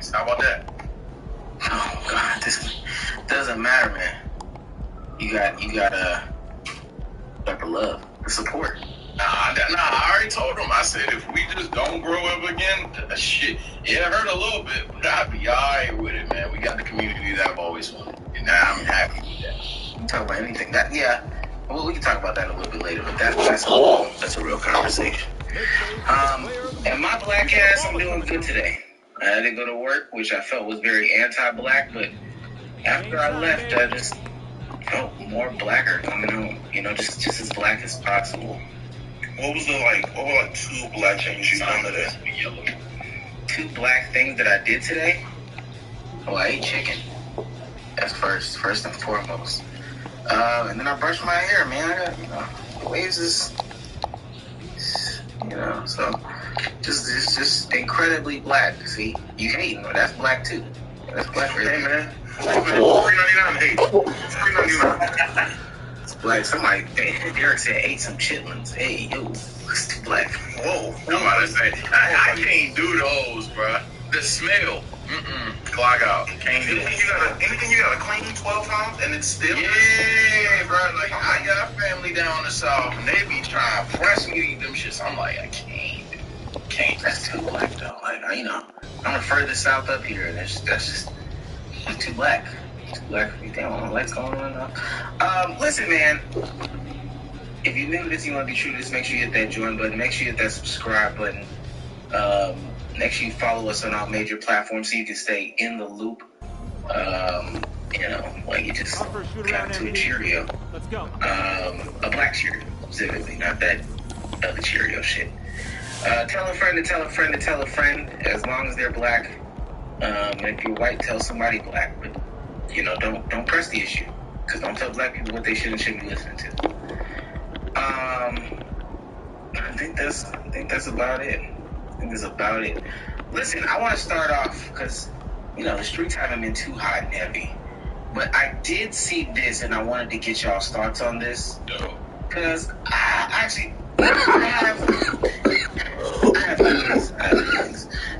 Yankees. How about that? Oh God, this doesn't matter, man. You got the love, the support. Nah, I already told him. I said if we just don't grow up again, shit, it hurt a little bit, but I'll be alright with it, man. We got the community that I've always wanted, and now I'm happy with that. You can talk about anything. Well, we can talk about that a little bit later, but that's a real conversation. And my black ass, I'm doing good today. I didn't go to work, which I felt was very anti-black, but after I left, I just felt more blacker coming home. You know, just as black as possible. What were 2 black things you done today? Yellow. 2 black things that I did today? Oh, I ate chicken. That's first and foremost. And then I brushed my hair, man. I got, the waves is, so just incredibly black. See, you hating, that's black too. That's black for hey, man. $3.99, hey. $3.99. It's black. Somebody, Derek said, ate some chitlins. Hey, yo, it's too black. Whoa, I'm about to say, I can't do those, bro. The smell. Clog out. Can't do it. Anything you gotta clean 12 times and it's still. Yeah, bro. Like, I got family down the south and they be trying to press me to eat them shits. I'm like, I can't. That's too black though. Like, I'm the furthest south up here, and that's just too black. Too black for me. Damn, what the lights going on now. Listen, man. If you're new to this, you want to be true to this, make sure you hit that join button. Make sure you hit that subscribe button. Make sure you follow us on our major platforms so you can stay in the loop. You just got to a Cheerio. Let's go. A black Cheerio, specifically, not that other Cheerio shit. Tell a friend to tell a friend to tell a friend, as long as they're black. And if you're white, tell somebody black. But, don't press the issue. Because don't tell black people what they should and shouldn't be listening to. I think that's about it. Listen, I want to start off because, the streets haven't been too hot and heavy. But I did see this, and I wanted to get y'all's thoughts on this. Because I have feelings.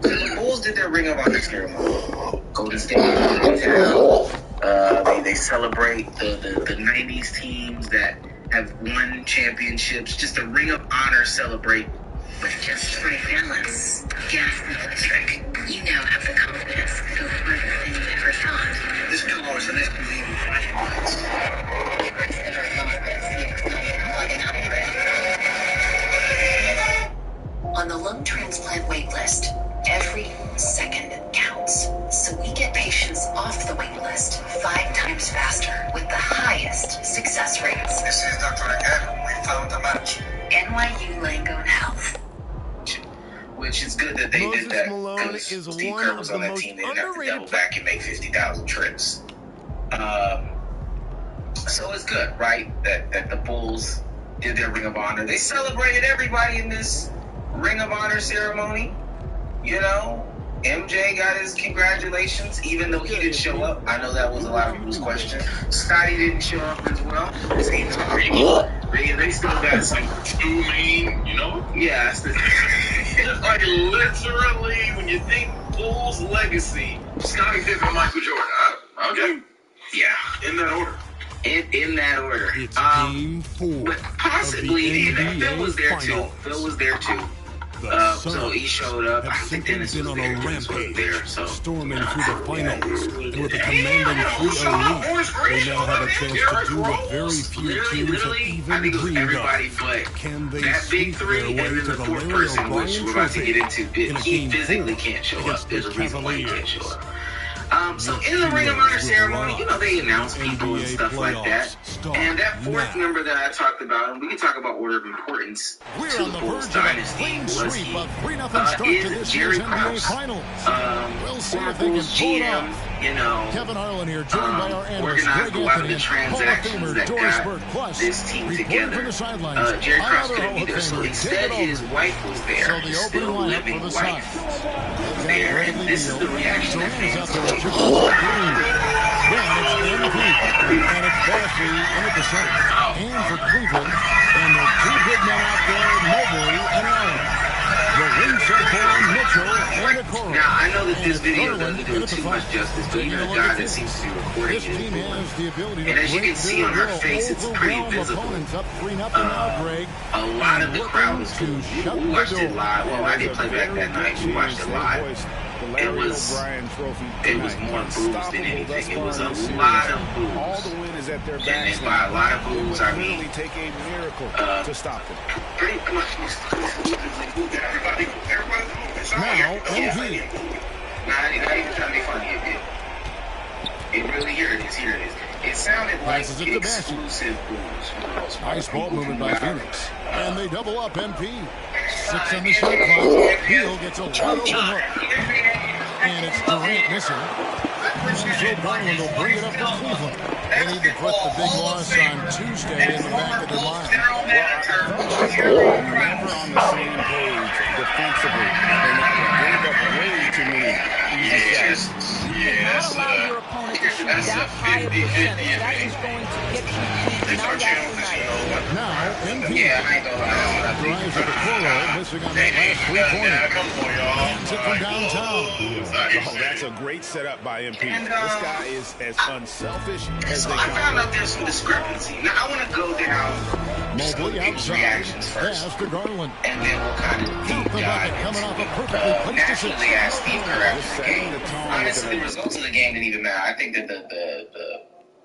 So the Bulls did their Ring of Honor ceremony. Golden State they celebrate the 90s teams that have won championships. Just a Ring of Honor celebrate. With just right balance, gas and electric, you now have the confidence to go further than you ever thought. This car is the next museum of flashing lights. On the lung transplant wait list, every second counts. So we get patients off the wait list 5 times faster with the highest success rates. This is Dr. Again. We found a match. NYU Langone Health. Which is good that they did that, because Steve Kerr was on that team. They didn't have to double back and make 50,000 trips. So it's good, right, that the Bulls did their Ring of Honor. They celebrated everybody in this Ring of Honor ceremony. MJ got his congratulations, even though he didn't show up. I know that was a lot of people's question. Scotty didn't show up as well. His team's pretty good. They still got some too mean, Yeah, it's like literally when you think Bulls legacy, Scottie Pippen, Michael Jordan. Okay. Yeah, in that order. In that order. It's game 4. But possibly Phil was there too. So he showed up. I think Dennis was there. So storming through the finals, and with a commanding 3-0 lead, they now have a chance to do what very few teams have even dreamed of. Can they sneak their way to the Larry O'Brien Trophy in a game he physically can't show up. There's a reason why he can't Cavaliers? show up. So in the Ring of Honor ceremony, they announce people and stuff like that. And that 4th member that I talked about, and we can talk about order of importance to the Bulls dynasty, is Jerry Krause, former Bulls GM, Kevin Harlan here, joined by our analyst, organized a Greg lot of the Anthony, transactions that got this team together. Jerry Krause couldn't be there, so instead his wife was there, his still living wife there, and this is the reaction that fans took. And it's MP, and it's Bassey in at the center. And for Cleveland, and the 2 big men out there, Mobley and Allen. Now, I know that this video doesn't do too much justice, but even the guy that seems to be recording it, and as you can see on her face, it's pretty visible. A lot of the crowd was cool. We watched it live. Well, I didn't play back that night. We watched it live. It was more boos than anything. It was a lot of boos. And by a lot of boos, I mean pretty much. Now, MP. Not even trying to be funny. It really, here it is. It sounded like exclusive boos. Nice ball movement by Phoenix. And they double up MP. 6 on the shot clock. Beal gets a wide open hook. And it's Durant missing. And Joe Garland will bring it up to Cleveland. They need to put the big loss on Tuesday in the back of their mind. Well, never on the same page defensively. And that gave up way too many easy shots. Not allow your opponent to shoot that high of percentage. That is going to get you beat 9 after night. Now, MP. Drives at the corner, missing on that last three-pointer. Hands it from downtown. Oh, that's a great setup by MP. This guy is as unselfish as So they I come. found out there's some discrepancy. Now, I want to go down Mobley these outside. reactions first, Pass to Garland. and then we'll kind of deep The bucket dive coming off a into perfectly placed naturally assist. they asked Steve Kerr after the Setting game. the tone Honestly, with the results of the game didn't even matter. I think that the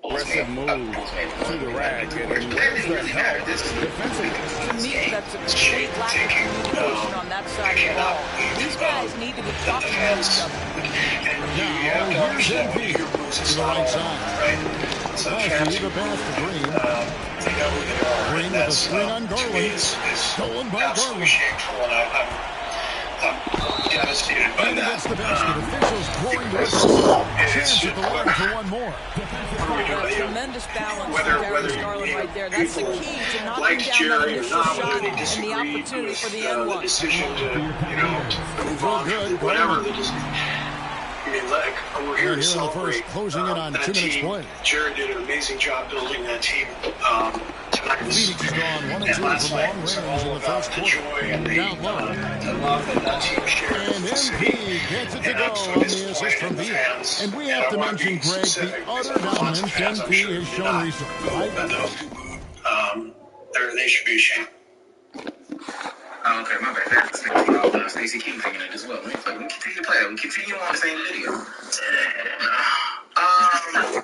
Bulls aggressive made move to the rack. that didn't really matter. This is Defensively. To me, that's a complete lack of communication on that side of the ball. These guys need to be talking to each other. Now, here's MP to the right side. Flashy, the pass to Green. Green with a screen on Garland. Stolen by Garland. Devastated by And that. against the basket, officials blowing the whistle. Chance at the line for one more. A tremendous balance Whether- from whether, Darius Garland right there. That's the key to knocking like down that Jerry or initial not, shot whether they and the disagreed opportunity for the end the one. decision to, move on, good. whatever. They just, like, we're here And to here in the first, celebrate closing in on that 2 minutes team. play. Jared did an amazing job building that team. Phoenix has gone 1 and 2 from long range in the first quarter. Down low. And MP gets it to go on the assist from Beal. And we have to mention, Greg, the utter dominance MP has shown recently. Right? They should be ashamed. Oh, okay, my bad. That's Stacey King thinking it as well. Let me continue to play that. We continue on the same video.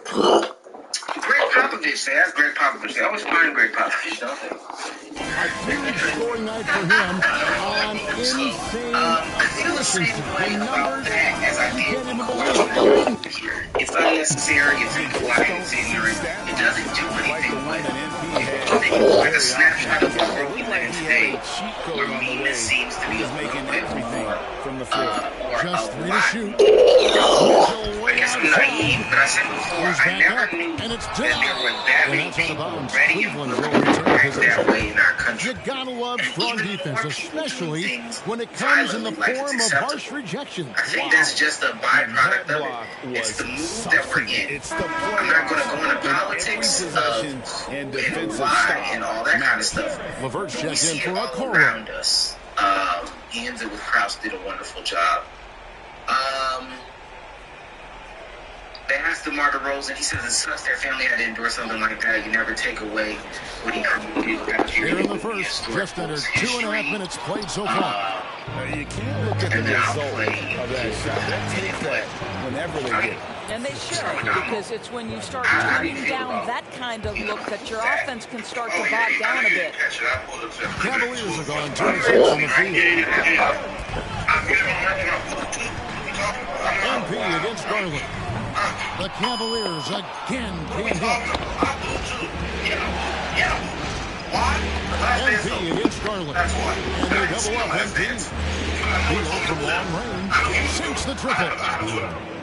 Greg Popovich, that's Greg Popovich. They always find Greg Popovich, don't they? A huge scoring night for him on insane efficiency. The numbers, As I you did can't even believe it. here. It's unnecessary, it's impolite, it's ignorant. It doesn't do anything but like a snapshot of the world we live in today, where meanness seems to be a little bit more, From the floor. or Just a 3 to lot. shoot. I guess I'm naive, but I said before, Goes I back never up, knew and it's that down. there were that And many that's out of people bounds. ready Cleveland and will willing to return act possession. that way in our country. You gotta love And strong even defense, more people especially do things when it comes in the violently, like it's form of acceptable. harsh rejection. I think that's just a byproduct of block it. It's was the move that we're in. It's the I'm not going to go into every politics possession of and and defensive why stop. and all that kind of stuff. LeVert's We checked see in for it a all Cora. around us. He ends it with Krause did a wonderful job. They asked DeMar DeRozan, he says it sucks their family had to endure something like that. You never take away what he created. Here in the first, just under 2.5 minutes played so far. You can't look at the result of that shot. They take that whenever they get it. And they should, because it's when you start turning down that kind of look that your offense can start to bog down a bit. Cavaliers have gone 2 of 6 on the field. MP against Garland. The Cavaliers again being hit. MP against Garland. And they double up MP. Beal from long range sinks the triple.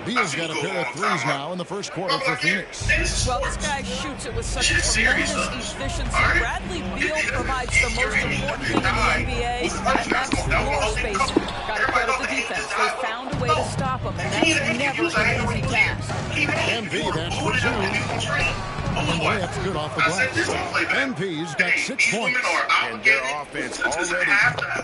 Beal's got a pair of threes now in the first quarter for Phoenix. Well, this guy shoots it with such tremendous efficiency. Bradley Beal provides the most important thing in the NBA, and that's floor spacing. Got to credit the defense. They found a way to stop him, and that's never an easy task. MP, that's for 2. And layup's good off the glass. MP's got 6 points. And their offense already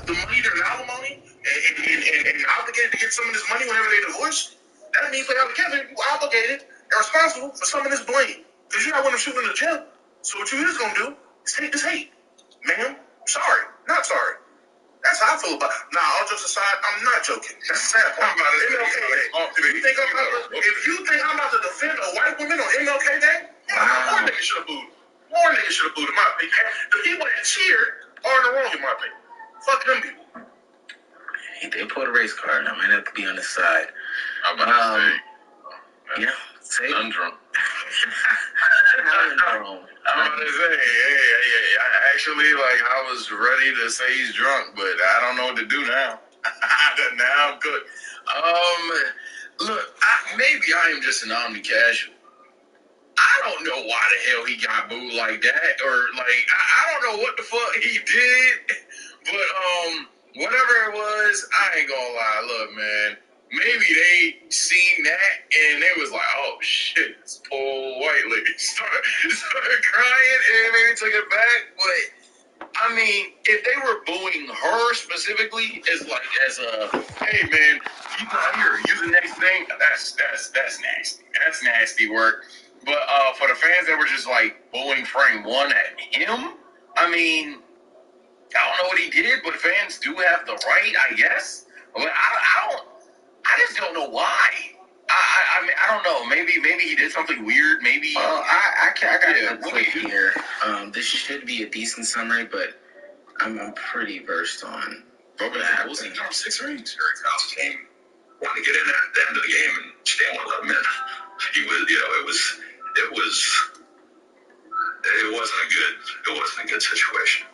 The money, their alimony, and obligated to get some of this money whenever they divorce, that means they are together. You obligated and responsible for some of this blame. Because you're not want to shoot in the gym. So what you is going to do is take this hate. Ma'am, sorry. Not sorry. That's how I feel about it. Nah, all jokes aside, I'm not joking. That's the sad part. If you think I'm about to defend a white woman on MLK Day, more niggas should have booed. More niggas should have booed, in my opinion. The people that cheered are in the wrong, in my opinion. Fuck them people. They pulled a race card. I might have to be on his side. I'm about to say. Yeah, say I'm drunk. I'm about to say, I actually, like, I was ready to say he's drunk, but I don't know what to do now. Now I'm good. Look, maybe I am just an omni casual. I don't know why the hell he got booed like that, or like I don't know what the fuck he did, but whatever it was, I ain't gonna lie. Look, man, maybe they seen that and they was like, oh shit, this poor white lady started crying and maybe took it back. But I mean, if they were booing her specifically as a hey man, you out here use the next thing, that's nasty. That's nasty work. But for the fans that were just like booing frame one at him, I mean, I don't know what he did, but fans do have the right, I guess. But I just don't know why. I mean, I don't know. Maybe he did something weird. Maybe. I got a clip here. This should be a decent summary, but I'm pretty versed on. Broken tackles and 6 rings. Jerry Krause came, wanted to get in at the end of the game, and Stan wouldn't let him in. He was, it wasn't a good situation.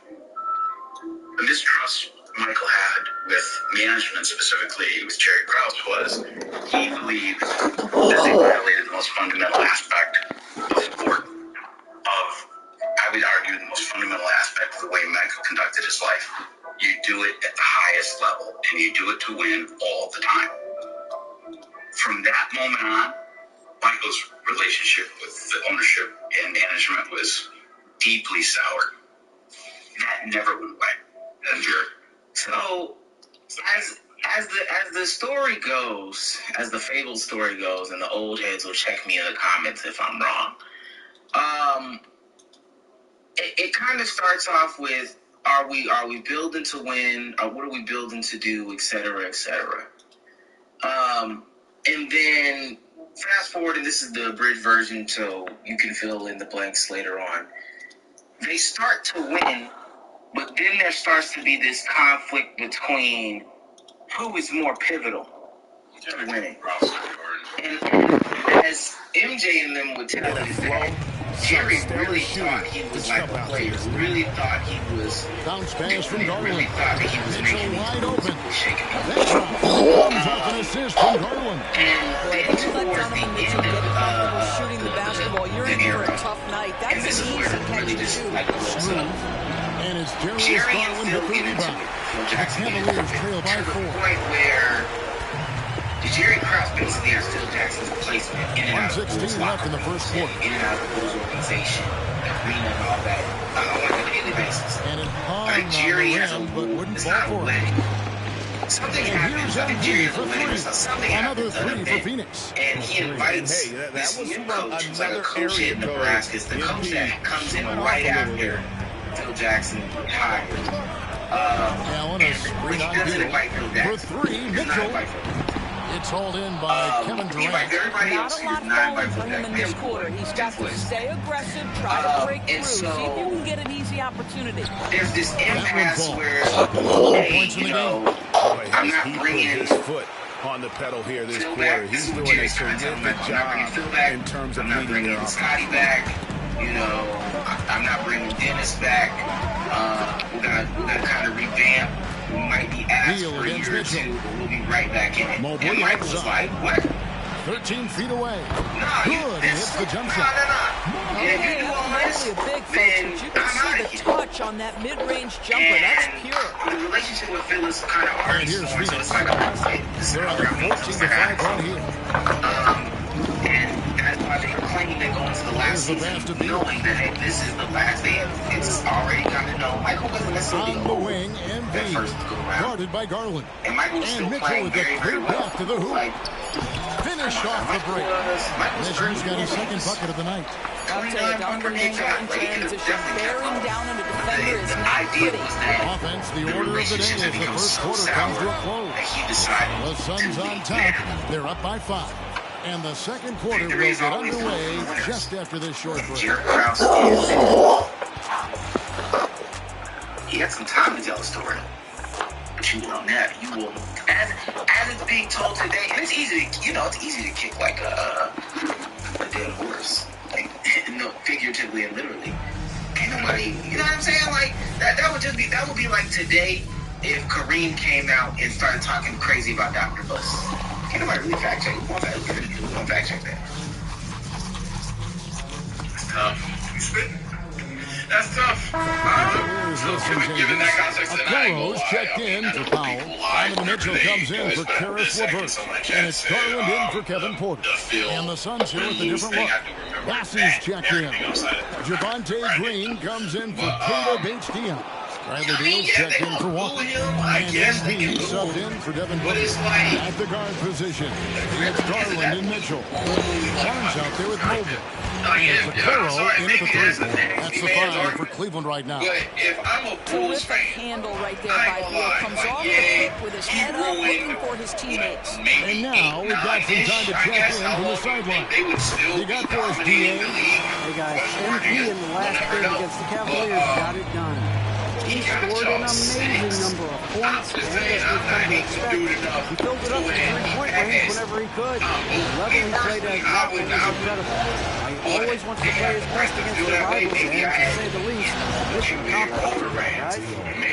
The mistrust Michael had with management, specifically with Jerry Krause, was he believed that they violated the most fundamental aspect of sport, I would argue, the most fundamental aspect of the way Michael conducted his life. You do it at the highest level, and you do it to win all the time. From that moment on, Michael's relationship with the ownership and management was deeply soured. That never went away. And so, as the story goes, as the fabled story goes, and the old heads will check me in the comments if I'm wrong. It kind of starts off with, are we building to win? Or what are we building to do, et cetera, et cetera. And then fast forward, and this is the abridged version, so you can fill in the blanks later on. They start to win, but then there starts to be this conflict between who is more pivotal to winning. And as MJ and them would tell us that Jerry really thought he was like a player, really thought he was bounce pass from Garland. Really thought that he was making wide open. Shaking Comes off an assist from Garland. And then towards the end of shooting the basketball, you're in for a tough night. That's an easy catch to shoot. And it's Jerry Garland with the rebound. The Cavaliers trail by 4. To the point where Jerry Krause basically has Phil Jackson's replacement in and out of 1:16 left in the first quarter. In and out of the Bulls organization, arena, and all that on a daily basis. And it hung Jerry on has the rim, but wouldn't it's fall not for it. letting. Something And happens. here's I think Jerry MJ is for letting 3. something Another happens. 3 for Phoenix. And he invites Hey, that this was new from coach, who's like a another coach area in code. Nebraska. It's the coach that comes in right after Phil Jackson retired. Now on a screen He doesn't invite Phil for Jackson. 3, He does not Mitchell. invite Phil Jackson. It's hauled in by Kevin He invites Durant. everybody Not else. a He lot does not invite falling Phil for him in this Jackson. quarter. He's got to stay aggressive, try to break through, and see if so- you can get an easy opportunity. There's this impasse ball. where, Points in you the know, Boy, I'm has not he put bringing his foot on the pedal here this Phil quarter. back. He's This is what doing a Jerry's trying to tell terrific him. I'm not bringing Phil job back. in terms of I'm not leading bringing their offense. Scotty back. You know, I'm not bringing Dennis back. We got to kind of revamp. We might be asked Heel for a against year or Mitchell. two, but we'll be right back in it. Mobley And Mike was outside. like, what? 13 feet away. No, Good, he hits the jump shot. No. And if you do all this, Really a big folks, then but you can I'm see out the of here. touch on that mid-range jumper. That's pure. The relationship with Phil is kind of hard. And here's So it's Phoenix. like, this is They're how on a 14-5 run here. and that's why they claim they're going to the last season, knowing that hey, this is the last day. It's already kind of known. Michael wasn't necessarily on the wing, and that first go around. Guarded by Garland. And Michael was still Mitchell playing with very, a very clear well. path to the hoop. Like, Finished off the break. Mitchell's got his second bucket of the night. I'll tell you, Dr. Mitchell in transition, bearing down on a defender is not pretty. Offense, the order of the day as the first quarter comes to a close. The Suns on top. They're up by 5. And the second quarter will get underway just after this short break. Jerry Krause he had some time to tell a story. But you will never, you will, as it's being told today, and it's easy to, it's easy to kick like a dead horse. Like, no, figuratively and literally. Ain't nobody, you know what I'm saying? Like, that would be like today if Kareem came out and started talking crazy about Dr. Buss. Can't nobody really fact check. We won't fact check that. That's tough. You spitting? That's tough. Given that context, then I ain't gonna lie. Checked in for Powell. Donovan Mitchell comes in for Karis LeVert. And it's Garland in for Kevin Porter. And the Suns here with a different look. Bassey's checked in. Javonte Green comes in for Keita Bates-Diop. Bradley Beal's checked in for Walker. And MP subbed in for Devin Booker. At the guard position, it's Garland and Mitchell. Barnes out there with Mobley. And it's Okoro in at the 3. That's the 5 for Cleveland right now. But if I'm a Bulls Terrific fan, handle right there by Beal. Comes off the kick with his head up, looking for his teammates. And now we've got some time to check in from the sideline. You got for us, DA. Hey guys, MP in the last game against the Cavaliers got it done. He scored an amazing number of points, and as we've come to expect, he filled it up to three-point range whenever he could. The level he played at Rockland is incredible. He always wants to play his best against the rivals, and to say the least, this is accomplished, guys.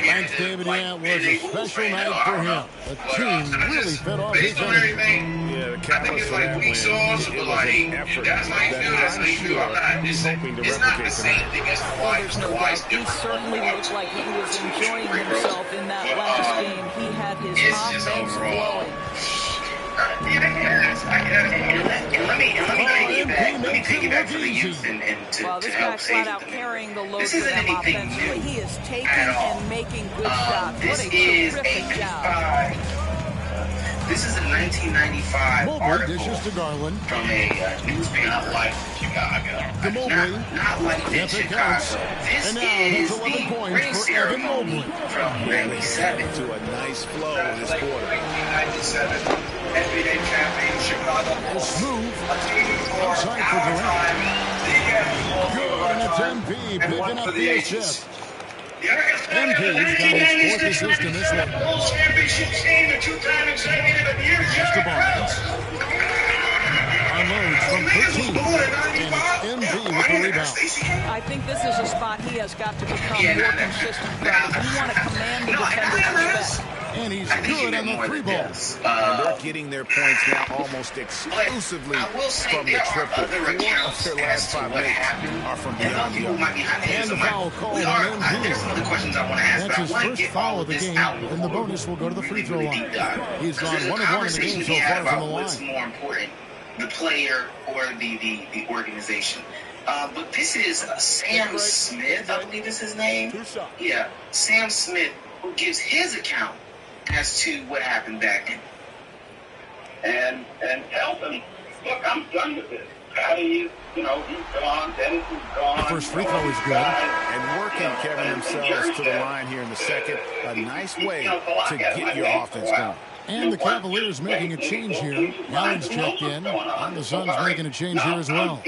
Thanks, David. Yeah, it was a special night for him. The team really fed off his energy. Yeah, the I think it's like weak sauce, but like, that's how you feel, that's how you feel. I'm not, it's not the same thing as There's no doubt. He certainly looked like he was enjoying himself in that last game. He had his offense flowing. Let me take it back to the youth and to Well, this help guy's save flat out them. carrying the load This for isn't them anything offensively. new He is taking at all. and making good shots. What This a is terrific job. This is a 1995 Mobley article dishes to Garland. from a newspaper. Not like Chicago. To Mobley. Not like in Yes, it Chicago. counts. This And now is that's 11 the points ring for Evan ceremony Mobley. from 97. To a nice flow this quarter. 1997 NBA champion Chicago Bulls. Smooth. A team for Outside for Durant. Good, and it's MP and picking one up for the the assist. ages. MP's got his 4th assist in this one. Bulls championship team, the two-time executive of the year. Pass to Barnes. Unloads from 13. And it's MB with the rebound. I think this is a spot he has got to become more consistent from. You want to command the defender's respect. And he's good on the 3 ball. And they're getting their points now almost exclusively from the triple. 4 of their last 5 makes are from beyond the arc. And the foul called on There's some other MB. questions I want to ask, That's but I his want to first get all foul of the this game, out and the bonus will go to the free throw line. He's gone There's a 1 of 1 in the game conversation so we had far from the about what's line. more important, the player or the organization. But this is Sam Smith, I believe is his name. Yeah, Sam Smith, who gives his account as to what happened back then. And tell them, look, I'm done with this. Patty, he's gone. Dennis is gone. The first free throw is good. And working Kevin themselves to the line here in the second. A nice way to get your offense going. And the Cavaliers making a change here. Allen's checked in, and the Suns making a change here as well.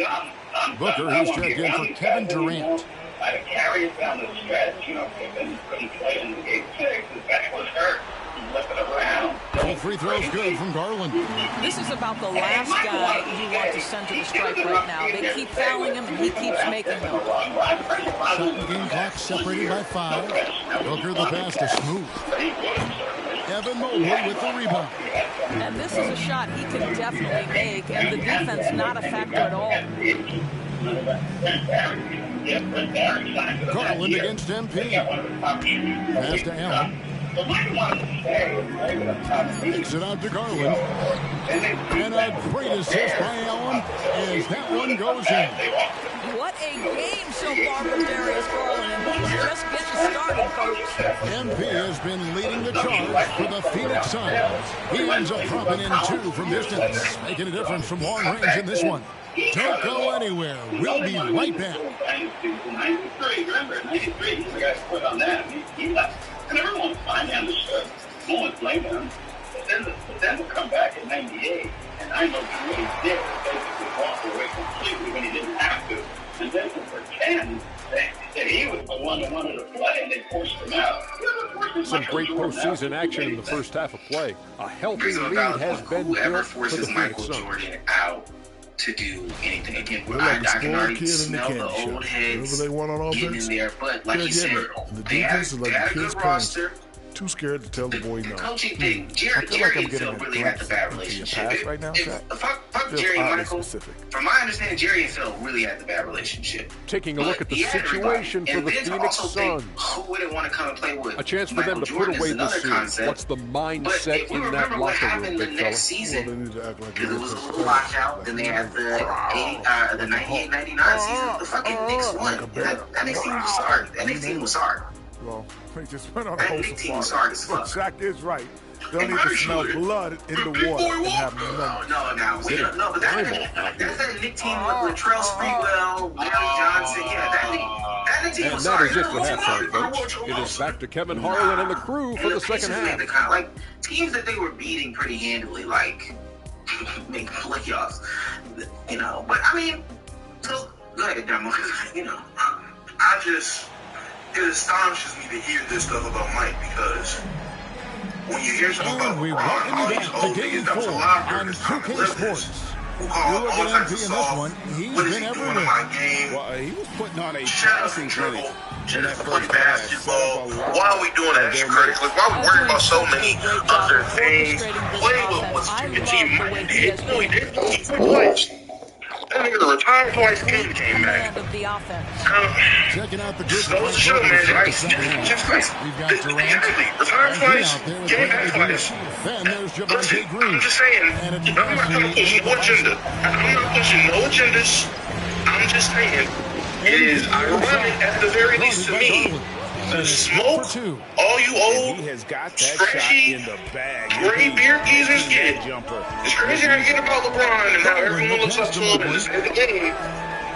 Booker, he's checked in for Kevin Durant. I carry it down the stretch, and couldn't play in the game 6. His back was hurt. He left it around. Full free throw's good from Garland. This is about the last guy you want to send to the strike right now. They keep fouling him, and he keeps making them. Shot in the game clock separated by 5. Booker the pass to Smooth. Evan Mobley with the rebound. And this is a shot he can definitely make, and the defense not a factor at all. Garland against MP. Pass to Allen. Takes it out to Garland. And a great assist by Allen. as that one goes in. What a game so far from Darius Garland, and he's just getting started, folks. MP has been leading the charge for the Phoenix Suns. He ends up dropping in 2 from distance, making a difference from long range in this one. Don't go anywhere. We'll be right back. 93, remember, 93, he's the guy who put on that. He left. And everyone was fine down the stretch. No one blamed him. But then we'll come back in 98, and I know he really did basically walk away completely when he didn't have to. And then to pretend that he was the one that wanted to play, and they forced him out. Some great postseason action in the first half of play. A healthy lead has been whoever built for the forces Phoenix Michael Suns. Jordan out to do anything. Again, They're I like a can already spoiled kid in the smell the candy old shop. heads Whenever they want on getting offense, in there. But like they're you said, getting it. The they had defense is like a the good kid's parents. roster. Too scared to tell the boy no. The coaching thing, I Jerry feel like I'm and getting Phil a really had the glimpse bad into your relationship. past right now, Shaq. Fuck Feels Jerry and oddly Michael. specific. From my understanding, Jerry and Phil really had the bad relationship. Taking a look at the situation for the Phoenix Suns. Who wouldn't want to come and play with? A chance for them to put away this series. What's the mindset in that locker room, big fella? Season, Well, they need to act like because it was a little lockout. Then they had the 98-99 season. The fucking Knicks won. That Knicks team was hard. That Knicks team was hard. Well, they just went on a That whole Knicks team was safari. hard as fuck. Shaq is right. They'll need to smell blood in the water and have none. No, but that's that Knicks team with Latrell Sprewell, Larry Johnson. Yeah, that Knicks team And was that hard. is it for halftime, folks. It is back to Kevin Harlan and the crew for the second half. Like teams that they were beating pretty handily, like make playoffs, you know. But I mean, so go ahead, Demo. You know, It astonishes me to hear this stuff about Mike because when you hear something about We LeBron, welcome all you these back to old Game niggas that was 4 alive during on this time 2K and lived Sports. this, who You call look all at types MP of in this stuff. one. He's What is been he doing in everywhere. my game? Well, he was putting on a Shut up passing and clinic dribble. in that Just play first half. basketball. Why are we doing that extra credit? Like, why are we worried about so many other things? Play with what's your team did. No, he didn't. He played. That nigga retired twice and came back. Of the offense. Checking out the group. Slow the show, man. We've got Durant. Retired twice, Out there with came back Bradley twice. Beal. Then there's Listen, Javante Green. I'm just saying, And I'm not gonna push no agenda. I'm not pushing no agendas. I'm just saying, it is ironic at the very least to me. The smoke, all you old, He has got that stretchy, shot in the bag. gray beard geezers get. Jumper. It's crazy how you get about LeBron and how everyone looks up to him and just the game.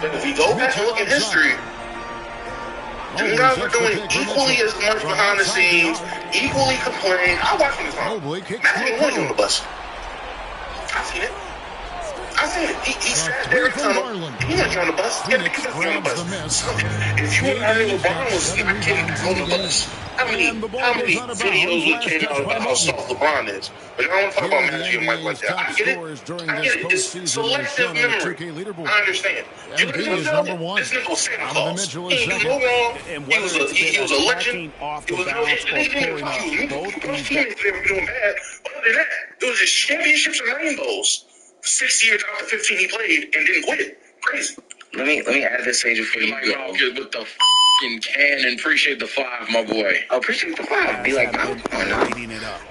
But if you go back and look at history, you guys are doing equally as much behind the scenes, equally complaining. I watched this one. Magic won you on the bus. I seen it. He sat there and told him, he went on the bus. Yeah, because he on the bus. So, if you want to know LeBron was not kidding on the bus, how many videos we came out about how soft LeBron is? But I don't want to talk about Magic and Mike like that. I get it. It's selective memory. I understand. You look at this nigga was Santa Claus. He ain't do no wrong. He was a legend. He was no hit. Both teammates never doing bad. Other than that, it was just championships and rainbows. 6 years out of 15 he played and didn't quit. Crazy. Let me add this page before you go. With the f***ing can and appreciate the 5, my boy. Oh, appreciate the 5. Be like, no.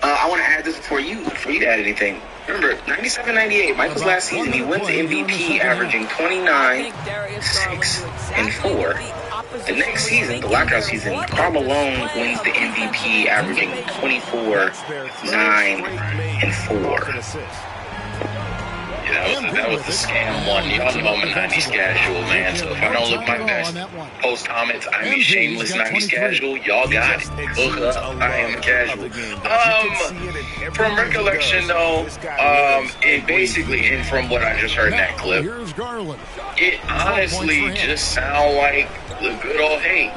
I want to add this before you add anything. Remember, 97-98, Michael's last season, he wins the MVP, averaging 29, 6, and 4. The next season, the lockout season, Karl Malone wins the MVP, averaging 24, 9, and 4. Yeah, that was the scam one. Y'all know I'm a 90s casual, man. So if I don't look my best, post comments, I'm a shameless 90s casual. Y'all got it. Look up. I am a casual. From recollection, though, and basically, and from what I just heard in that clip, it honestly just sound like the good old hate.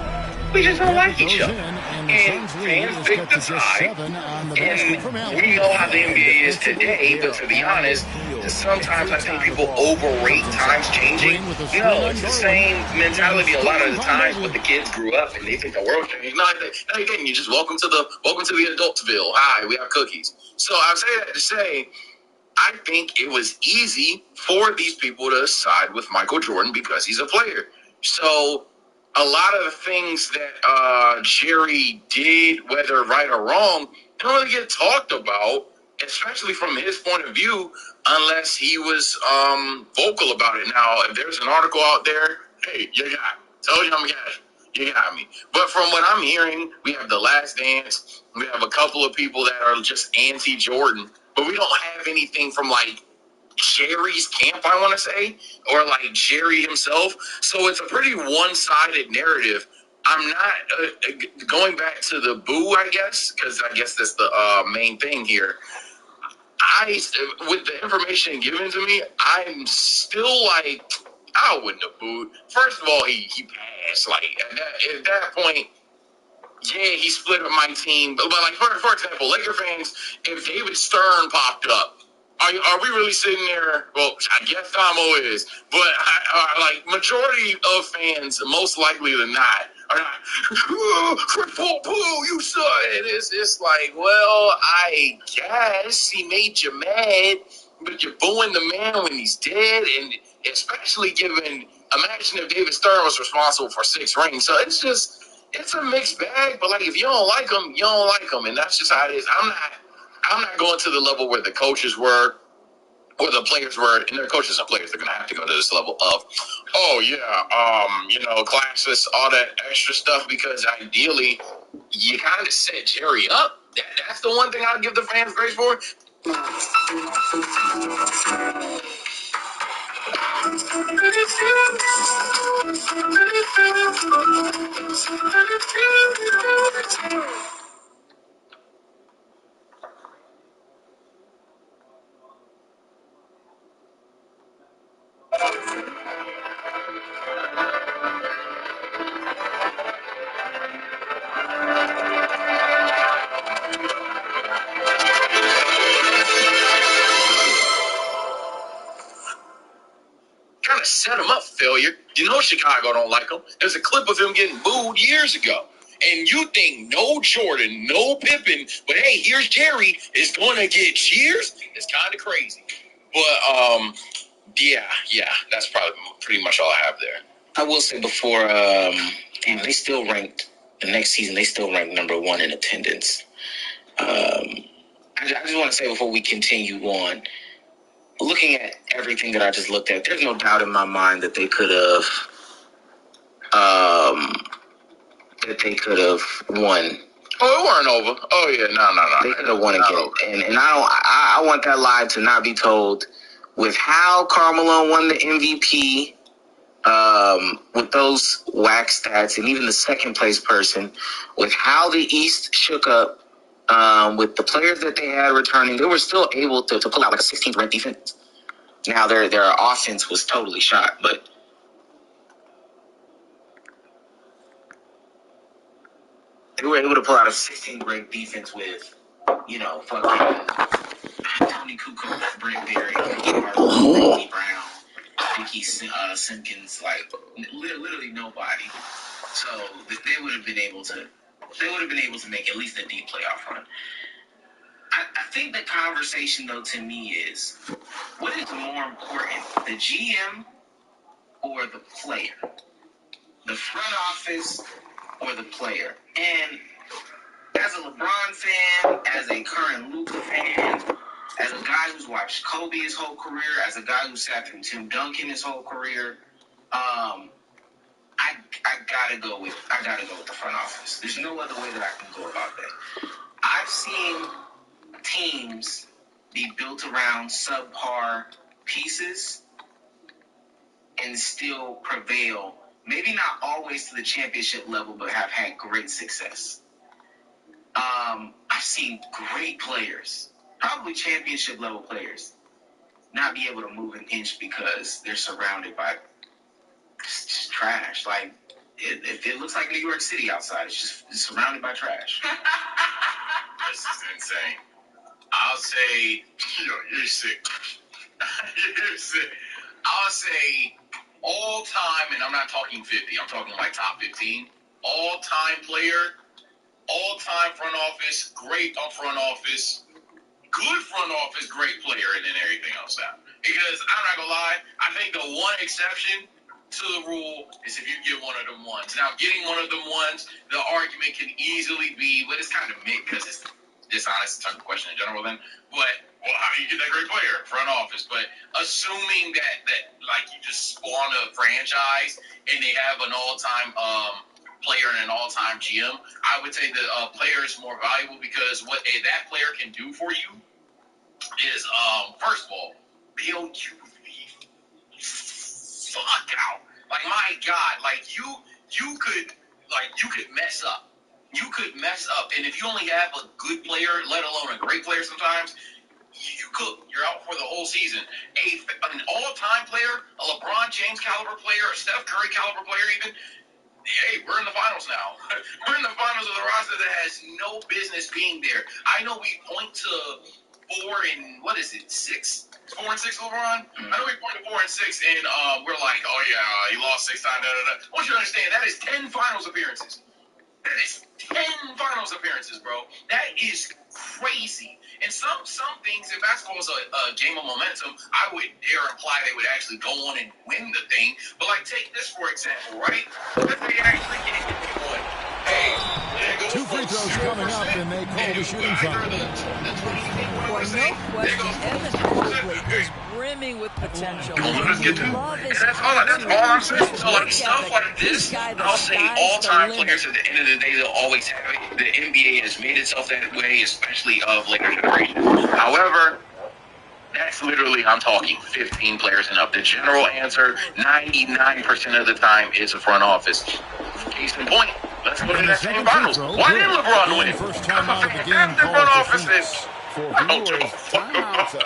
We just don't like each other. And fans pick the side. And we know how the NBA is today, but to be honest, sometimes I think people overrate times changing. No, it's the same mentality a lot of the times when the kids grew up and they think the world changed. No, you didn't. You just welcome to the Adultsville. Hi, we have cookies. So I say that to say, I think it was easy for these people to side with Michael Jordan because he's a player. So a lot of the things that Jerry did, whether right or wrong, don't really get talked about especially from his point of view, unless he was vocal about it. Now, if there's an article out there, hey, you got me. Told you I'm got you got me. But from what I'm hearing, we have The Last Dance. We have a couple of people that are just anti-Jordan, but we don't have anything from like Jerry's camp, I want to say, or like Jerry himself. So it's a pretty one-sided narrative. I'm not going back to the boo, I guess, because I guess that's the main thing here. With the information given to me, I'm still like, I wouldn't have booed. First of all, he passed. Like at that point, yeah, he split up my team. But like for example, Laker fans, if David Stern popped up, are we really sitting there? Well, I guess Tomo is, but like majority of fans, most likely than not, are not. Chris Paul, you suck. It's like, well, I guess he made you mad, but you're booing the man when he's dead, and especially given, imagine if David Stern was responsible for 6 rings. So it's a mixed bag. But like, if you don't like him, you don't like him, and that's just how it is. I'm not going to the level where the coaches were or the players were, and their coaches and players are going to have to go to this level of, classes, all that extra stuff, because ideally you kind of set Jerry up. That's the one thing I'll give the fans grace for. Kind of set him up, failure. You know Chicago don't like him. There's a clip of him getting booed years ago. And you think no Jordan, no Pippen, but hey, here's Jerry is going to get cheers? It's kind of crazy. But, yeah, that's probably pretty much all I have there. I will say before, they still ranked, the next season, they still ranked number 1 in attendance. I just want to say before we continue on, looking at everything that I just looked at, there's no doubt in my mind that they could have won. Oh, it weren't over. Oh yeah, no. They could have won again, and I want that lie to not be told. With how Carmelo won the MVP, with those whack stats, and even the second place person, with how the East shook up, with the players that they had returning, they were still able to pull out like a 16th ranked defense. Now their offense was totally shot, but they were able to pull out a 16th ranked defense with, fucking Tony Kukoc, Brent Berry, Anthony Brown, Vicky Simpkins, like literally nobody. So they would have been able to make at least a deep playoff run. I think the conversation, though, to me is, what is more important, the GM or the player? The front office or the player? And as a LeBron fan, as a current Luka fan, as a guy who's watched Kobe his whole career, as a guy who sat through Tim Duncan his whole career, I gotta go with the front office. There's no other way that I can go about that. I've seen teams be built around subpar pieces and still prevail. Maybe not always to the championship level, but have had great success. I've seen great players, probably championship level players, not be able to move an inch because they're surrounded by just trash. Like, it looks like New York City outside. It's surrounded by trash. This is insane. I'll say, you're sick. You're sick. I'll say all time, and I'm not talking 50, I'm talking like top 15, all-time player, all-time front office, great front office, good front office, great player, and then everything else out. Because I'm not going to lie, I think the one exception to the rule is if you get one of them ones. Now, getting one of them ones, the argument can easily be, but it's kind of mixed because dishonest type of question in general then. But, well, how do you get that great player? Front office. But assuming that like, you just spawn a franchise and they have an all-time player and an all-time GM, I would say the player is more valuable because what that player can do for you is, first of all, bail you the fuck out. Like, my God, like, you could mess up. You could mess up, and if you only have a good player, let alone a great player sometimes, you're out for the whole season. An all-time player, a LeBron James caliber player, a Steph Curry caliber player even, hey, we're in the finals now. We're in the finals of the roster that has no business being there. I know we point to 4 and 6? 4 and 6, LeBron? I know we point to 4 and 6, and we're like, oh yeah, he lost 6 times. I want you to understand that is 10 finals appearances. That is 10 finals appearances, bro. That is crazy. And some things in basketball is a game of momentum. I would dare imply they would actually go on and win the thing. But, like, take this for example, right? Let's say they actually get it one. Hey, 2 free throws coming up, and they call the shooting foul. Well, no question, Evan Mobley is brimming with potential. That's all I'm saying. So, like, stuff like this, I'll say all-time players at the end of the day, they'll always have it. The NBA has made itself that way, especially of later generations. However, that's literally, I'm talking 15 players and up. The general answer, 99% of the time, is a front office. Case in point, let's go to that same finals. Why did LeBron win? First time out of the game, the front office is. For viewers, timeouts, a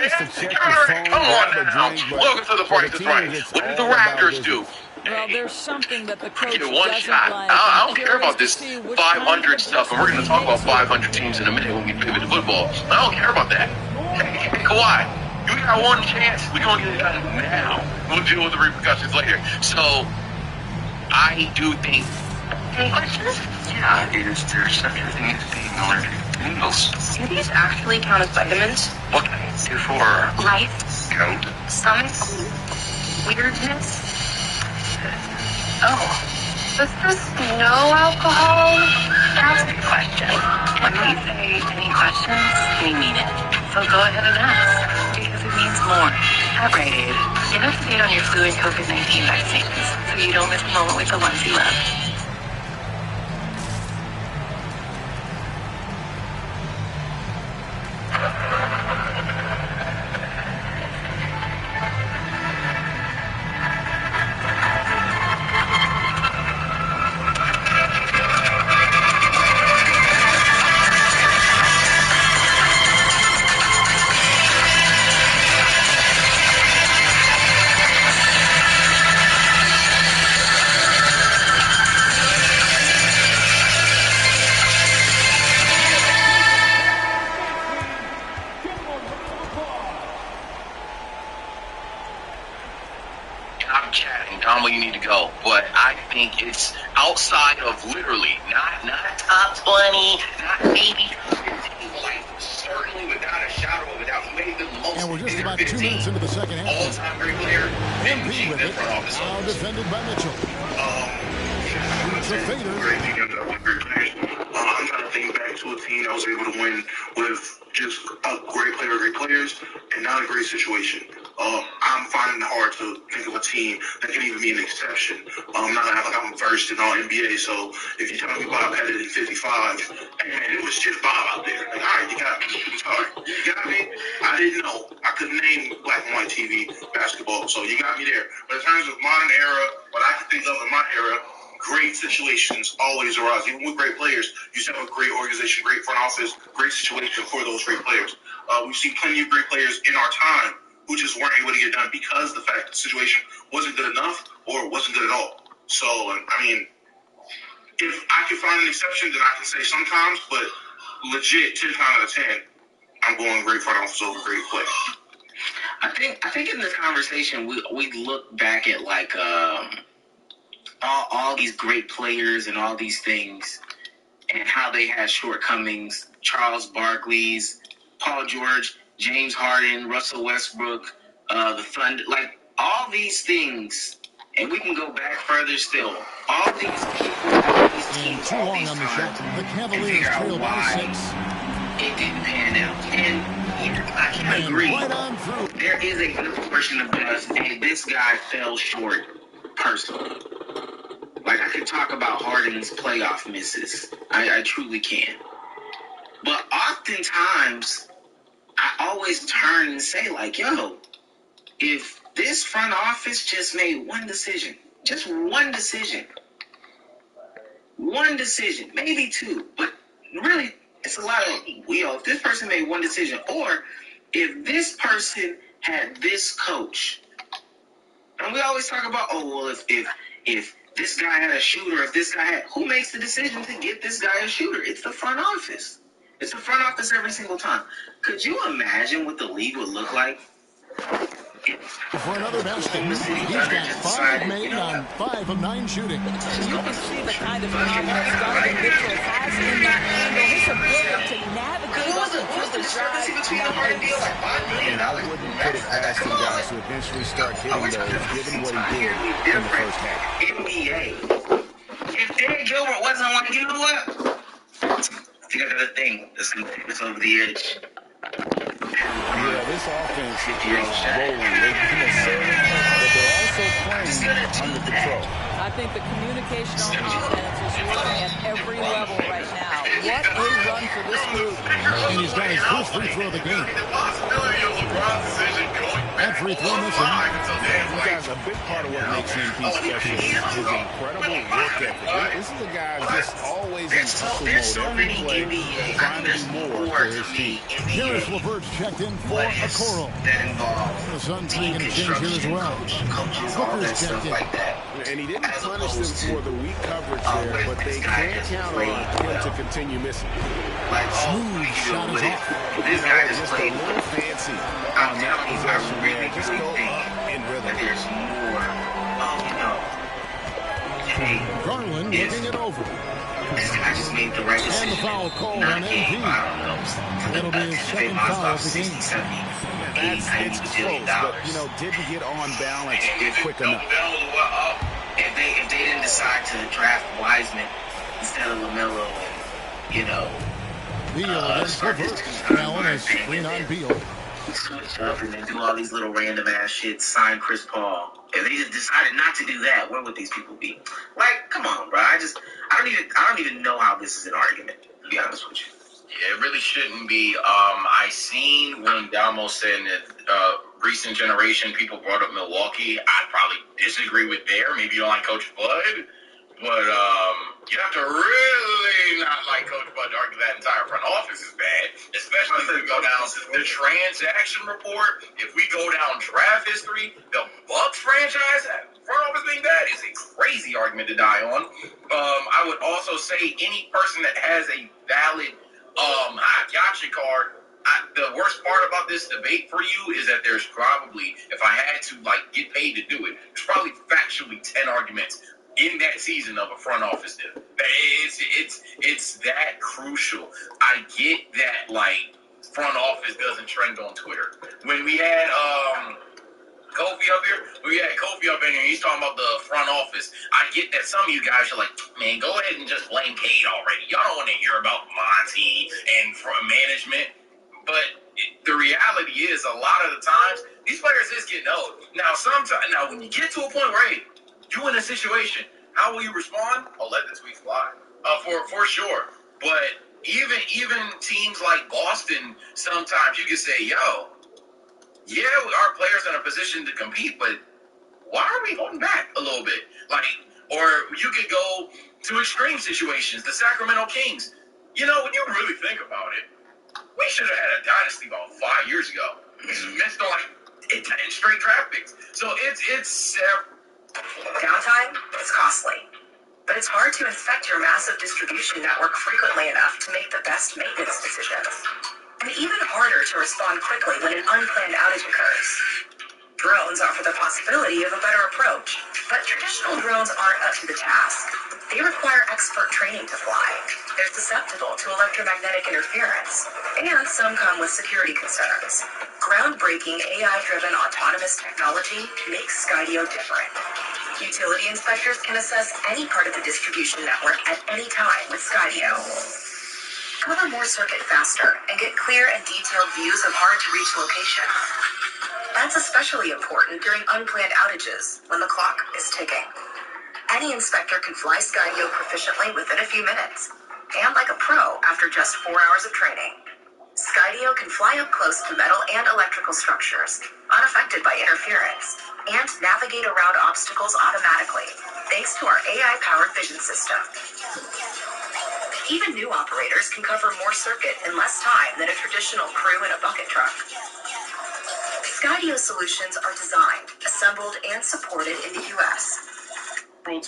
chance to check your phone. Come on now. Welcome to the Price is Right. What did the Raptors do? Well, there's something that the coach get one doesn't shot. like. I don't care about this 500 stuff, and we're going to talk about 500 teams in a minute when we pivot to football. I don't care about that. Hey, Kawhi, you got one chance. We're going to get it done now. We'll deal with the repercussions later. So, I do think... Any questions? Yeah, there's such a thing as being allergic to needles. Do these actually count as vitamins? What can I do for... Lice? Goat? Stomach? Weirdness? Oh. Is this no alcohol? That's a good question. When we say any questions, we mean it. So go ahead and ask, because it means more. At Rite Aid, get up to date on your flu and COVID-19 vaccines, so you don't miss a moment with the ones you love. You need to go, but I think it's outside of literally not top 20, not maybe 15, like certainly without a shadow of a doubt, he made the most. And we're just about 2 minutes into the second half. All-time great player. MP with it, now defended by Mitchell. The fader. Great players. I'm trying to think back to a team that was able to win with just a great players, and not a great situation. I'm finding it hard to think of a team that can even be an exception. I'm not gonna act like I'm versed in all NBA, so if you're telling me Bob had it in 55, hey man, it was just Bob out there. Like, all right, you got me. Sorry, you got me. I didn't know. I couldn't name black and white TV basketball, so you got me there. But in terms of modern era, what I can think of in my era, great situations always arise. Even with great players, you still have a great organization, great front office, great situation for those great players. We've seen plenty of great players in our time who just weren't able to get done because the fact the situation wasn't good enough or wasn't good at all. So, I mean, if I can find an exception, then I can say sometimes, but legit, 10 out of 10, I'm going great front office over great play. I think in this conversation, we look back at, like, all these great players and all these things and how they had shortcomings. Charles Barkley's, Paul George, James Harden, Russell Westbrook, the Thunder, like all these things, and we can go back further still. All these people, all these teams, all these times, the Cavaliers trail by 6. it didn't pan out. And I can agree. Right on through. There is a good portion of us, and this guy fell short personally. Like, I could talk about Harden's playoff misses. I truly can. But oftentimes, I always turn and say, like, yo, if this front office just made one decision, maybe two, but really, it's a lot of, if this person made one decision, or if this person had this coach, and we always talk about, if this guy had a shooter, who makes the decision to get this guy a shooter? It's the front office. It's the front office every single time. Could you imagine what the league would look like? For another basket, he's got 5 made on 5 of 9 shooting. You can see the kind of confidence Donovan Mitchell has in that handle, his ability to navigate up the drive. And I wouldn't put it past the guys to eventually start hitting those, given what he did in the first half. NBA. If Derek Gilbert wasn't like, you know what? Here's the thing. It's over the edge. Yeah, this offense is rolling. They're serving, but they're also playing under control. I think the communication on offense is working at every level right now. What a run for this group. And he's got his first free throw of the game. That free throw mission. You guys, a big part of what makes him special is his incredible work ethic. This is a guy just always in hustle mode every play, trying to do more for his team. Karis LeVert's checked in for Okoro. The Suns making a change here as well. Booker's checked in. And he didn't punish them for the weak coverage there, but they can't count on him to continue missing. Smooth shot is off. This guy just a played little fancy I'm on that telling you, possession I really, there. Just really go think up in rhythm. that there's more. Hey, Garland looking it over. this guy just made the right decision. And the foul call Not on game, MP. I don't know. That'll be his second foul of the game. It's close, but, didn't get on balance quick enough. If they didn't decide to draft Wiseman instead of LaMelo, Beal against LeVert. Allen is screen on Beal. switch up and then do all these little random ass shit, sign Chris Paul. If they just decided not to do that, where would these people be? Like, come on, bro. I don't even know how this is an argument, to be honest with you. Yeah, it really shouldn't be. I seen when Damo said that recent generation people brought up Milwaukee. I probably disagree with there. Maybe you don't like Coach Bud, but you have to really not like Coach Bud to argue that entire front office is bad, especially if we go down the transaction report. If we go down draft history, the Bucks franchise front office being bad is a crazy argument to die on. I would also say any person that has a valid gotcha card. The worst part about this debate for you is that there's probably, if I had to get paid to do it, there's probably factually 10 arguments in that season of a front office deal. It's that crucial. I get that front office doesn't trend on Twitter. When we had Kofi up here, and he's talking about the front office. I get that some of you guys are like, man, go ahead and just blame Cade already. Y'all don't want to hear about Monty and from management. But the reality is, a lot of the times, these players just get old. Now, when you get to a point where, hey, you in a situation, how will you respond? I'll let the tweet fly. For sure. But even teams like Boston, sometimes you can say, yo, yeah, our players are in a position to compete, but why are we holding back a little bit? Or you could go to extreme situations. The Sacramento Kings. When you really think about it, we should have had a dynasty about 5 years ago. We missed on 10 straight draft picks. So it's Downtime is costly, but it's hard to inspect your massive distribution network frequently enough to make the best maintenance decisions. And even harder to respond quickly when an unplanned outage occurs. Drones offer the possibility of a better approach, but traditional drones aren't up to the task. They require expert training to fly. They're susceptible to electromagnetic interference, and some come with security concerns. Groundbreaking AI-driven autonomous technology makes Skydio different. Utility inspectors can assess any part of the distribution network at any time with Skydio. Cover more circuit faster and get clear and detailed views of hard-to-reach locations. That's especially important during unplanned outages when the clock is ticking. Any inspector can fly Skydio proficiently within a few minutes, and like a pro after just 4 hours of training. Skydio can fly up close to metal and electrical structures, unaffected by interference, and navigate around obstacles automatically, thanks to our AI-powered vision system. Even new operators can cover more circuit in less time than a traditional crew in a bucket truck. Skydio solutions are designed, assembled, and supported in the U.S. Several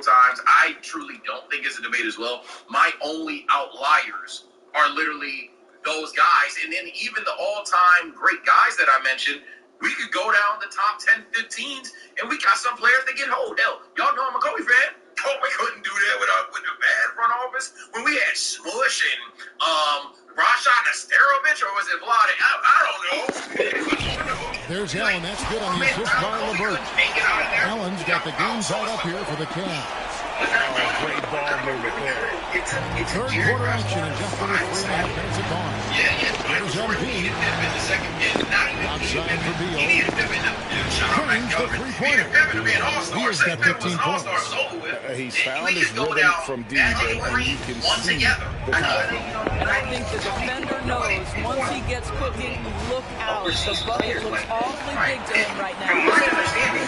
times. I truly don't think it's a debate as well. My only outliers are literally those guys. And then even the all-time great guys that I mentioned, we could go down the top 10, 15s, and we got some players that get hold. Hell, y'all know I'm a Kobe fan. Kobe couldn't do that with the bad front office. When we had Smush and Rashad Nasterovich, or was it Vlade? I don't know. There's Allen. That's good on the assist by LeVert. Allen's got the game tied up here for the Cavs. Great ball movement there. Third quarter action and just under 3.5 minutes of gone. There's MP. Outside for Beal. Cranes the three-pointer. Beal's got 15 points. He's found his rhythm from deep, and you can see the confidence. And I think the defender knows once he gets cooking, look out. The bucket looks awfully big to him right now.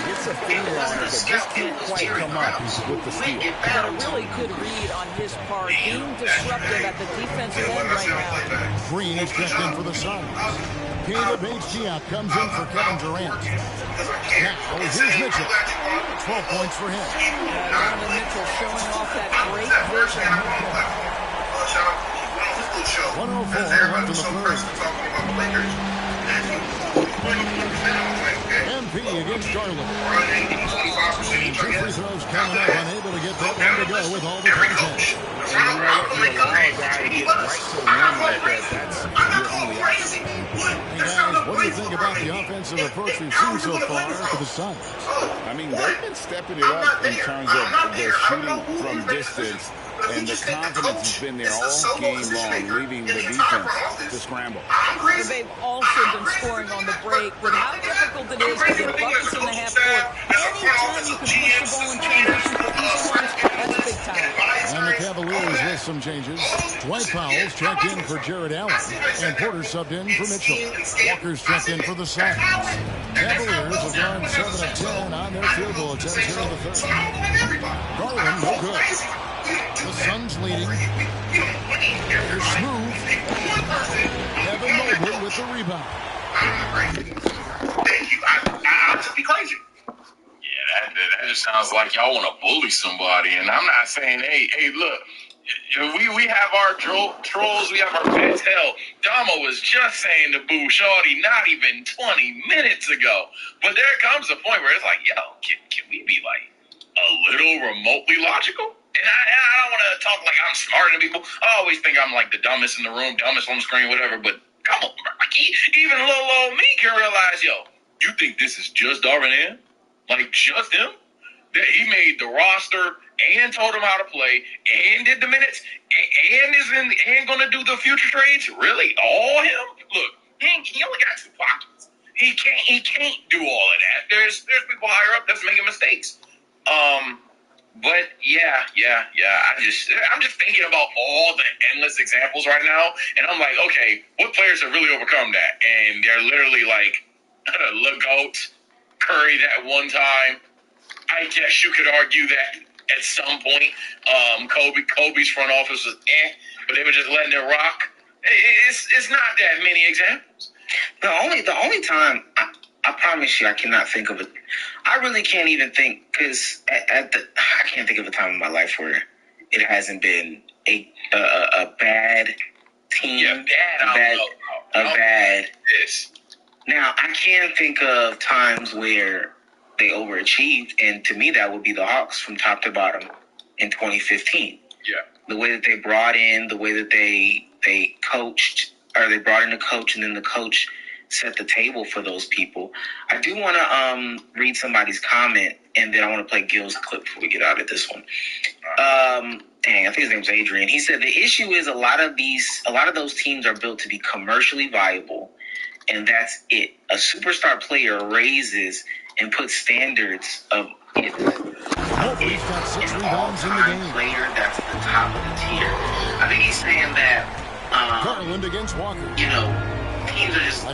Gets a finger on it, but just can't quite come up with the steal. But a really good read on his part, being disruptive at the defensive end right now. Green is checked in for the Suns. Caleb H. comes in for Kevin Durant. Now, here's Mitchell. 12 points for him. Donovan Mitchell showing off that great vision. 104 left in the third. MP against Garland. Two free throws coming up, unable to get that one to go with all the contact. You allow a guy to get right to the rim like that, that's your only option. Hey guys, what do you think about the offensive approach we've seen so far for the Suns? I mean, they've been stepping it up in terms of their shooting from distance, and the confidence has been there all game long, leaving the defense to scramble. But they've also been scoring on the break. With how difficult it is to get buckets in the half court, anytime you can push the ball in transition for easy ones, that's big time. And the Cavaliers with some changes. Dwight Powell's checked in for Jared Allen, and Porter subbed in for Mitchell. Walker's checked in for the Suns. Cavaliers have gone 7 of 10 on their field goal attempts here in the third. Garland, no good. The Suns leading. Here's Smooth. Evan Mobley with the rebound. Thank you. I'll just be crazy. Yeah, that just sounds like y'all want to bully somebody. And I'm not saying, hey, look, we have our trolls, we have our pets. Hell, Damo was just saying to Boo Shorty not even 20 minutes ago. But there comes a point where it's like, yo, can we be like a little remotely logical? And I don't want to talk like I'm smarter than people. I always think I'm like the dumbest in the room, dumbest on the screen, whatever. But come on, bro. Like even little old me can realize, yo, you think this is just Darvin Ham? Like just him? That he made the roster and told him how to play and did the minutes and going to do the future trades? Really? All him? Look, he only got 2 pockets. He can't do all of that. There's people higher up that's making mistakes. But yeah. I'm just thinking about all the endless examples right now, and I'm like, okay, what players have really overcome that? And they're literally like LeGoat, Curry that one time. I guess you could argue that at some point, Kobe's front office was but they were just letting it rock. It's not that many examples. The only time I promise you I cannot think of it. I really can't even think because I can't think of a time in my life where it hasn't been a bad team. Yeah, bad. Yes. Now I can think of times where they overachieved, and to me that would be the Hawks from top to bottom in 2015. Yeah. The way that they brought in, the way that they coached, or they brought in a coach, and then the coach set the table for those people. I do want to read somebody's comment, and then I want to play Gil's clip before we get out of this one. Dang, I think his name's Adrian. He said the issue is a lot of those teams are built to be commercially viable, and that's it. A superstar player raises and puts standards of it. He's got 6 rebounds in the game. Player that's the top of the tier. I think he's saying that Garland against Walker. Teams are just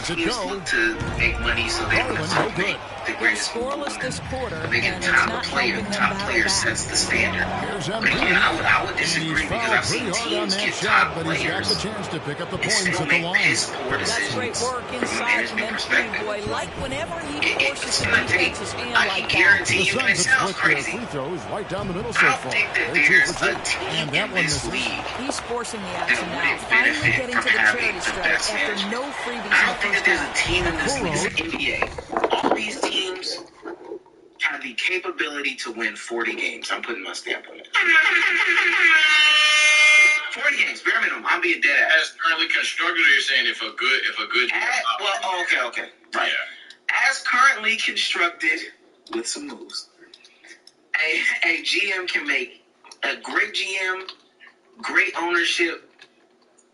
look to make money, so they don't have to make the greatest scoreless this quarter, they get top player sets the standard. But again, I would disagree because I've seen teams get top players the chance to pick up the and points still at the make line. piss poor That's great decisions work from a inside management and then perspective. boy, like whenever he forces the I defense's hand can like that. guarantee The you, and it Suns have sounds split their crazy. free throws right down the middle I so don't far. think that They're 2 there's for 2. a team And that in one this misses. league He's forcing the that action now, wouldn't finally benefit getting from to the having charity the stripe best after management. no freebies I in don't the think first that there's a half. team in this league, NBA. All these teams have the capability to win 40 games. I'm putting my stamp on it. 40 games, bare minimum. I'm being dead ass. As currently constructed, or you're saying if a good Okay. Right. As currently constructed, with some moves, a GM can make a great GM, great ownership,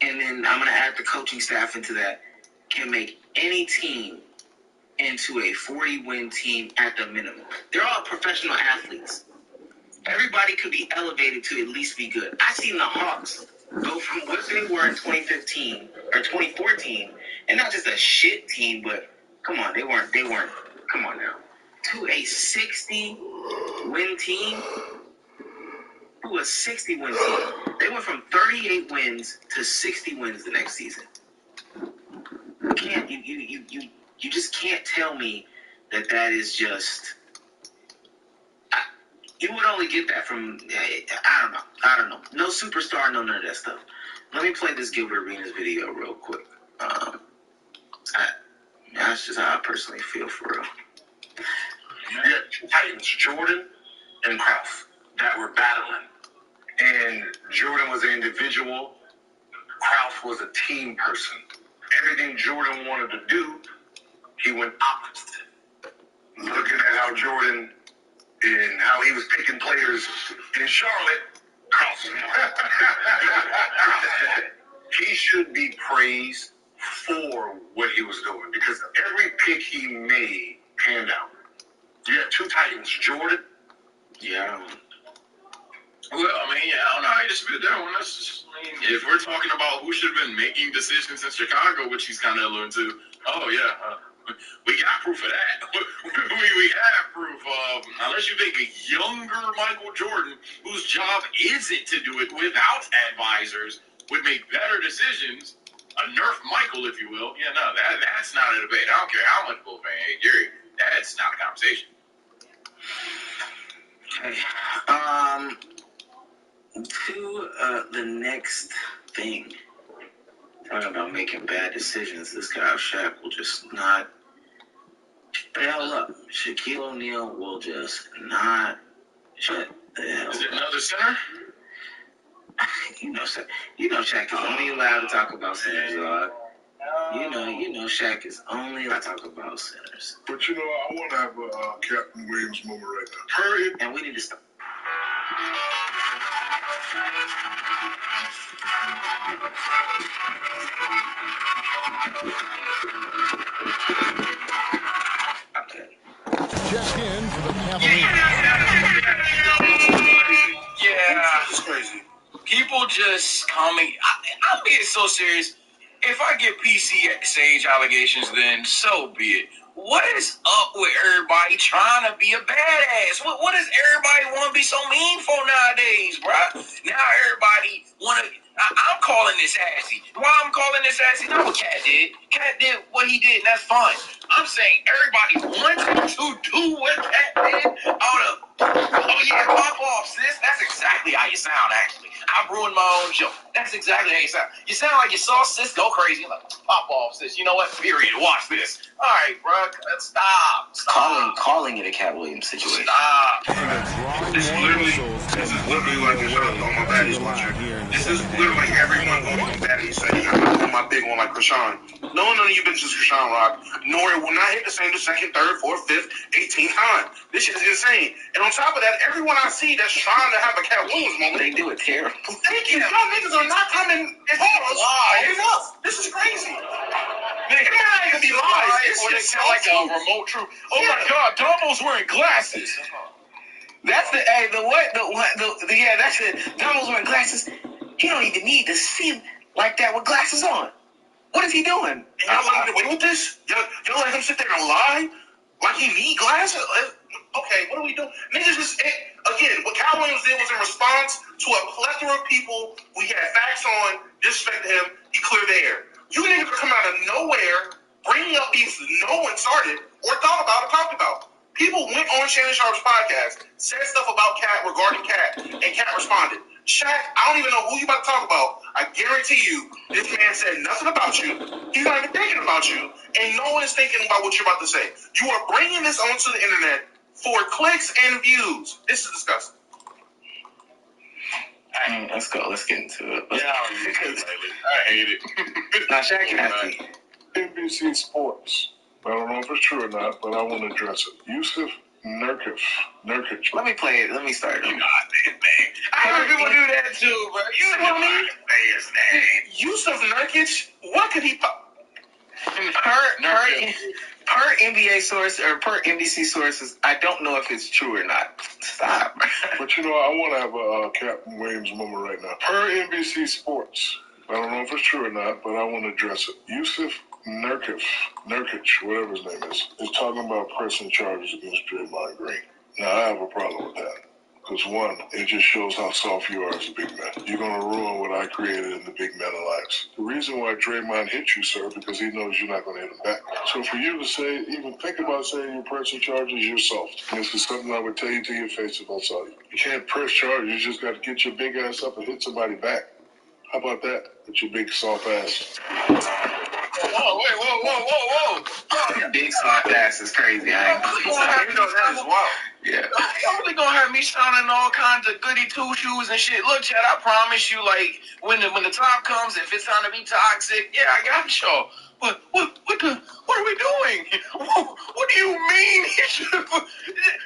and then I'm going to add the coaching staff into that, can make any team into a 40-win team at the minimum. They're all professional athletes. Everybody could be elevated to at least be good. I've seen the Hawks go from what they were in 2015 or 2014, and not just a shit team, but come on, they weren't, come on now, to a 60-win team. To a 60-win team. They went from 38 wins to 60 wins the next season. You just can't tell me that is just. You would only get that from, I don't know. No superstar, no none of that stuff. Let me play this Gilbert Arenas video real quick. That's just how I personally feel for real. Yeah, Titans, Jordan and Kraft that were battling. And Jordan was an individual. Kraft was a team person. Everything Jordan wanted to do, he went opposite. Looking at how Jordan and how he was picking players in Charlotte, he should be praised for what he was doing because every pick he made panned out. You had 2 Titans, Jordan. Yeah. Well, I don't know how you dispute that one. That's just, if we're talking about who should have been making decisions in Chicago, which he's kind of alluding to, we got proof of that. we have proof of, unless you think a younger Michael Jordan, whose job isn't to do it without advisors, would make better decisions, a Nerf Michael, if you will. Yeah, no, that's not a debate. I don't care how much Bull fan hate Jerry. That's not a conversation. Okay. To the next thing. Talking about making bad decisions. This guy, Shaq, will just not shut the hell up. Shaquille O'Neal will just not shut the hell up. Is it another center? You know Shaq is only allowed to talk about centers, dog. You know Shaq is only allowed to talk about centers. But I want to have a Captain Williams moment right now. Hurry. And we need to stop. Okay. Check in for the Cavaliers. Yeah, it's crazy. People just call me. I'm being so serious. If I get PC Sage allegations, then so be it. What is up with everybody trying to be a badass? What does everybody want to be so mean for nowadays, bruh? Now everybody want to. I'm calling this assy. Why I'm calling this assy? Not what Cat did. Cat did what he did, and that's fine. I'm saying everybody wants to do what Cat did. Oh yeah, pop off, sis. That's exactly how you sound, actually. I ruined my own joke. That's exactly how you sound. You sound like you saw sis go crazy. You're like, pop off, sis. You know what? Period. Watch this. All right, bro. Stop. Calling it a Cat Williams situation. Stop. This is literally like this on my baddies watcher. This is literally like everyone on my baddies saying, I'm not on my big one like Krishan. No one of you bitches Krishan Rock, nor it will not hit the same the second, third, fourth, fifth, 18th time. This shit is insane. And on top of that, everyone I see that's trying to have a Cat Williams moment, They do it terrible. thank you. Y'all niggas are not coming as enough. This is crazy. Man, it might even be lies. Or they sound like a remote truth. Oh my God, Damo's wearing glasses. That's the that's it. Donald's wearing glasses. He don't even need to see like that with glasses on. What is he doing? And y'all let him get away with this? Y'all let him sit there and lie? Like he need glasses? Okay, what are we doing? Niggas just, again, what Cat Williams did was in response to a plethora of people we had facts on, disrespected him, he cleared the air. You niggas are coming out of nowhere, bringing up beefs no one started or thought about or talked about. People went on Shannon Sharp's podcast, said stuff about Cat regarding Cat, and Cat responded. Shaq, I don't even know who you about to talk about. I guarantee you, this man said nothing about you. He's not even thinking about you, and no one is thinking about what you're about to say. You are bringing this onto the internet for clicks and views. This is disgusting. Let's go. Let's get into it. I hate it. Now, Shaq happy. NBC Sports. I don't know if it's true or not, but I want to address it. Yusuf Nurkic. Let me play it. Let me start. I heard people do that too, bro. You know what I mean? Say his name. Yusuf Nurkic? What could he... Per NBA source or per NBC sources, I don't know if it's true or not. Stop. But you know, I want to have a Captain Williams moment right now. Per NBC Sports, I don't know if it's true or not, but I want to address it. Yusuf Nurkic, whatever his name is talking about pressing charges against Draymond Green. Now, I have a problem with that. Because one, it just shows how soft you are as a big man. You're going to ruin what I created in the big man alliance. The reason why Draymond hit you, sir, because he knows you're not going to hit him back. So for you to say, even think about saying you're pressing charges, you're soft. And this is something I would tell you to your face if I saw you. You can't press charges. You just got to get your big ass up and hit somebody back. How about that? With your big soft ass. Whoa. Big soft ass is crazy. You know that as well. Yeah. Y'all really gonna have me sounding all kinds of goody two shoes and shit. Look, Chad, I promise you, like when the time comes, if it's time to be toxic, yeah, I got y'all. But what are we doing? What do you mean?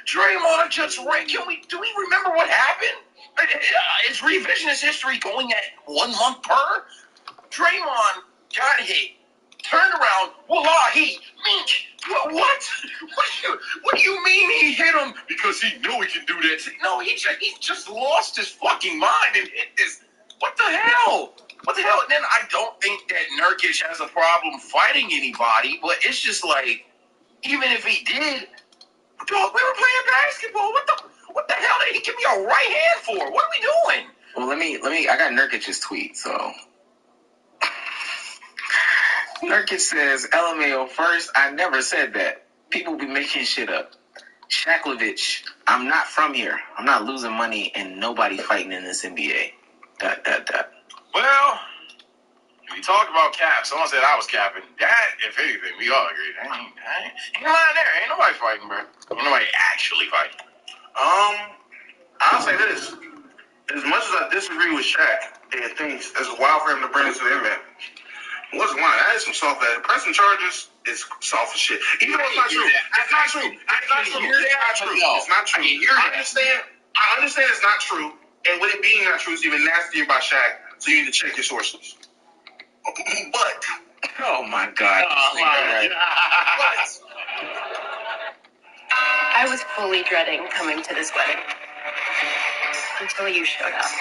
Draymond just ran. Do we remember what happened? Is revisionist history going at 1 month per? Draymond got hit, turned around, wallahi, Minch. What do you mean he hit him? Because he knew he can do that. No, he just lost his fucking mind and hit this. What the hell? And then I don't think that Nurkic has a problem fighting anybody, but it's just like, even if he did, dog, we were playing basketball. What the hell did he give me a right hand for? What are we doing? Well, let me. I got Nurkic's tweet, so. Nurkic says, LMAO, first, I never said that. People be making shit up. Shacklovich, I'm not from here. I'm not losing money and nobody fighting in this NBA. ... Well, if you talk about cap, someone said I was capping. That, if anything, we all agree. Ain't lying there. Ain't nobody fighting, bro. Ain't nobody actually fighting. I'll say this. As much as I disagree with Shaq and thinks it's wild for him to bring this to the internet, wasn't lying. That is some soft ass. Pressing charges is soft as shit. Even though it's not true. It's not true. It's not true. I understand it's not true. And with it being not true, it's even nastier by Shaq. So you need to check your sources. But oh my God. I was fully dreading coming to this wedding until you showed up.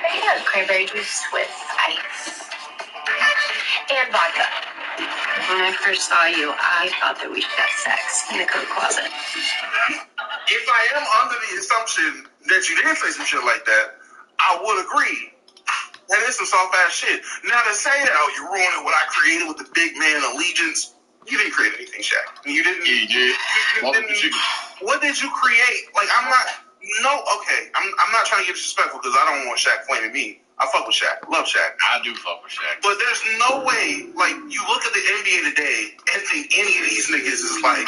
I had cranberry juice with ice and vodka. When I first saw you, I thought that we should have sex in the coat closet. If I am under the assumption that you didn't say some shit like that, I would agree. That is some soft ass shit. Now to say that, oh, you ruined what I created with the big man allegiance, you didn't create anything, Shaq. You didn't. Yeah, you did. What did you create? Like, I'm not. no, okay. I'm not trying to get disrespectful because I don't want Shaq flaming me. I fuck with Shaq. Love Shaq. I do fuck with Shaq. But there's no way, like, you look at the NBA today and think any of these niggas is, like,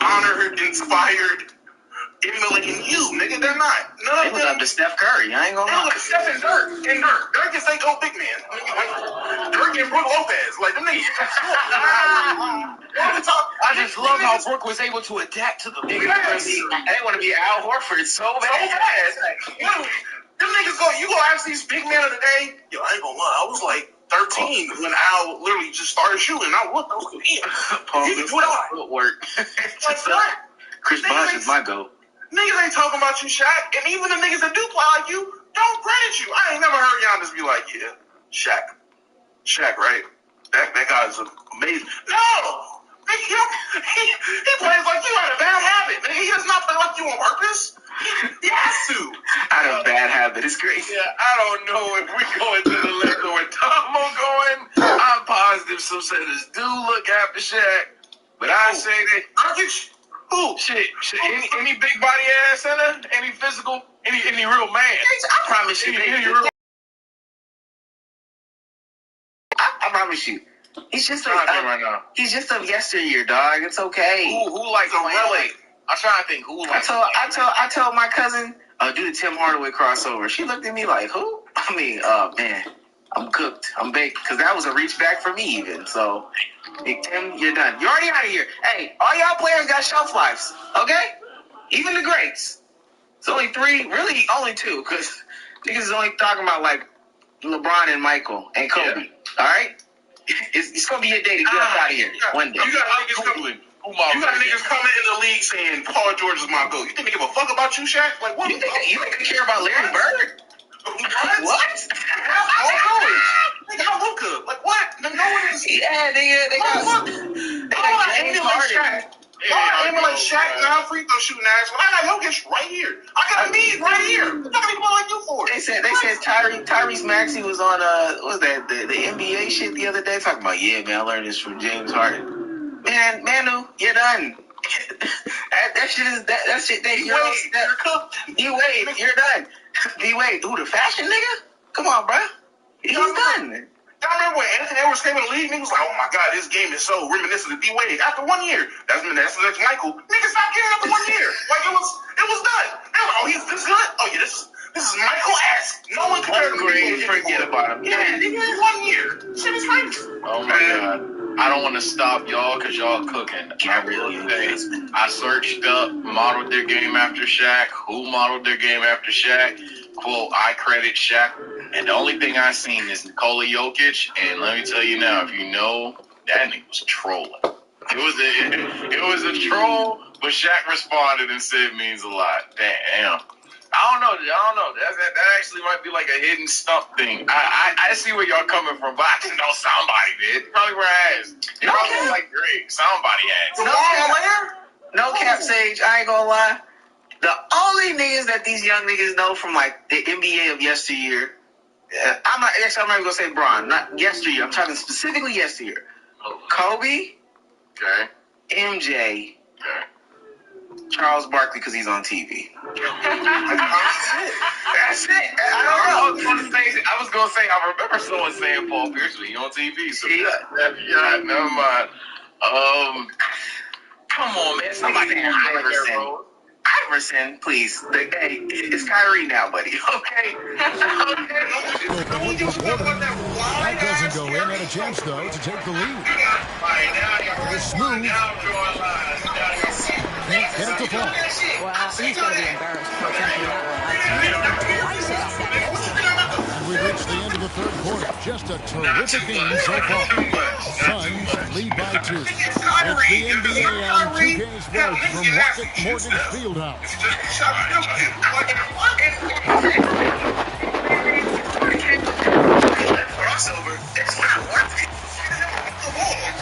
honored, inspired, emulating you, nigga. They're not. They look up to Steph Curry. I ain't gonna lie. They look at Steph and Dirk. Dirk is they go big man. Dirk and Brook Lopez. Like, them niggas. I just love how Brook was able to adapt to the big man. They want to be Al Horford so bad. Them niggas you go ask these big men of the day. Yo, I ain't gonna lie. I was like 13 when Al literally just started shooting. I was like, he can do it all. Footwork. Like what? Chris Bosh is my goat. Niggas ain't talking about you, Shaq. And even the niggas that do play like you don't credit you. I ain't never heard Giannis be like, yeah, Shaq, right? That guy's amazing. No! He plays like you had a bad habit. He does not play like you on purpose. He has to. I had a bad habit. It's crazy. Yeah, I don't know if we going to the level where Tomo going. I'm positive some centers do look after Shaq. But I say that. Who? Shit. Any big body ass center? Any physical? Any real man? I promise you. I promise you. He's just right now. He's just of yesteryear, dog. It's okay. Who like the relay? I'm trying to think who like. I told my cousin, do the Tim Hardaway crossover. She looked at me like, who? I mean, man, I'm cooked. I'm baked. Because that was a reach back for me even. So, Big Tim, you're done. You're already out of here. Hey, all y'all players got shelf lives, okay? Even the greats. It's only 3, really only 2, because niggas is only talking about like LeBron and Michael and Kobe. Yeah. All right? It's gonna be your day to get up out of here one day. You got niggas coming in the league saying Paul George is my GOAT. You think they give a fuck about you, Shaq? Like what? You think they care about Larry Bird? What? Nigga, Luka. Like what? No one is. Yeah, they got James Harden. I emulate Shaq and I'm free throw shooting ass. When I got Jokic right here, I got a need right here. What the fuck like you for? They said Tyrese Maxey was on what was that the NBA shit the other day talking about man, I learned this from James Harden. Man, Manu, you're done. that shit is that shit. You wait, you're done. D-Wade, who the fashion nigga? Come on, bro. He's done. I remember when Anthony Edwards came in the league, niggas was like, oh my God, this game is so reminiscent of D-Wade. After 1 year, that's the next Michael. Niggas stopped giving up 1 year. Like it was done. They were like, oh, he's this good? Oh yeah, this is Michael-esque. No one compared to me. Forget about him. Yeah, they gave 1 year. Shit is right. Oh my God. I don't want to stop y'all because y'all cooking. I really say I searched up, modeled their game after Shaq, who modeled their game after Shaq. Quote, I credit Shaq. And the only thing I seen is Nikola Jokic. And let me tell you now, if you know, that nigga was trolling. It was a troll, but Shaq responded and said means a lot. Damn. I don't know. That actually might be like a hidden stump thing. I see where y'all coming from, but I just know somebody did. Probably where I asked. It probably was like Greg. Somebody asked. No cap, Sage. I ain't gonna lie. The only niggas that these young niggas know from like the NBA of yesteryear, I'm not even gonna say Bron, not yesteryear. I'm talking specifically yesteryear. Kobe, okay, MJ, okay, Charles Barkley because he's on TV. That's it. I was gonna say I remember someone saying Paul Pierce was on TV. So yeah, never mind. Come on, man. Somebody Iverson, please. Hey, it's Kyrie now, buddy. Okay. That doesn't go in. And a chance, though, to take the lead. It's smooth. Can't get it to fall. Well, he's going to be embarrassed for attempting that one. And we've reached the end of the third quarter. Just a terrific game so far. Suns lead by 2. It's the NBA on 2K Sports from Rocket Mortgage Fieldhouse. Crossover. It's not worth it.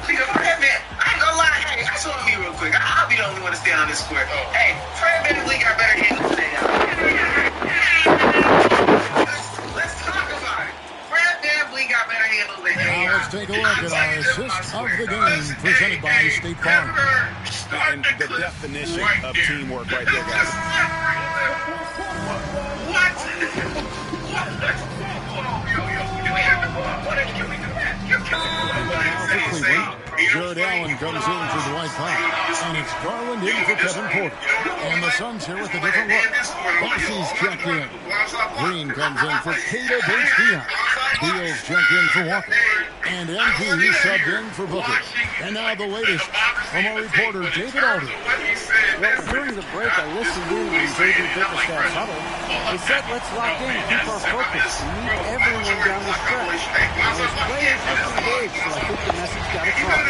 Because Fred Van, I ain't gonna lie. Hey, I saw me real quick. I'll be the only one to stay on this square. Hey, Fred Van Vliet got better handles today. Let's talk about it. Fred Van Vliet got better handles than Now let's take a look at our assist of the game presented by State Farm. And the definition of teamwork right there, guys. Jared Allen comes in for Dwight Powell, and it's Garland in for Kevin Porter. And the Suns here with a different look. Bossie's checked in. Green comes in for Keita Bates-Diop. Beals checked in for Walker. And MP subbed in for Booker. And now the latest from our reporter, David Aldridge. Well, during the break, I listened in on David Bickerstaff's huddle. He said, let's lock in and keep our focus and meet everyone down the stretch. Now, his players look engaged, so I think the message got across.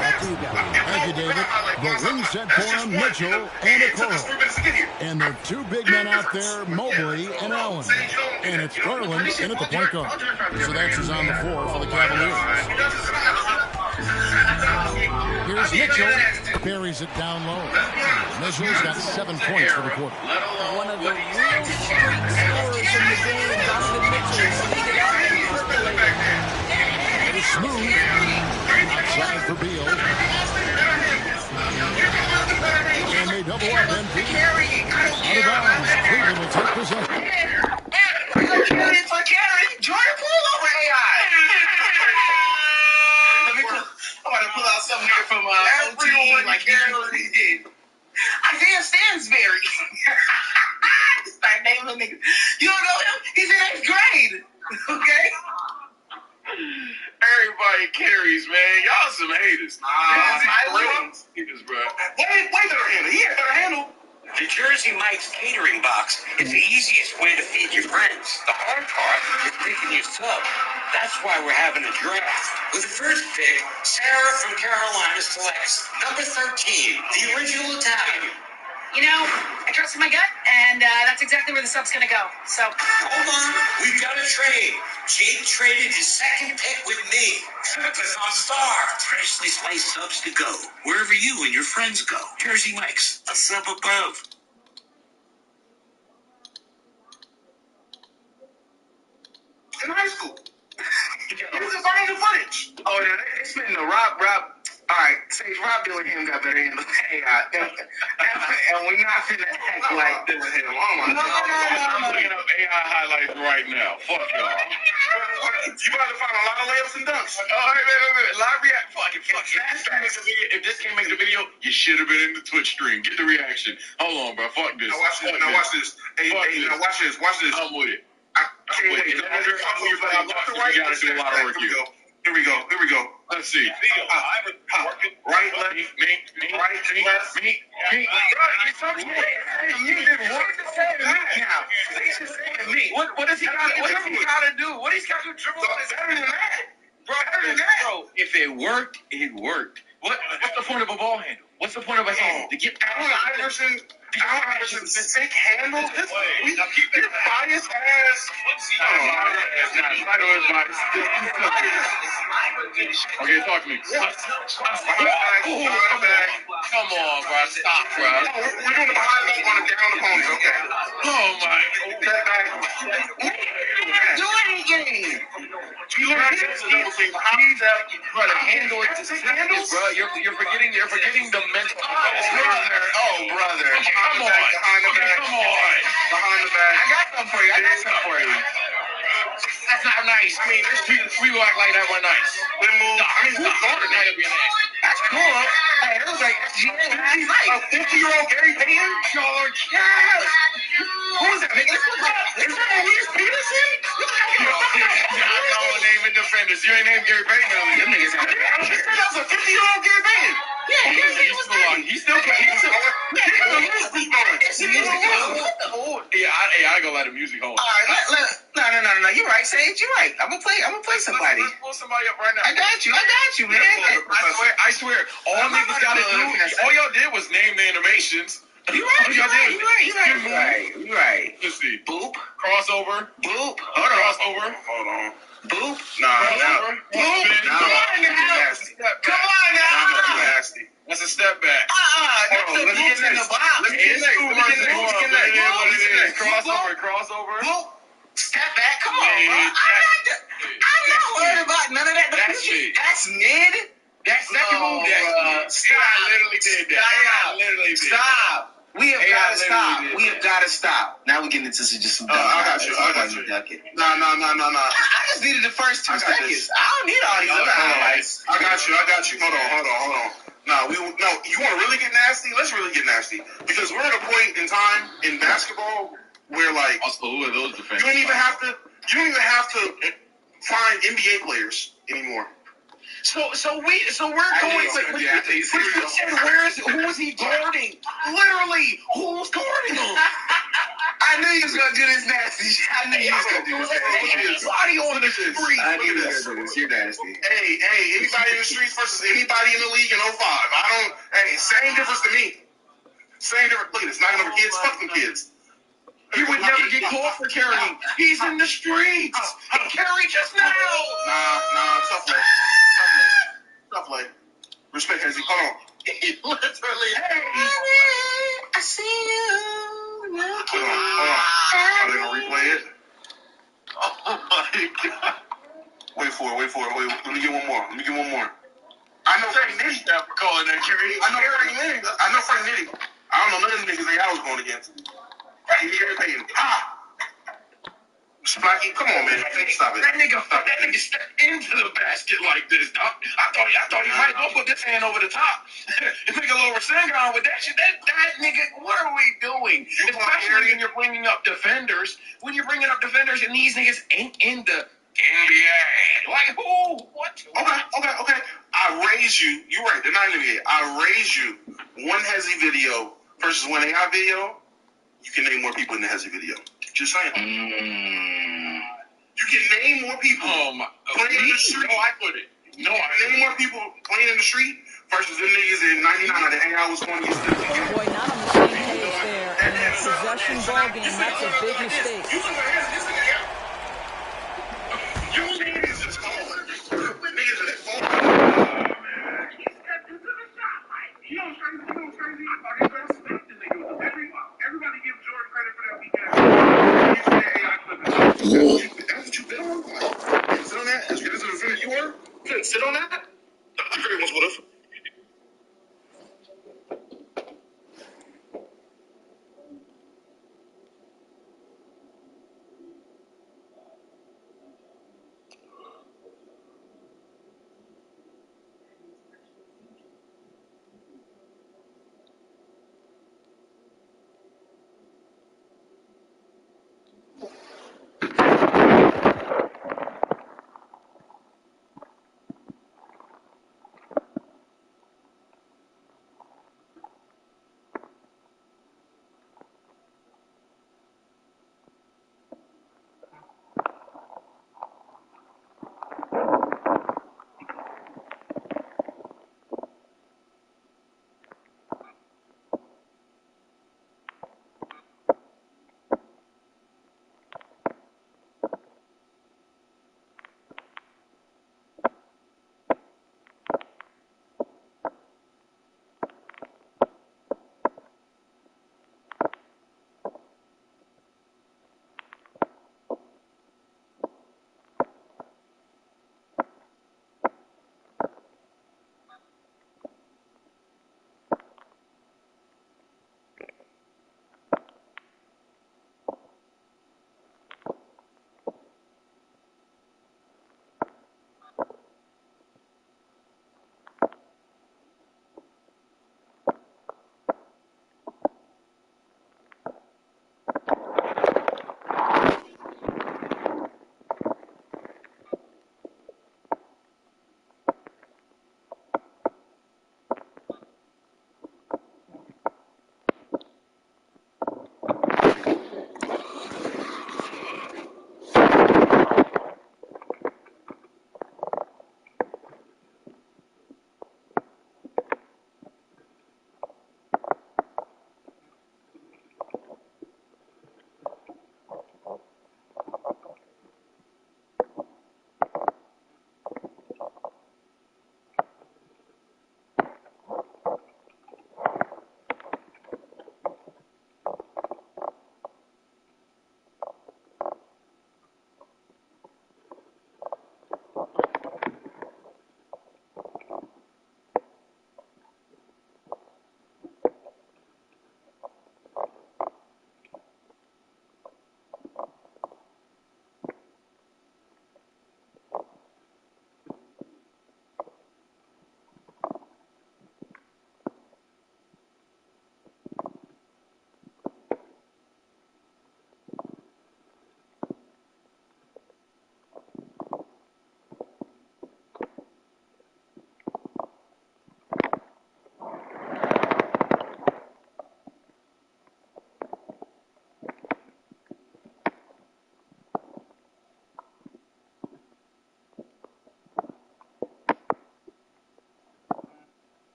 Back to you guys. Thank you, David. The wing set for him, Mitchell and Okoro. And there are two big men out there, Mobley and Allen. And it's Garland in at the point guard. So that's who's on the floor for the Cavaliers. Here's Mitchell. Buries it down low. Mitchell's got 7 points for the quarter. One of the real streak scorers in the game, Donovan Mitchell, taking it out and percolating. It is smooth. Outside for Beal. And they double up MP. Out of bounds. Cleveland will take possession. Jordan, pull over AI. I'm about to pull out something here from OT, like he did. Isaiah Stansberry. Start naming the nigga. You don't know him? He's in 8th grade. Okay? Everybody carries, man. Y'all some haters. Haters, bro. Wait a handle. He had a handle. The Jersey Mike's catering box is the easiest way to feed your friends. The hard part is picking your sub. That's why we're having a draft. With the first pick, Sarah from Carolina selects number 13, the original Italian. You know, I trusted my gut, and that's exactly where the sub's going to go. So, hold on. We've got a trade. Jake traded his second pick with me because I'm starved. Freshly sliced subs to go wherever you and your friends go. Jersey Mike's, a sub above. In high school. He was invited to footage. Oh, no, they spitting the Rob. All right, Sage, Rob Dillingham got better handle than AI. And we're not finna act like Dillingham. Oh, my God. I'm looking up AI highlights right now. Fuck y'all. You about to find a lot of layups and dunks. Oh, wait. Live react. Fuck it. If this can't make the video, you should have been in the Twitch stream. Get the reaction. Hold on, bro. Fuck this. Now watch this. Hey, now watch this. I'm with it. We gotta do a lot of work here. Here we go. Let's see. Right, left, me. You did what to say to me now. They should say to me. What does he got to do? What he's got to dribble? Better than that. Bro, if it worked, it worked. What's the point of a ball handle? What's the point of a handle? To get Allen Iverson's sick handle. We keep it biased ass. Okay, talk to me. Come on, bro. Stop, bro. We're doing the behind back on the down opponent. Okay. Oh my. Do it again. Bro, the handle is just bro. You're forgetting the mental. Brother. Come on. Behind the back. I got something for you. That's not nice. I mean, we will act like that we're nice. That's cool. Hey, it was like, a 50-year-old Gary Payton? George. Yes. Who is that? Is that Elias Peterson? I'm calling naming defenders. You ain't named Gary Payton earlier. Them niggas got That was a 50-year-old Gary Payton. He's still I ain't gonna let the music hold. All right, no. You're right, Sage. You're right. I'm gonna play somebody. Let's pull somebody up right now. I got you, man. I swear. All niggas gotta do. All y'all did was name the animations. You're right. Let's see. Boop. Crossover. Boop. Crossover. Hold on. Boop. Crossover. Come on now. Nasty. That's a step back. That's the boots in the box. Let's get next. Crossover. Boop. Step back. Come on, bro. I'm not worried about none of that. That's mid. That's second move. Stop. literally did that. AI literally did Stop. We have got to stop. literally We have got to stop. Now we're getting into just some dumb I got you. No. I just needed the first 2 seconds. I don't need all these other highlights. I got you. Hold on. You want to really get nasty? Let's really get nasty. Because we're at a point in time in basketball where, like, also, who are those defenders? You don't even have to find NBA players anymore. So we're going. Who is he guarding? Literally, who's guarding him? I knew he was gonna do this nasty shit. I knew he was gonna do this. Anybody on the street. I knew he was gonna do this. You're nasty. Hey, anybody in the streets versus anybody in the league in 05. Same difference to me. Same difference. Look at this. 9 number kids. Fuck them kids. He would never get caught for carrying. He's in the streets. He carried just now. Nah. Tough play. Respect, Hezzy. Hold on. He literally. Hey, I see you. Hold on. Are they gonna replay it? Oh my God. Wait for it. Let me get one more. I know Frank Nitty for calling that carry. I know Frank Nitty. I don't know none of the niggas that I was going against. He irritating. Splacky, come on, man. Stop it. That nigga stepped into the basket like this, dog. I thought he might go put this hand over the top. Nigga lower Sengun with that shit. That nigga, what are we doing? Especially when you're bringing up defenders. When you're bringing up defenders and these niggas ain't in the NBA. Like who? What? Okay. I raise you. You're right. They're not in the NBA. I raise you one Hezzy video versus one AI video. You can name more people in the Hezzy video. Just saying. You can name more people playing in the street. No, I couldn't. No, name more people playing in the street versus the niggas in 99 that AI was going against them. Boy, not on the same page there. And in a possession ball game, that's a big mistake. You niggas is cold. Niggas is cold. Everybody give Jordan credit for that weekend. That's what you bet on? Sit on that? As good as a defender you were? You didn't sit on that? The great ones would have.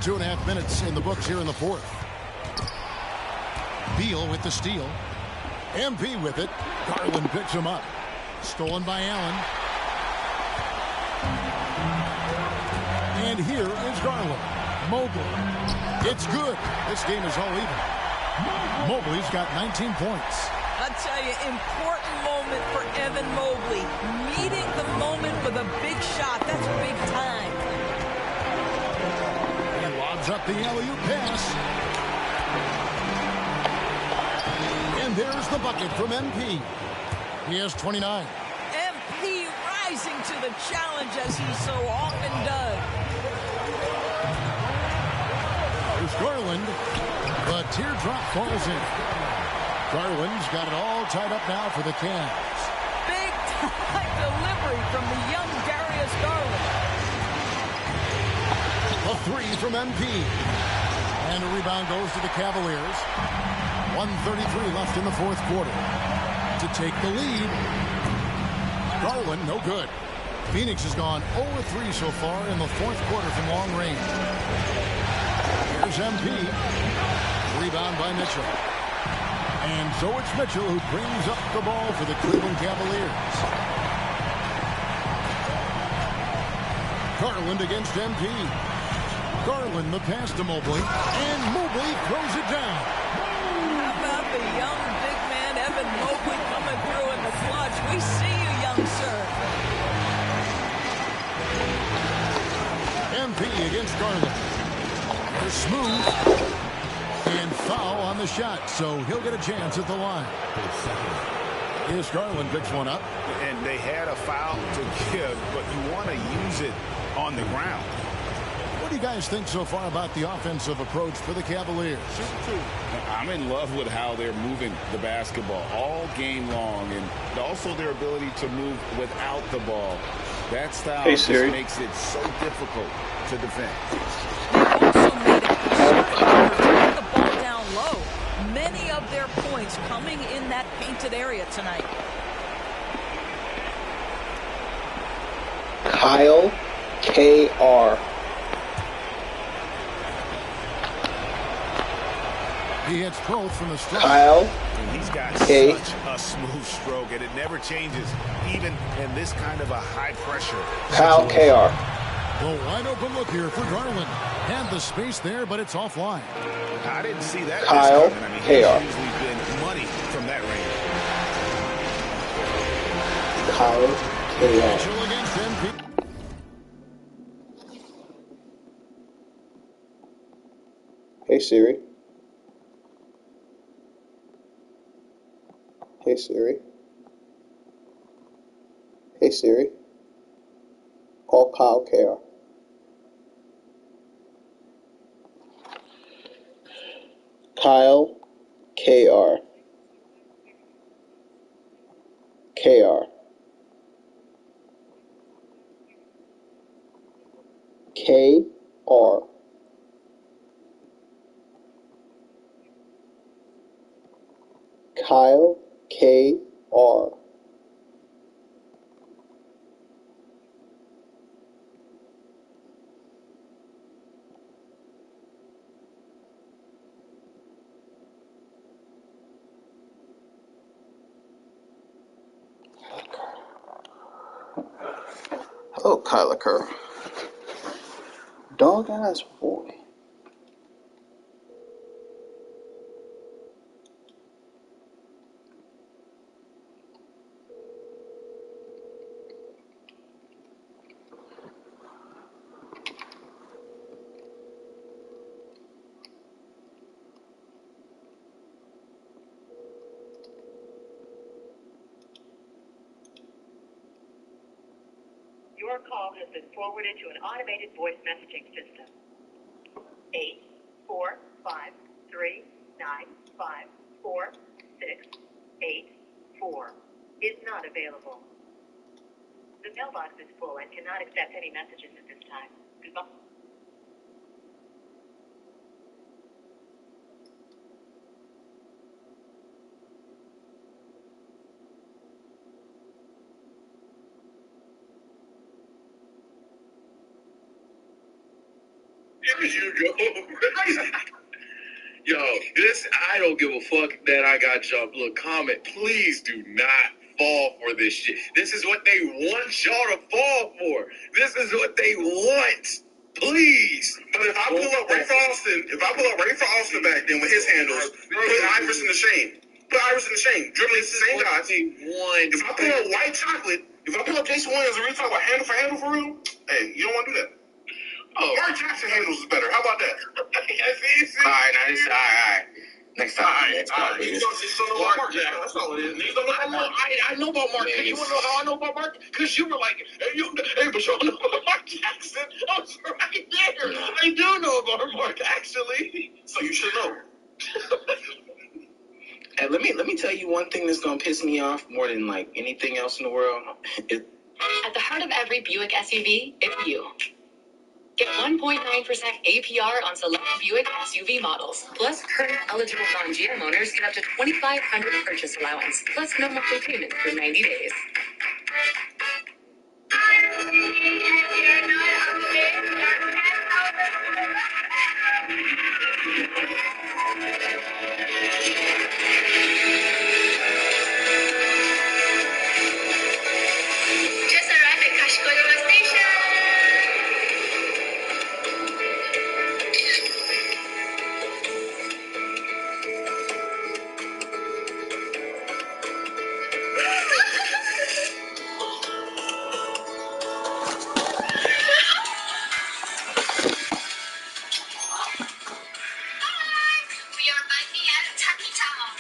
2.5 minutes in the books here in the fourth. Beal with the steal. MP with it. Garland picks him up. Stolen by Allen. And here is Garland. Mobley. It's good. This game is all even. Mobley's got 19 points. I'll tell you, important moment for Evan Mobley. Meeting the moment with a big shot. That's big time. He lobs up the alley-oop pass. And there's the bucket from MP. He has 29. MP rising to the challenge as he so often does. There's Garland. The teardrop falls in. Garland's got it all tied up now for the Cavs. Big time delivery from the young Darius Garland. A three from MP. And a rebound goes to the Cavaliers. 1:33 left in the fourth quarter. To take the lead. Garland, no good. Phoenix has gone 0-3 so far in the fourth quarter from long range. Here's MP. Rebound by Mitchell. And so it's Mitchell who brings up the ball for the Cleveland Cavaliers. Garland against MP. Garland the pass to Mobley. And Mobley throws it down. How about the young big man Evan Mobley coming through in the clutch? We see you, young sir. MP against Garland. They're smooth. And foul on the shot, so he'll get a chance at the line. Here's Garland, picks one up. And they had a foul to give, but you want to use it on the ground. What do you guys think so far about the offensive approach for the Cavaliers? I'm in love with how they're moving the basketball all game long, and also their ability to move without the ball. That style just makes it so difficult to defend. Many of their points coming in that painted area tonight. Kyle K.R. He hits both from the stroke. Kyle and he's got K. such a smooth stroke, and it never changes, even in this kind of a high pressure. Kyle K.R. The wide open look here for Garland. Had the space there, but it's offline. I didn't see that. Kyle K.R. He's usually been money from that range. Kyle K.R. Mitchell against MP. Hey Siri. Hey Siri. Hey Siri. Call Kyle K.R. Kyle K.R. K.R. K.R. Kyle K.R. Hello, Kyler Kerr. Dog ass boy. Your call has been forwarded to an automated voice messaging system. 8453954 is not available. The mailbox is full and cannot accept any messages at this time. Goodbye. There you go. Yo, I don't give a fuck that I got jumped. Look, comment, please do not fall for this shit. This is what they want y'all to fall for. This is what they want. Please. But if I pull up Rafer Alston back then with his handles, put Iverson to shame. Dribbling the same guys. If I pull up White Chocolate, if I pull up Jason Williams and we talk about handle for real, hey, you don't want to do that. Oh, Mark Jackson handles is better. How about that? All right. Next time. All right. You just don't know about Mark Jackson. That's all it is. You don't know about Mark. I know about Mark. You want to know how I know about Mark? Because you were like, hey, but you don't know about Mark Jackson. I was right there. I do know about Mark, actually. So you should know. And let me tell you one thing that's gonna piss me off more than like anything else in the world. At the heart of every Buick SUV, it's you. Get 1.9% APR on select Buick SUV models. Plus, current eligible non-GM owners get up to $2,500 purchase allowance. Plus, no monthly payment for 90 days. Just arrived at Kashikoyama Station. We are biking at Tucky Town.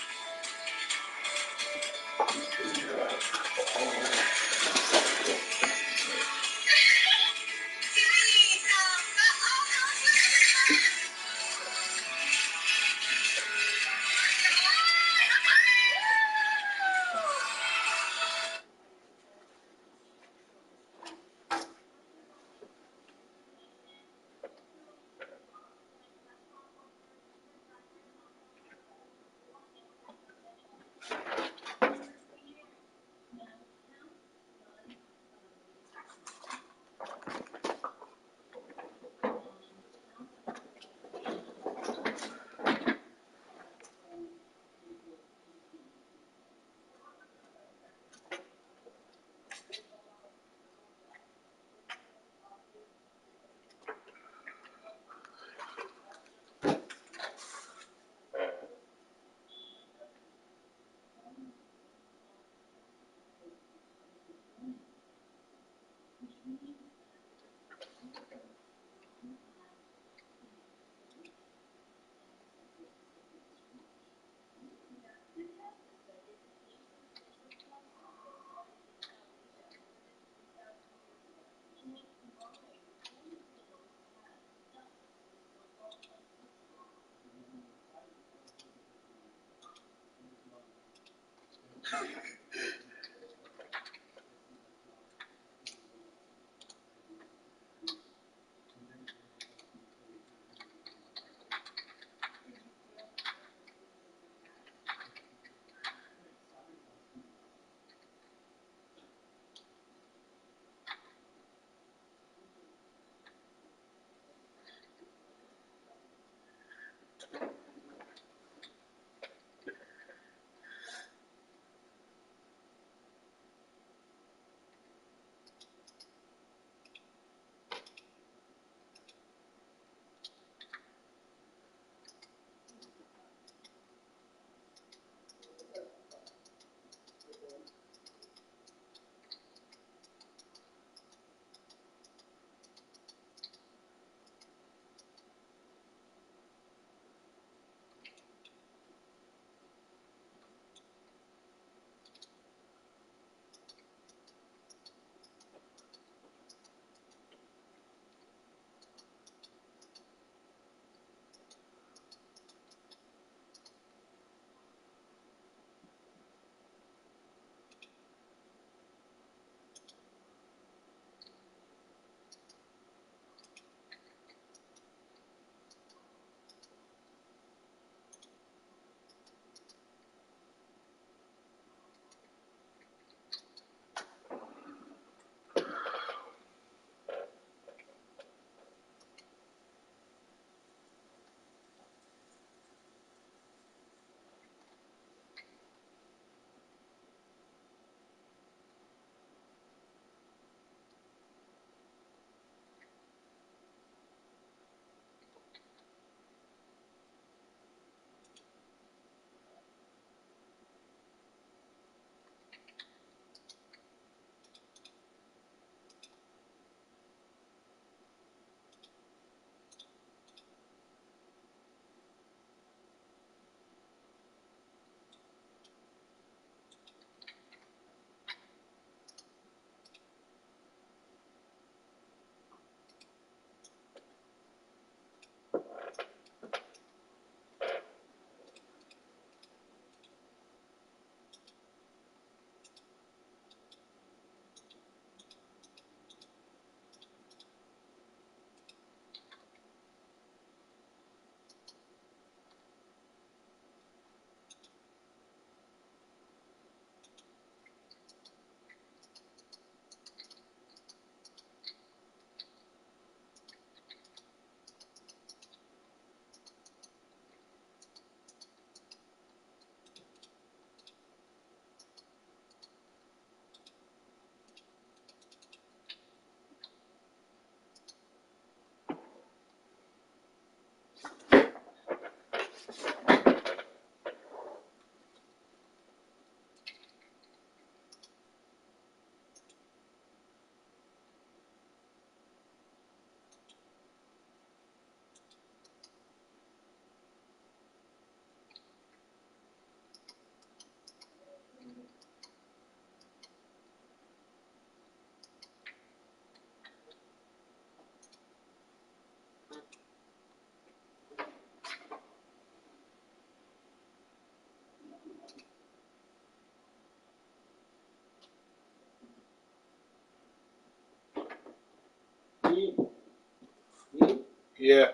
Yeah.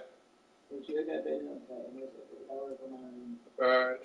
Alright.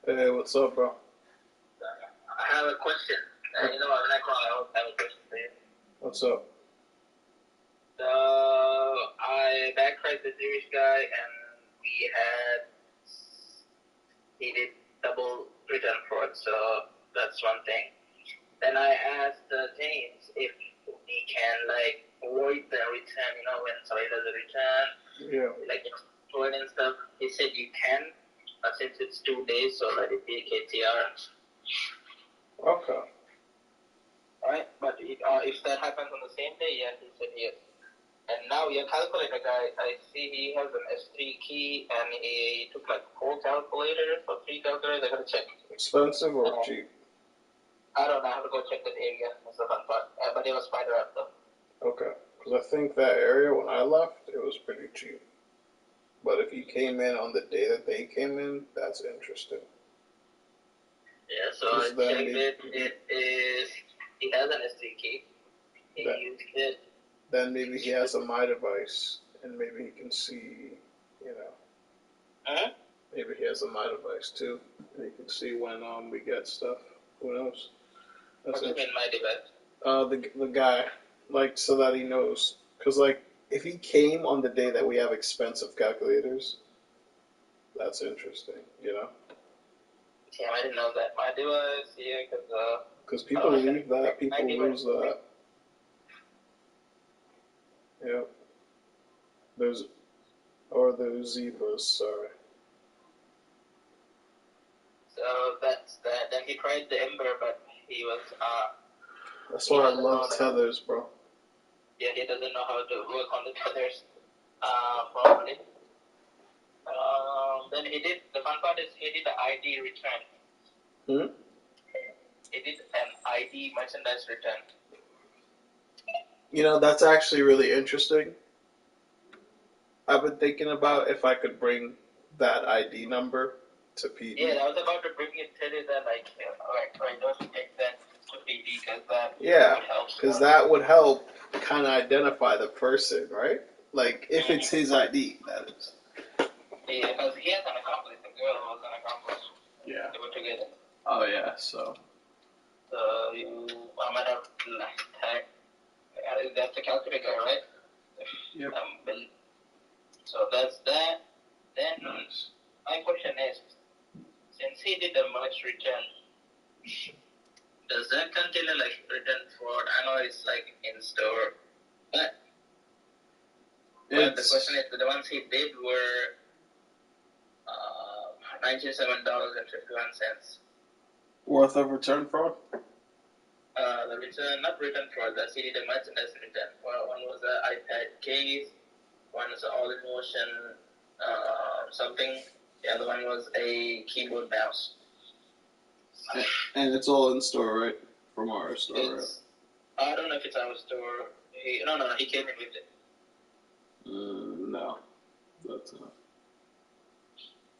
Hey, what's up, bro? I have a question. When I call, I have a question for you. What's up? So, I backtracked the Jewish guy, and he did double return fraud, so that's one thing. Then I asked James if he can, avoid the return, when somebody does a return, fraud and stuff. He said you can, but since it's 2 days, so let it be KTR. Okay. Alright, but if that happens on the same day, yeah, he said yes. And now your calculator guy, I see he has an S3 key, and he took 4 calculators or 3 calculators. I gotta check. Expensive or cheap? I don't know. I have to go check that area. That's the fun part. But it was Spider Up though. Okay, because I think that area when I left, it was pretty cheap. But if he came in on the day that they came in, that's interesting. Yeah, so I checked it. It is. He has an S3 key. He used it. Then maybe he has a My Device, and maybe he can see, Huh? Maybe he has a My Device too, and he can see when we get stuff. Who knows? What do you mean My Device? The guy, so that he knows, because if he came on the day that we have expensive calculators, that's interesting, Yeah, I didn't know that. My Device, yeah, because people leave that, people lose that. Yep. There's zebras, sorry. So that's that. Then he tried the Ember, but he was, That's why I love tethers, bro. Yeah, he doesn't know how to work on the tethers, properly. Then the fun part is he did the ID return. He did an ID merchandise return. That's actually really interesting, I've been thinking about if I could bring that ID number to PD. Yeah, I was about to bring it, tell you that, don't take that to PD because that would help. Because that would help kind of identify the person, right? Like, if it's his ID, that is. Yeah, because he has an accomplice. The girl was an accomplice. Yeah. They were together. Oh, yeah, so. I might have that's the calculator guy, right? Yep. So that's that. Then my question is, since he did the merch return, does that contain return fraud? I know it's in store, but the question is, the ones he did were $97.51. Worth of return fraud? The return, not return fraud, the CD, the merchandise return. Well, one was an iPad case, one was an all-in-motion something, the other one was a keyboard mouse. And it's all in store, right? From our store, right? I don't know if it's our store. No, he came in with it. No, that's not.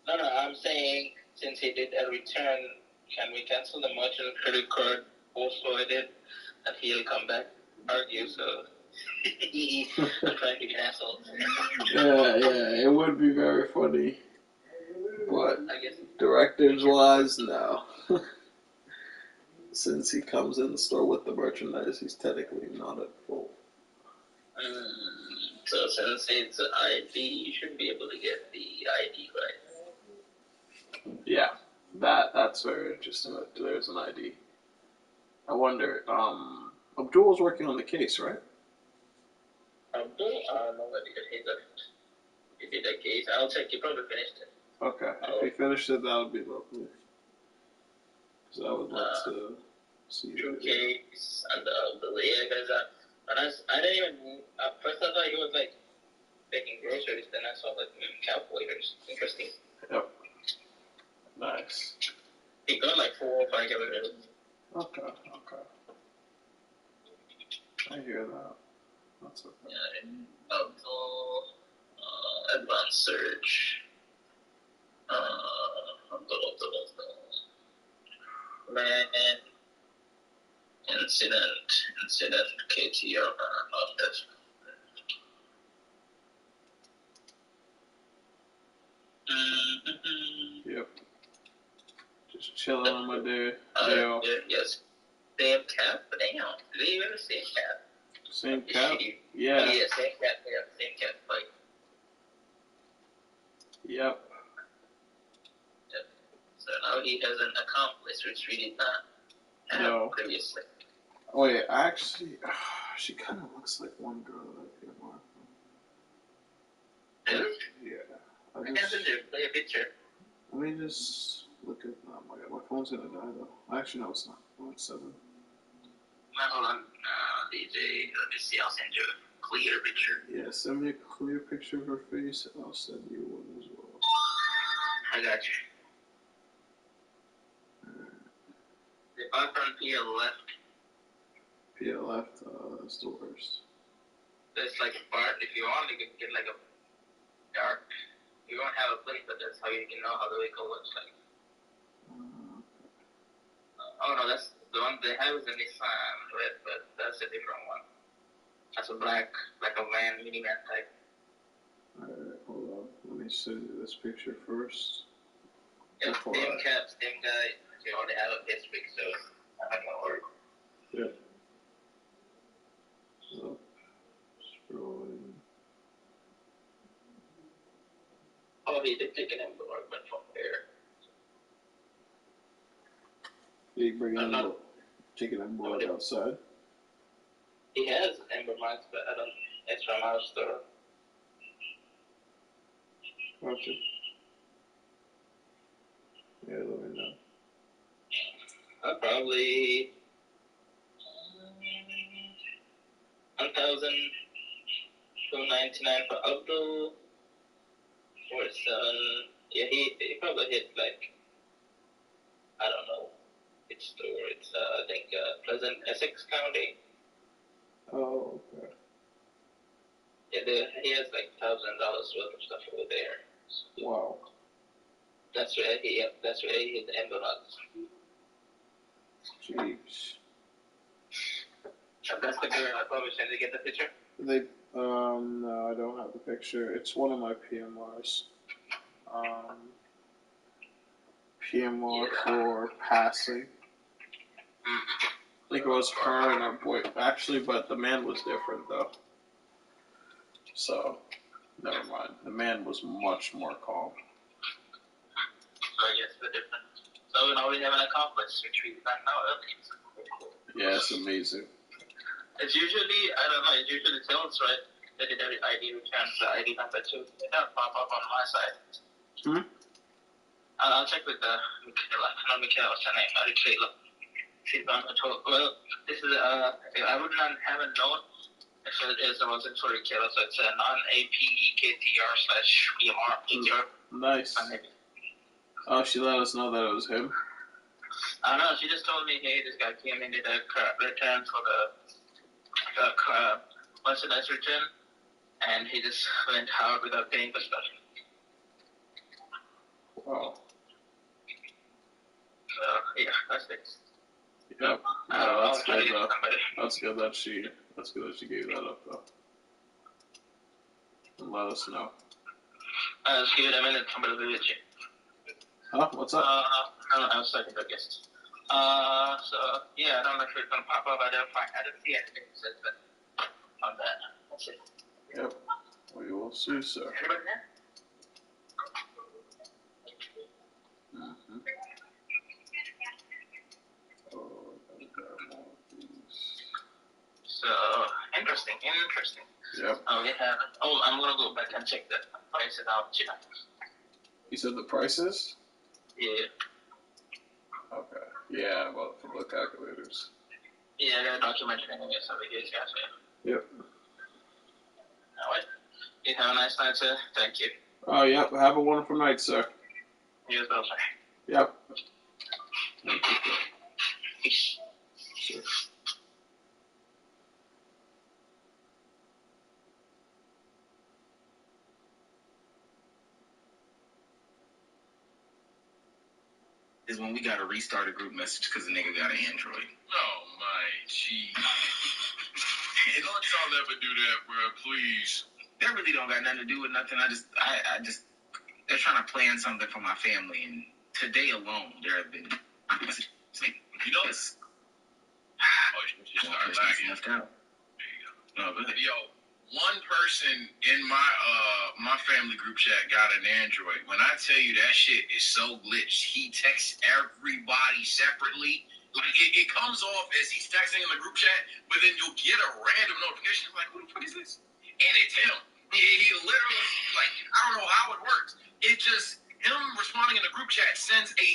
No, I'm saying since he did a return, can we cancel the merchant credit card also I did, and he'll come back argue, so I'm trying to get assholes. Yeah, it would be very funny. But directives-wise, no. Since he comes in the store with the merchandise, he's technically not at fault. So since it's ID, you should be able to get the ID, right? Yeah, that's very interesting that there's an ID. I wonder, Abdul's working on the case, right? Abdul? I don't know whether he did a case. I'll check. He probably finished it. Okay. If he finished it, that would be lovely. Because I would love to see True case and Abdul. Yeah, because I didn't even, at first I thought he was making groceries, then I saw calculators. Interesting. Yep. Nice. He got 4 or 5 calculators. Okay. I hear that. That's okay. Yeah, Abdul, advanced search, man, incident, KTR, not that. Yep. Just chilling on my day off. Yes. Same cap? Damn. Did they even have the same cap? Same cap? Yeah. Oh, yeah, same cap. Yeah, same cap. Yep. So now he has an accomplice, which we did not have previously. Wait, actually, she kind of looks like one girl that I feel more. Really? Yeah. I can send you a picture. Let me just look at. Oh my god, my phone's gonna die though. Actually, no, it's not. Oh, it's 7. Hold on, DJ. Let me see. I'll send you a clear picture. Yeah, send me a clear picture of her face, and I'll send you one as well. I got you. The background PL left. PL left. That's the worst. There's a part. If you want, you can get a dark. You don't have a plate, but that's how you can know how the vehicle looks like. Oh no, that's the one they have is a Nissan red, but that's a different one. That's a black, like a van, minivan type. Alright, hold on. Let me send you this picture first. Yeah, same cap, same guy. You already have a history, so I'm not gonna worry. Yep. Up. Scrolling. Oh, he did take an embarkment from there. Did he bring in chicken and boiled outside? He has ember marks, but I don't. It's from our store. Okay. Yeah, let me know. Probably 1,299 for Abdul. 47. Yeah, he probably hit I don't know which store. It's I think Pleasant, Essex County. Oh, okay. Yeah, he has like $1,000 worth of stuff over there. Wow. That's where he hid the envelopes. Jeez. That's the girl I probably sent to get the picture. No, I don't have the picture. It's one of my PMRs. PMR for passing. I think it was her and her boy. Actually, but the man was different though. So, never mind. The man was much more calm. So I guess the difference. So now we have an accomplice, which we found out earlier. Yeah, it's amazing. It's usually, I don't know, it usually tells, right, that the ID returns the ID number too. It doesn't pop up on my side. I'll check with Michaela. Not Michaela, what's her name? Michaela. She's on the tour. Well, this is, I would not have a note if it wasn't for Michaela, so it's a non-APEKTR/PMR. Nice. Oh, she let us know that it was him? I don't know, she just told me, hey, this guy came in, did a return for the merchandise return, and he just went out without paying for stuff. Wow. So, yeah, that's it. Yep. That's good though. That's good that she gave that up though. And let us know. Just give it a minute, somebody will be with you. Huh? What's up? I don't know, I was talking to a guest. So, yeah, I don't know if it's going to pop up. I didn't see anything on that. That's it. Yep. We will see, sir. Anybody there? So, interesting. Yep. We have, I'm going to go back and check the prices out. You said the prices? Yeah. Okay. Yeah, well, for the calculators. Yeah, I got a documentary anyway, so we get you. Yep. Alright. You have a nice night, sir. Thank you. Oh, yep. Have a wonderful night, sir. You as well, sir. Yep. Thank you. Peace. Sure. Is when we gotta restart a group message because the nigga got an Android. Oh my G. Don't y'all ever do that, bro, please. That really don't got nothing to do with nothing. I just they're trying to plan something for my family, and today alone there have been messages. You know this. Oh, you just started lagging. Left out. There you go. No, but yo, one person in my family group chat got an Android. When I tell you that shit is so glitched, he texts everybody separately. Like, it comes off as he's texting in the group chat, but then you'll get a random notification. Like, who the fuck is this? And it's him. He literally, like, I don't know how it works. It just, him responding in the group chat sends a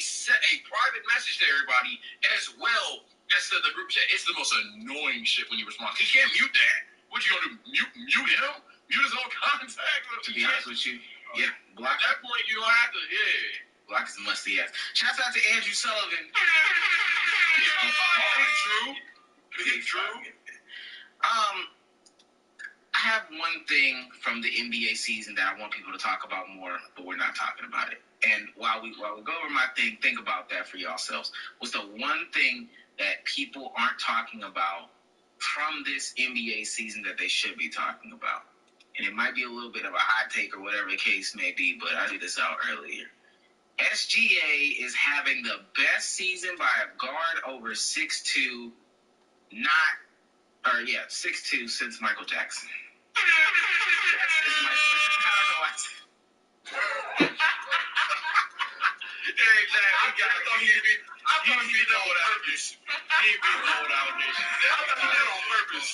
private message to everybody as well as to the group chat. It's the most annoying shit when you respond. He can't mute that. What you gonna do? Mute him? Mute his own contact? To be honest with you, yeah. Block. At that point, you don't have to, yeah. Block is a musty ass. Shouts out to Andrew Sullivan. True. I have one thing from the NBA season that I want people to talk about more, but we're not talking about it. And while we go over my thing, think about that for yourselves. What's the one thing that people aren't talking about from this NBA season that they should be talking about? And it might be a little bit of a hot take or whatever the case may be, but I did this out earlier. SGA is having the best season by a guard over 6'2", 6'2" since Michael Jackson. That's my, I don't know why. Yeah, exactly. I thought he did that on purpose. He ain't being known with allegations. I thought he did it on purpose.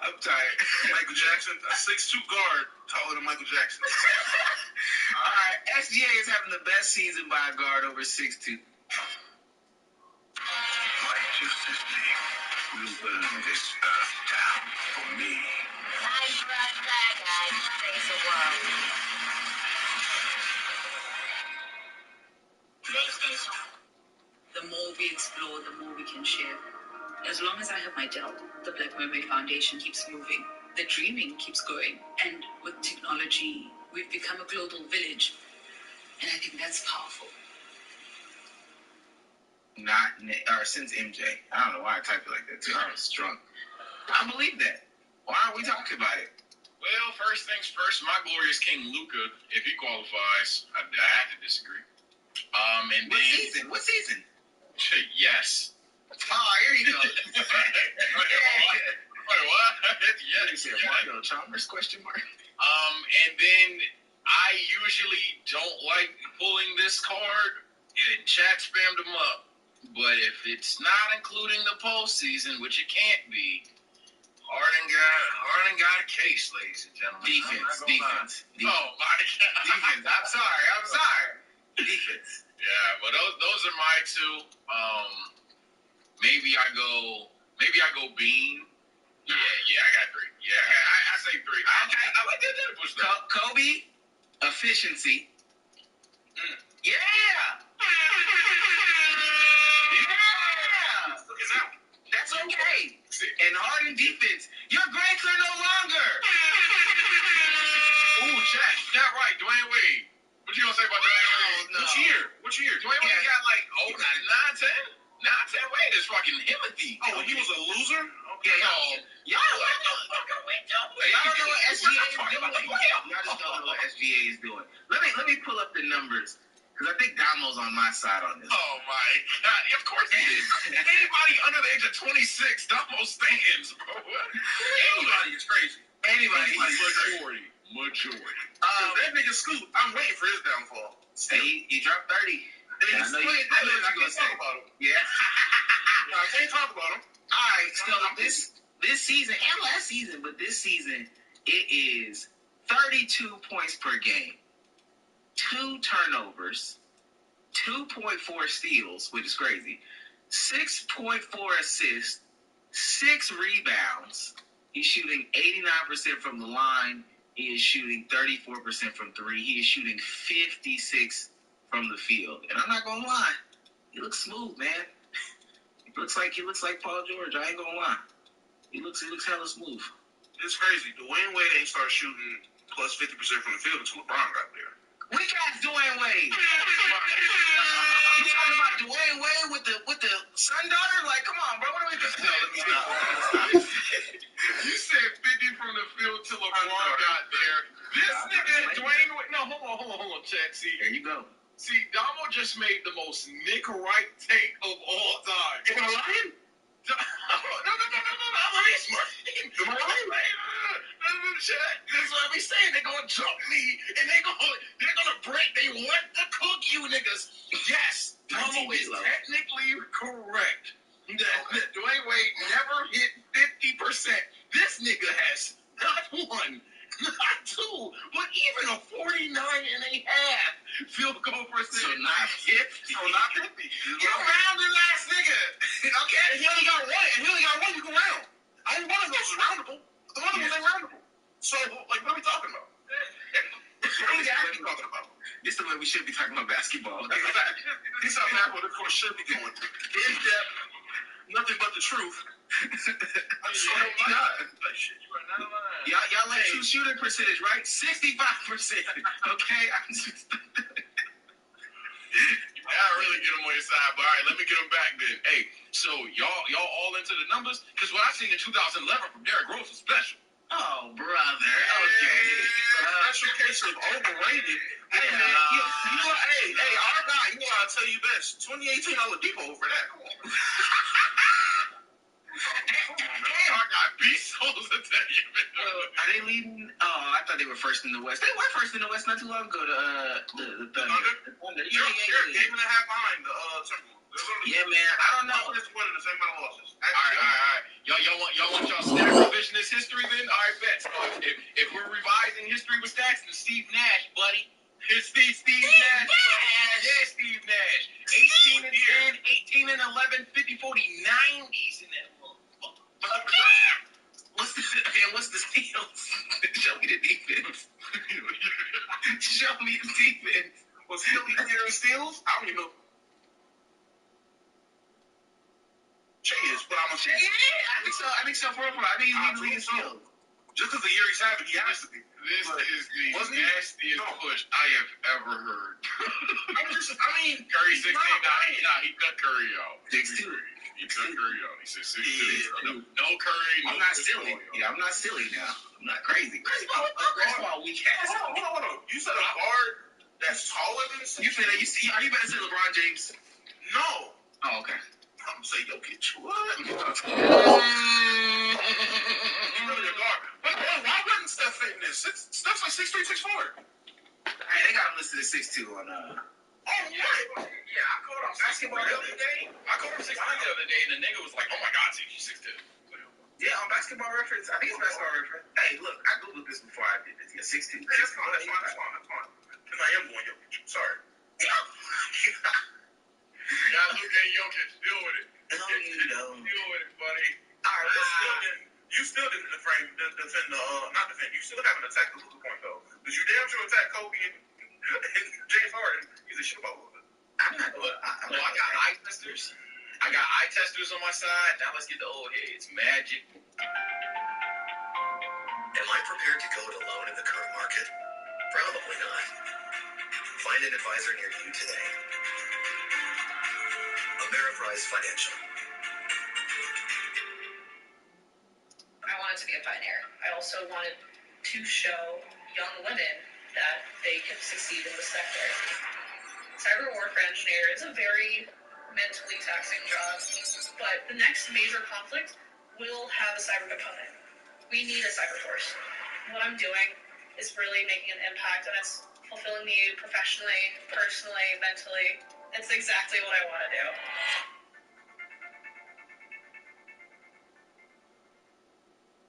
I'm tired. Michael Jackson, a 6'2" guard, taller than Michael Jackson. All right, SGA is having the best season by a guard over 6'2". Like Justice League, we'll burn this earth down for me. Time for us bad guys to face the world. The more we explore, the more we can share. As long as I have my job, the Black Mermaid Foundation keeps moving. the dreaming keeps going. And with technology, we've become a global village. And I think that's powerful. Since MJ. I don't know why I typed it like that too. I was drunk. I believe that. Why aren't we talking about it? Well, first things first, my glorious King Luka, if he qualifies, I have to disagree. And What season? Yes. Oh, here you go. Wait, what? Yes. Mario Chalmers, question mark. And then I usually don't like pulling this card, and chat spammed them up. But if it's not including the postseason, which it can't be, Harden got a case, ladies and gentlemen. Defense. Oh my God. Defense. I'm sorry. Defense. Yeah, but those are my two. Maybe I go Bean. Yeah, I got three. Yeah, I say three. I like that push that. Kobe, efficiency. Yeah. That's okay. And Harden defense. Your grades are no longer. Ooh, chat right. Dwayne Wade. What you gonna say about Dwayne Wade? No. Which year? Dwayne Wade got like 9-10? 9-10 Wade is fucking Timothy. Oh, he was a loser? Okay. Y'all don't know what SGA is doing. Y'all just don't know what SGA is doing. Let me pull up the numbers. Because I think Damo's on my side on this. Oh, my God. Of course he is. Anybody under the age of 26, Damo stands, bro. Anybody is crazy. Anybody. Majority. That nigga Scoot, I'm waiting for his downfall. He dropped 30. I know what you're going to say about him. Yeah. I can't talk about him. All right, so this season, and last season, but this season, it is 32 points per game. 2 turnovers, 2.4 steals, which is crazy, 6.4 assists, 6 rebounds. He's shooting 89% from the line. He is shooting 34% from 3. He is shooting 56 from the field. And I'm not gonna lie, he looks smooth, man. He looks like Paul George. I ain't gonna lie. He looks hella smooth. It's crazy. Dwayne Wade ain't started shooting plus 50% from the field until LeBron got there. We got Dwayne Wade. You talking about Dwayne Wade with the son daughter? Like, come on, bro. What are we doing? No, let me stop. You said 50 from the field till LeBron got there. This nigga, Dwayne Wade. No, hold on, Chad. See, there you go. See, Damo just made the most Nick Wright take of all time. Am I lying? No. I'm lying. That's what I be saying. They're gonna jump me, and they're gonna break. They want to cook you niggas. Yes, Damo is technically correct. That Dwayne Wade never hit 50%. This nigga has not 1, not 2, but even a 49.5 field goal percentage. So not 50. You're rounding ass nigga. Okay? And he only got 1. You can round. Only one of those is roundable. The other ones ain't roundable. So, like, what are we talking about? What are we actually talking about? This is the way we should be talking about basketball. That's a fact. This is how basketball the course should be going. In depth, nothing but the truth. Y'all like true shooting percentage, right? 65%. Okay? I really get them on your side, but all right, let me get them back then. Hey, so y'all all into the numbers? Because what I seen in 2011 from Derrick Rose was special. Oh, brother. Okay. Special case of overrated. Hey, man. Hey, our guy, you know I'll tell you best. 2018 Oladipo over that. Come on. Our guy Bezos will tell you. Are they leading? Oh, I thought they were first in the West. They were first in the West not too long ago. The Thunder. You're a game and a half behind the Timberwolves. Yeah, man. I don't know. It's one of the same amount of losses. All right. Y'all want y'all stat revisionist history then? All right, bet. So if we're revising history with stats, then Steve Nash, buddy. It's Steve Nash. Yeah, Steve Nash. 18 and 10, 18 and 11, 50, 40, 90s in that motherfucker. What's the steals? Show me the defense. Show me the defense. Was he the leader in steals? I don't even know. Jay is, but I'm a yeah, I think so. I think he's leading steals. Just as the year he's having, he has to be. This is the nastiest push I have ever heard. Curry 16. He cut Curry out. 6'2". He cut Curry out. He said 6'2". Yeah. No Curry. I'm not silly. Yeah, I'm not silly now. I'm not crazy. Chris Paul weak ass. Hold on. You said a guard that's taller than 6'2"? You said that? Are you about to say LeBron James? No. Oh, okay. I'm saying Jokic. What? He's really a guard. But why wouldn't Steph fit in this? Steph's like 6'3", 6'4". Hey, they got him listed as 6'2" on Oh, right. Yeah, I called him basketball the other day. I called him 6'3" the other day, and the nigga was like, "Oh my God, he's 6'2". Yeah, on Basketball Reference. I think it's Basketball Reference. Hey, look, I googled this before I did this. Yeah, 6'2". Hey, that's fine. And I am going Jokic. Sorry. You gotta look at Jokic. Deal with it. No, you don't. Deal with it, buddy. All right, you still didn't defend not defend. You still haven't attacked the Luka point though, because you damn sure attacked Kobe and James Harden. He's a shit about Luka. I'm not. I got eye testers. I got eye testers on my side. Now let's get the old heads. Magic. Am I prepared to go it alone in the current market? Probably not. Find an advisor near you today. Ameriprise Financial. I wanted to be a pioneer. I also wanted to show young women that they can succeed in the sector. Cyber warfare engineer is a very mentally taxing job, but the next major conflict will have a cyber component. We need a cyber force. What I'm doing is really making an impact, and it's fulfilling me professionally, personally, mentally. It's exactly what I want to do.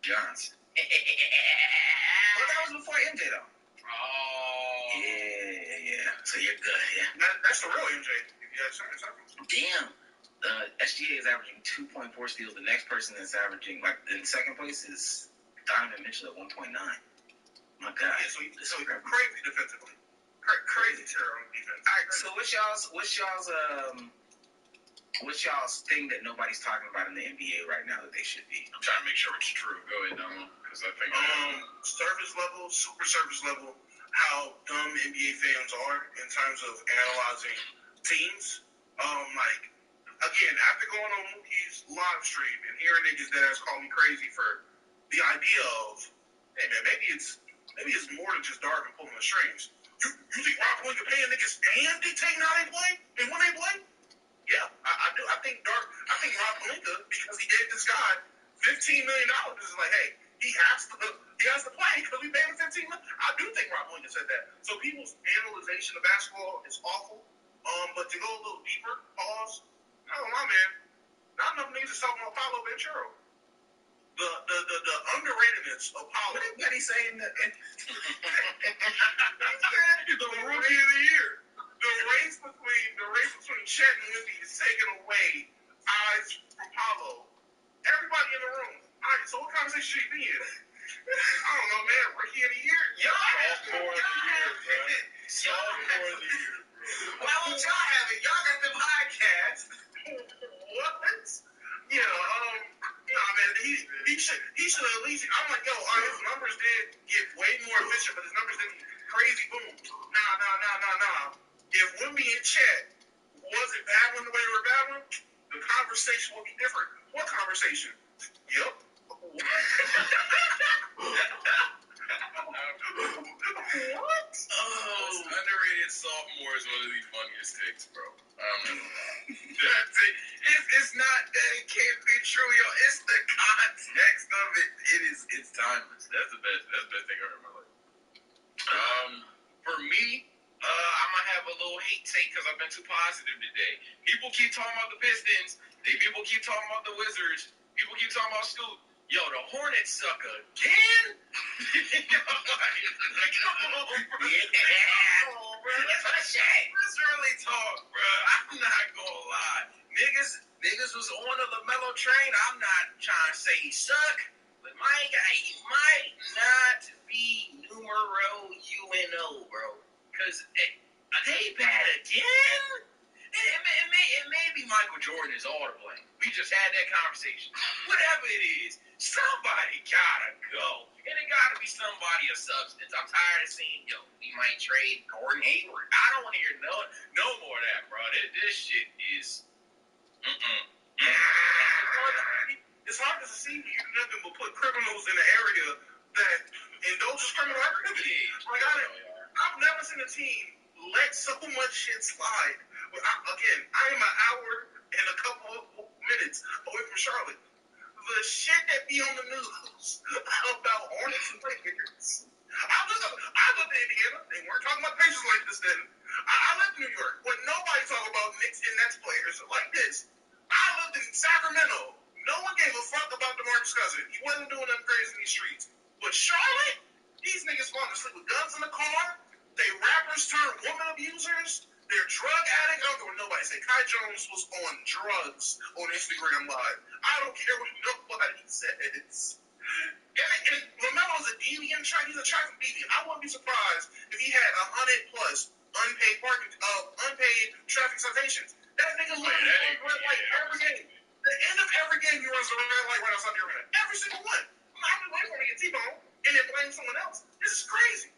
Johnson. Well, that was before MJ, though. Oh. Yeah. So you're good, yeah. That's the real MJ. Damn. SGA is averaging 2.4 steals. The next person that's averaging, like, in second place is Donovan Mitchell at 1.9. My God. Yeah, so you're crazy defensively. Crazy terror on defense. All right, so what's y'all's thing that nobody's talking about in the NBA right now that they should be? I'm trying to make sure it's true. Go ahead, Domo, because I think surface level, super surface level, how dumb NBA fans are in terms of analyzing teams. Like, again, after going on Mookie's live stream and hearing niggas that has called me crazy for the idea of, hey man, maybe it's more than just Darvin pulling the strings. You think Rob Pelinka paying niggas and dictating how they play and when they play? Yeah, I do. I think Rob Pelinka, because he gave this guy $15 million, is like, hey, he has to play because we paid him $15 million. I do think Rob Pelinka said that. So people's analyzation of basketball is awful. But to go a little deeper, pause. I don't know, man. Not enough niggas is talking about Paolo Banchero. The underratedness of Paolo. What he saying? The rookie of the year. The race between Chet and Wemby is taking away eyes from Paolo. Everybody in the room. All right, so what conversation should you be in? I don't know, man. Rookie of the year? Sophomore of the year, bro. Sophomore of the year, bro. Why won't y'all have it? Y'all got the podcast. What? Yeah, nah, man, he should at least. I'm like, yo, his numbers did get way more efficient, but his numbers didn't crazy boom. Nah. If Wemby and Chet wasn't battling the way they were battling, the conversation would be different. What conversation? Yep. What? Underrated sophomore is one of the funniest takes, bro. That's it. It's not that it can't be true, yo. It's the context of it. It's timeless. That's the best thing I heard in my life. For me, I'm gonna have a little hate take because I've been too positive today. People keep talking about the Pistons. People keep talking about the Wizards. People keep talking about Scoot. Yo, the Hornets suck again? Come on, bro. Let's really talk, bro. I'm not gonna lie. Niggas was on the LaMelo train. I'm not trying to say he suck, but my guy, he might not be numero UNO, bro. Because they bad again? It may be Michael Jordan is all to blame. We just had that conversation. Whatever it is, somebody gotta go. And it gotta be somebody of substance. I'm tired of seeing, we might trade Gordon Hayward. I don't want to hear no more of that, bro. This shit is It's hard to see you nothing but put criminals in the area that indulges criminal activity. Like I've never seen a team let so much shit slide. I am an hour and a couple of minutes away from Charlotte. The shit that be on the news about Hornets and Lakers. I lived in Indiana. They weren't talking about Pacers like this then. I lived in New York when nobody talked about Knicks and Nets players like this. I lived in Sacramento. No one gave a fuck about DeMarcus Cousins. He wasn't doing nothing crazy in these streets. But Charlotte, these niggas falling asleep with guns in the car. They rappers turn woman abusers. They're drug addicts. I don't care what nobody say. Kai Jones was on drugs on Instagram Live. I don't care what nobody says. And LaMelo's a deviant. He's a traffic deviant. I wouldn't be surprised if he had 100 plus unpaid traffic citations. That nigga literally runs red light every game. The end of every game, he runs a red light right outside the arena. Every single one. I'm not waiting for him to get T-bone and then blame someone else. This is crazy.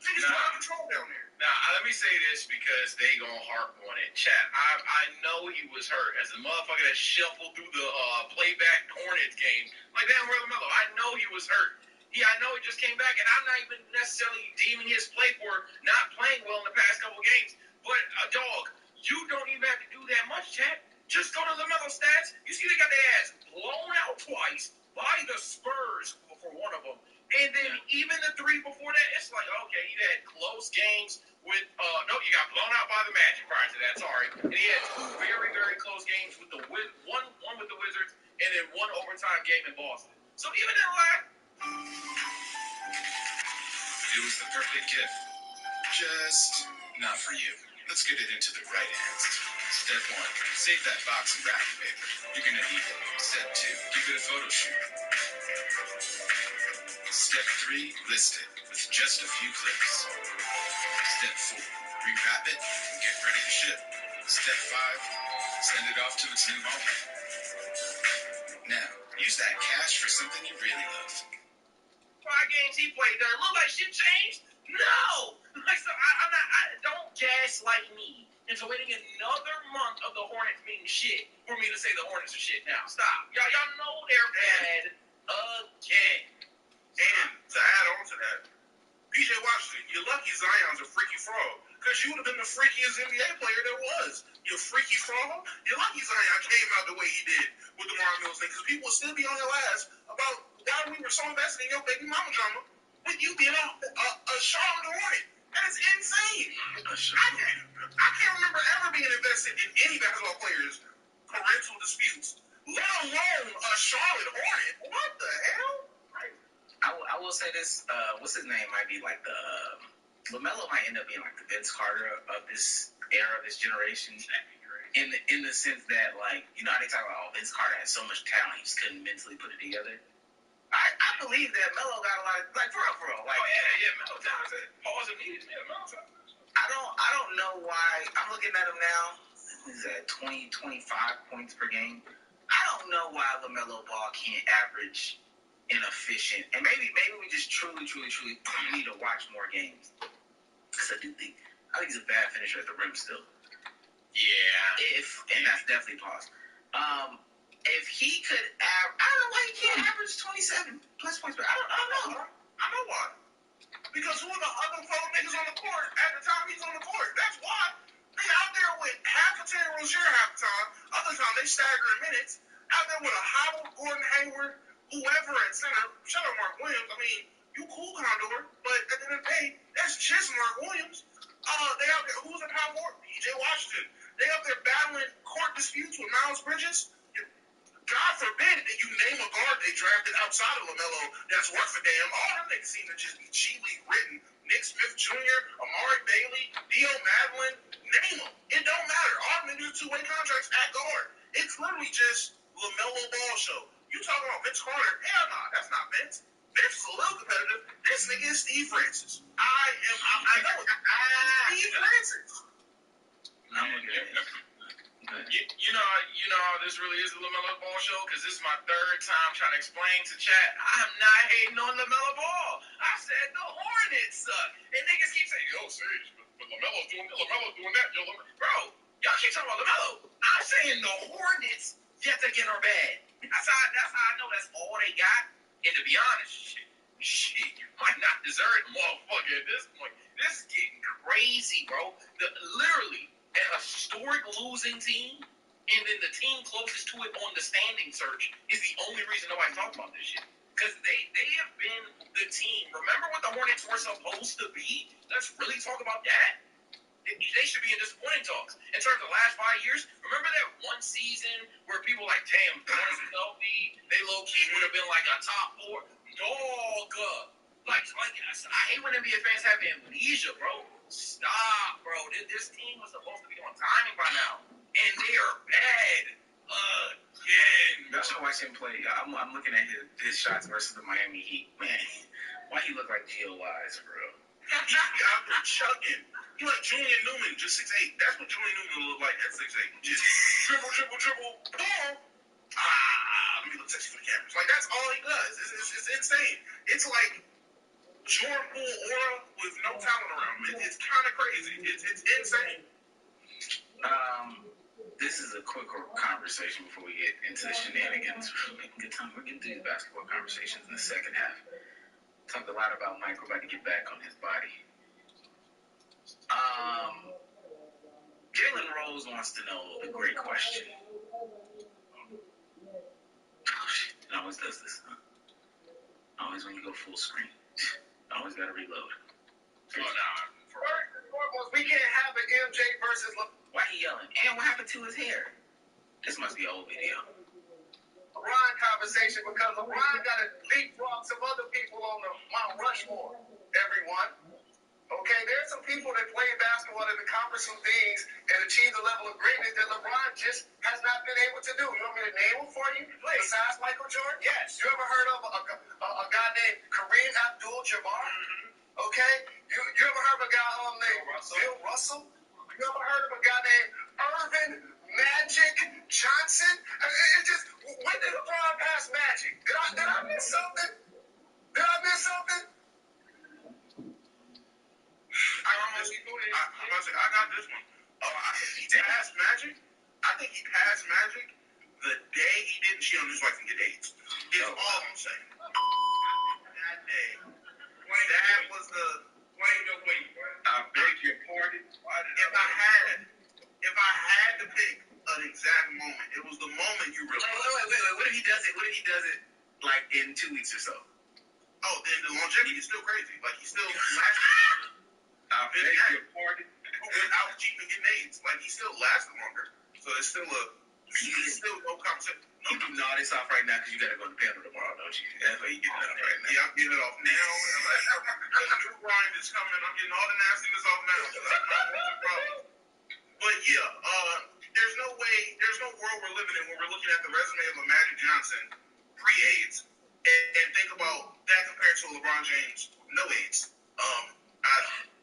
Niggas out of control down there. Now, let me say this because they gonna harp on it. Chat, I know he was hurt as a motherfucker that shuffled through the playback Hornets game. Like, damn, where's LaMelo? I know he was hurt. I know he just came back, and I'm not even necessarily deeming his play for not playing well in the past couple games. But, dog, you don't even have to do that much, chat. Just go to LaMelo stats. You see they got their ass blown out twice by the Spurs for one of them. And then even the three before that, it's like, okay, you had close games with, you got blown out by the Magic prior to that, sorry. And he had two very, very close games with one with the Wizards and then one overtime game in Boston. So even in that, it was the perfect gift. Just not for you. Let's get it into the right hands. Step 1, save that box of wrapping paper. You're gonna need it. Step 2, give it a photo shoot. Step 3, list it with just a few clicks. Step 4, rewrap it and get ready to ship. Step 5, send it off to its new home. Now, use that cash for something you really love. 5 games he played, does it look like shit changed? No! Don't gaslight me into waiting another month of the Hornets being shit for me to say the Hornets are shit now. Stop. Y'all know they're bad again. And to add on to that, PJ Washington, you're lucky Zion's a freaky fraud. Because you would have been the freakiest NBA player there was. You freaky fraud. You're lucky Zion came out the way he did with the Marvin Mills thing. Because people would still be on your ass about why we were so invested in your baby mama drama with you being a Charlotte Hornet. That is insane. I can't remember ever being invested in any basketball players' parental disputes, let alone a Charlotte Hornet. What the hell? I will say this. What's his name? Might be like the LaMelo might end up being like the Vince Carter of this era, this generation. In the sense that, like, you know how they talk about, Vince Carter has so much talent, he just couldn't mentally put it together. I believe that Melo got a lot of, like, for real. Like, Melo talented. Pause and needs. Melo talented. I don't know why. I'm looking at him now. He's at 20, 25 points per game. I don't know why LaMelo Ball can't average inefficient, and maybe we just truly need to watch more games. Because I think he's a bad finisher at the rim still. Yeah. And that's definitely pause. If he could I don't know why he can't average 27 plus points. I don't know. I know why. Because who are the other 4 niggas on the court at the time he's on the court? That's why. They out there with half the Terry Rozier half the time. Other time they stagger in minutes. Out there with a Howard, Gordon Hayward, whoever at center. Shout out Mark Williams. I mean, you cool, Condor, but at the end of the day, that's just Mark Williams. They out there. Who's in power forward? PJ Washington. They up there battling court disputes with Miles Bridges. God forbid that you name a guard they drafted outside of LaMelo that's worth a damn. All them niggas seem to just be G League written. Nick Smith Jr., Amari Bailey, Dio Madeline, name them. It don't matter. All them niggas 2-way contracts at guard. It's literally just LaMelo Ball show. You talking about Vince Carter? Hell no, that's not Vince. Vince is a little competitive. This nigga is Steve Francis. I know it. Steve Francis. I'm looking at it. y'all this really is a LaMelo Ball show? Because this is my third time trying to explain to chat. I'm not hating on LaMelo Ball. I said the Hornets suck. And niggas keep saying, yo, serious, but LaMelo's doing that. Yo, bro, y'all keep talking about LaMelo. I'm saying the Hornets yet again are bad. That's how I know that's all they got. And to be honest, shit, you might not deserve the motherfucker at this point. This is getting crazy, bro. Literally, a historic losing team, and then the team closest to it on the standing search is the only reason nobody's talking about this shit. Because they have been the team. Remember what the Hornets were supposed to be? Let's really talk about that. They should be in disappointing talks. In terms of the last 5 years, remember that one season where people were like, damn, Hornets was healthy, they low-key would have been like a top 4. Dog. Like, I hate when NBA fans have amnesia, bro. Stop, bro. This team was supposed to be on timing by now. And they are bad again. Y'all should watch him play. I'm looking at his shots versus the Miami Heat. Man, why he look like Gio Wise, bro? He out there chugging. He like Julian Newman, just 6'8". That's what Julian Newman looked like at 6'8". Just dribble, boom. Let me look sexy for the cameras. Like, that's all he does. It's insane. It's like Jordan Poole aura with no talent around him. It's kind of crazy. It's insane. This is a quick conversation before we get into the shenanigans. We're getting to these basketball conversations in the second half. Talked a lot about Mike. We're about to get back on his body. Jalen Rose wants to know the great question. Oh, shit. It always does this, huh? Always when you go full screen. Always got to reload. We can't have an MJ versus Why he yelling? And what happened to his hair? This must be an old video. LeBron conversation because LeBron got to leapfrog some other people on the Mount Rushmore. Everyone. Okay, there's some people that play basketball that accomplish some things and achieve the level of greatness that LeBron just has not been able to do. You want me to name them for you? Besides Michael Jordan? Yes. You ever heard of a guy named Kareem Abdul-Jabbar? Mm-hmm. Okay? You ever heard of a guy named Bill Russell? You ever heard of a guy named Irvin Magic Johnson? It's just, when did LeBron pass Magic? Did I miss something? I got this one. He passed Magic. I think he passed Magic the day he didn't cheat on his wife and get AIDS. Is all I'm saying. That day. That was the. I beg your pardon. If I had to pick an exact moment, it was the moment you realized. Wait. What if he does it like in 2 weeks or so? Oh, then the longevity is still crazy. Like, he's still lasting. I beg your pardon. Without cheating and getting AIDS. Like, he still lasted longer. So it's still no conversation. You do all this off right now because you got to go to the panel tomorrow, don't you? That's why you get it off right now. Yeah, I'm getting it off now. Because the new grind is coming. I'm getting all the nastiness off now. That's not one problem. But yeah, there's no world we're living in when we're looking at the resume of a Magic Johnson pre-AIDS and think about that compared to LeBron James no AIDS.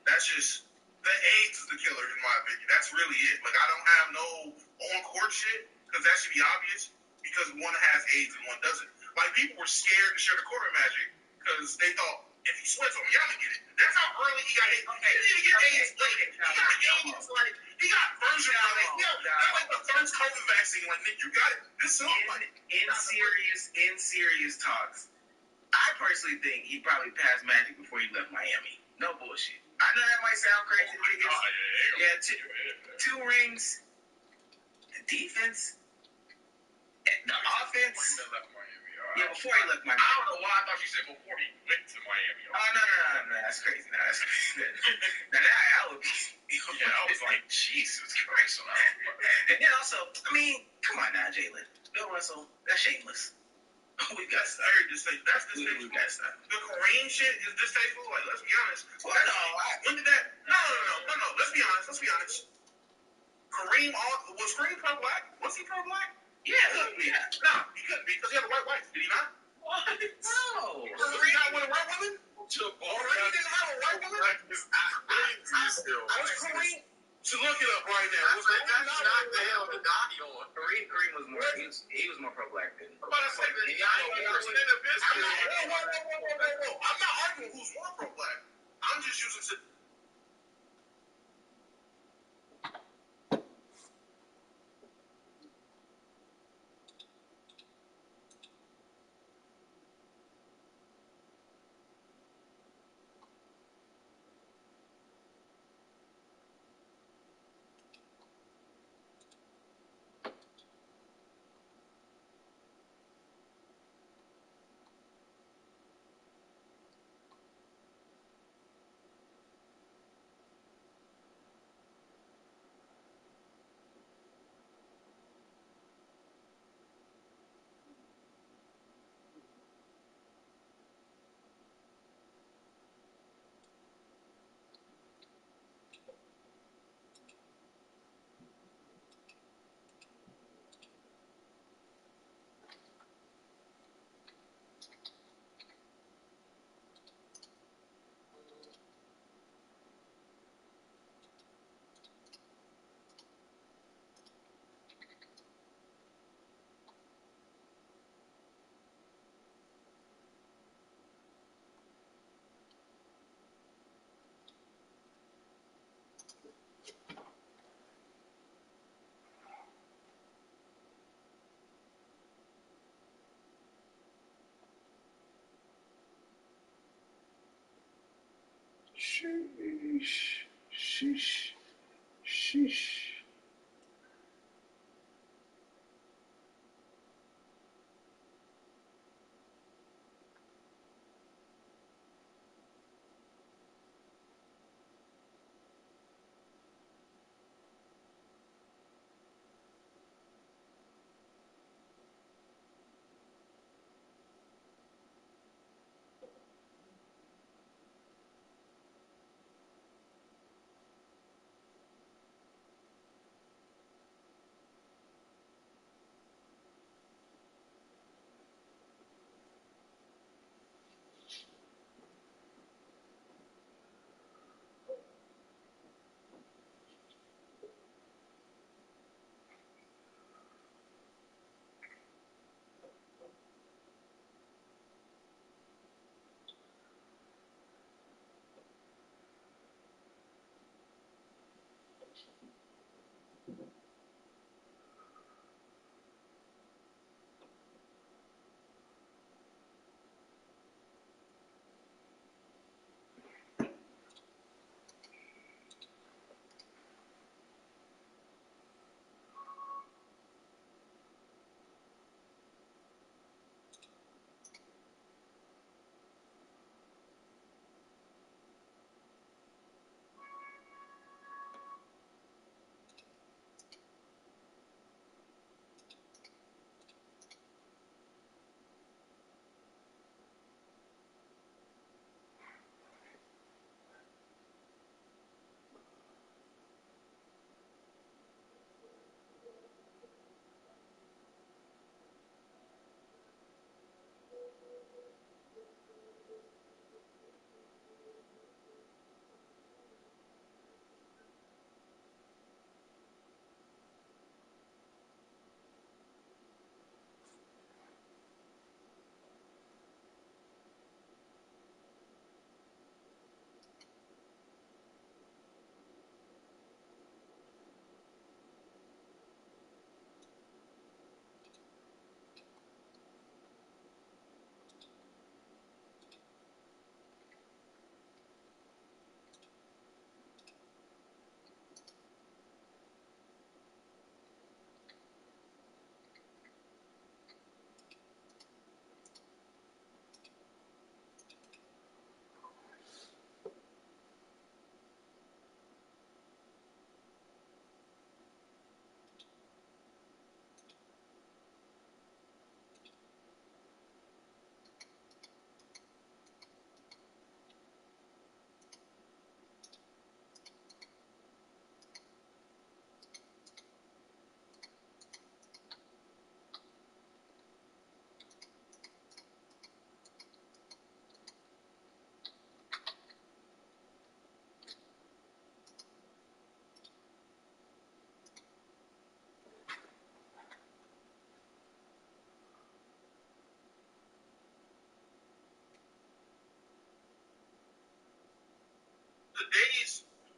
That's just the AIDS is the killer in my opinion. That's really it. Like, I don't have no on-court shit because that should be obvious because one has AIDS and one doesn't. Like, people were scared to share the court with Magic because they thought if he sweats on me, I'm gonna get it. That's how early he got AIDS. He didn't even get AIDS late. He got AIDS like he got version of it. That's like the first COVID vaccine. Like, Nick, you got it. This is in serious talks. I personally think he probably passed Magic before he left Miami. No bullshit. I know that might sound crazy. Two rings, the defense, the offense. Yeah, before he left Miami. I don't know why I thought you said before he went to Miami. Oh, no. That's crazy. Now, that would be. Yeah, I was like, Jesus Christ. And then also, I mean, come on now, Jalen. Bill Russell, that's shameless. We got stuff. Very distasteful. That's distasteful. We got stuff. The Kareem shit is distasteful. Like, let's be honest. Well, when did that? No. Let's be honest. Kareem, was Kareem pro-black? Was he pro-black? Yeah. No, he couldn't be because he had a white wife. Did he not? What? No. Was he not with a white woman? He didn't have a white woman? Was Kareem? So look it up right now. That's not the hell the Donnie on. Kareem was more. He was more pro black than. I'm about to say that. I'm not arguing who's more pro black. I'm just using. Sheesh. Sheesh. Sheesh.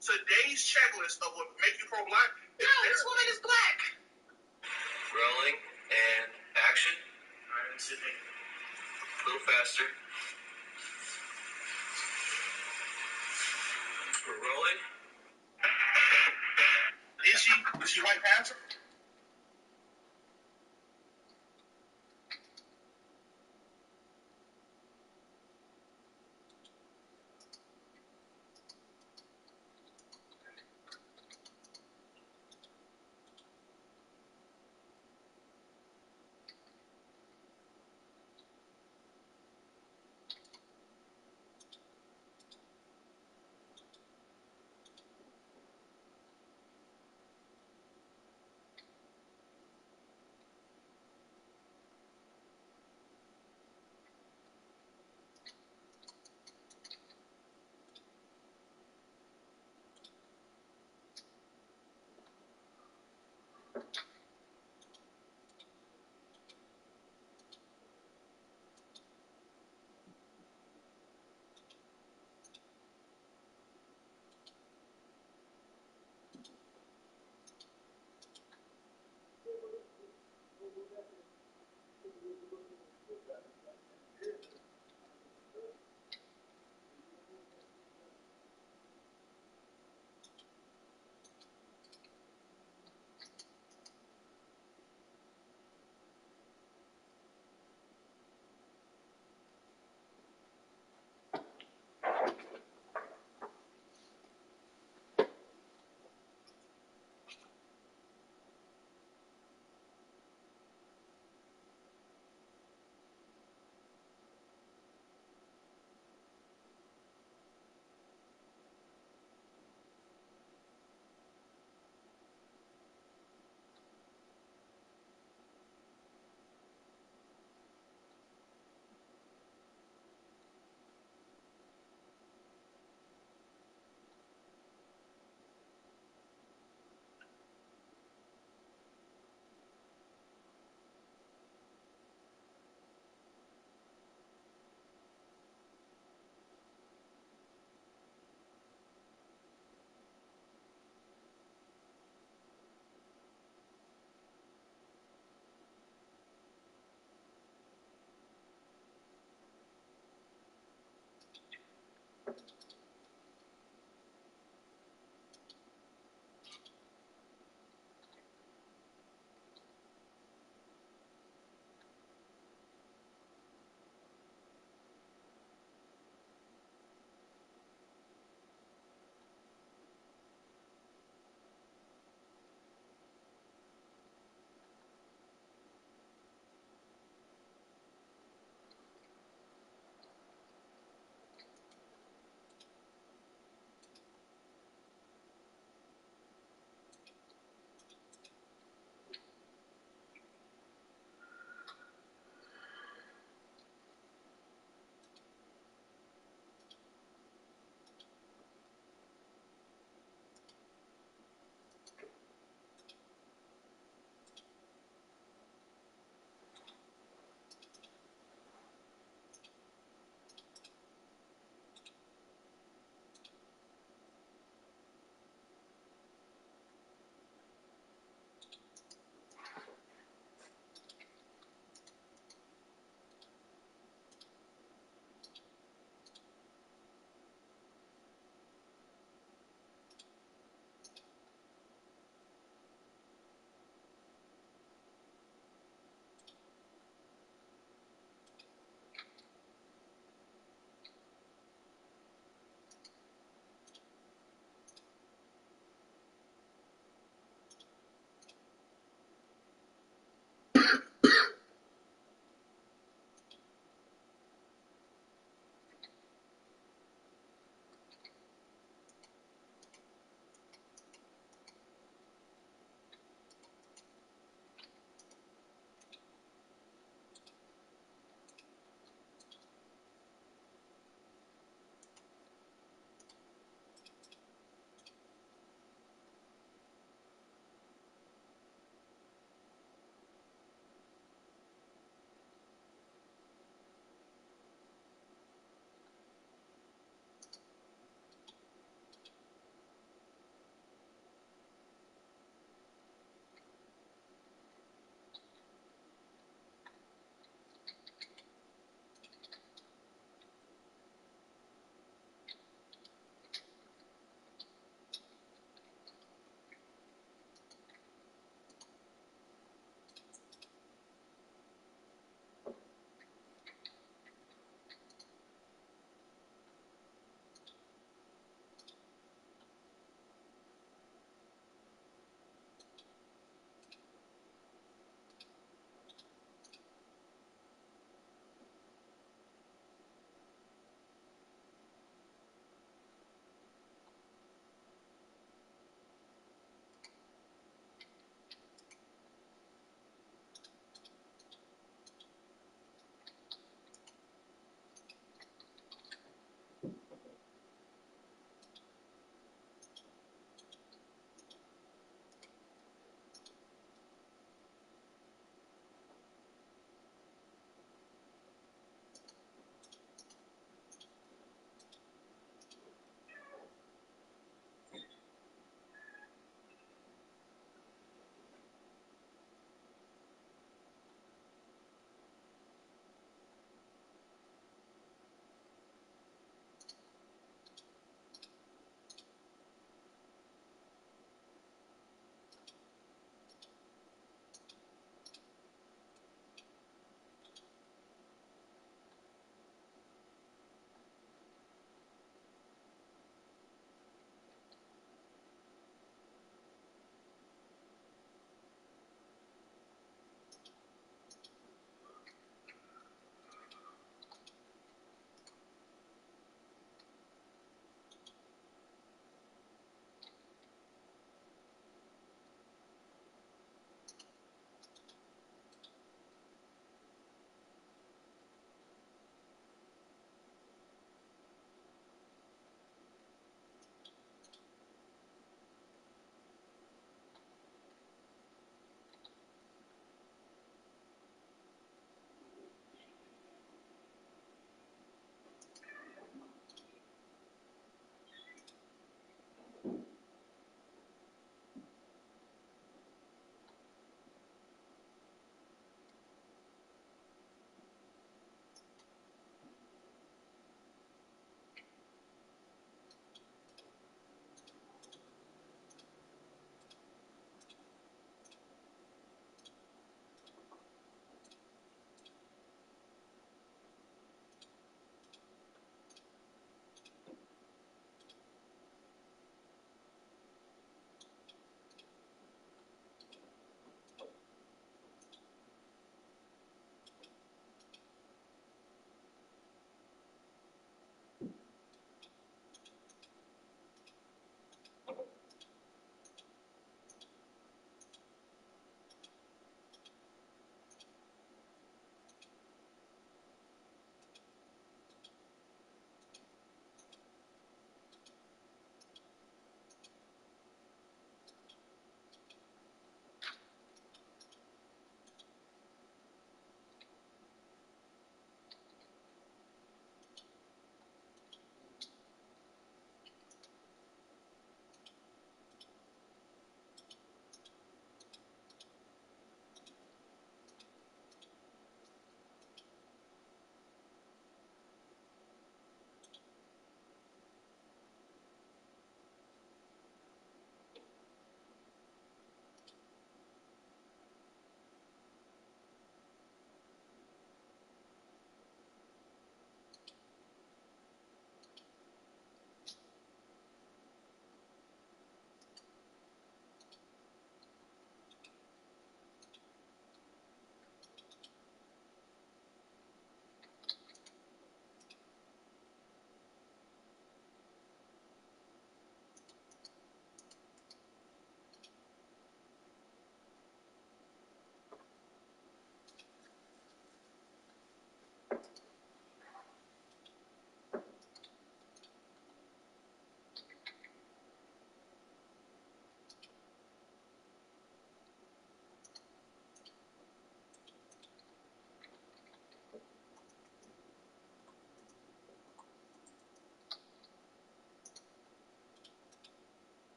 today's checklist of what make you pro-black. No, this woman is black. Rolling and action. All right, Sydney. A little faster. We're rolling. Is she White Panther?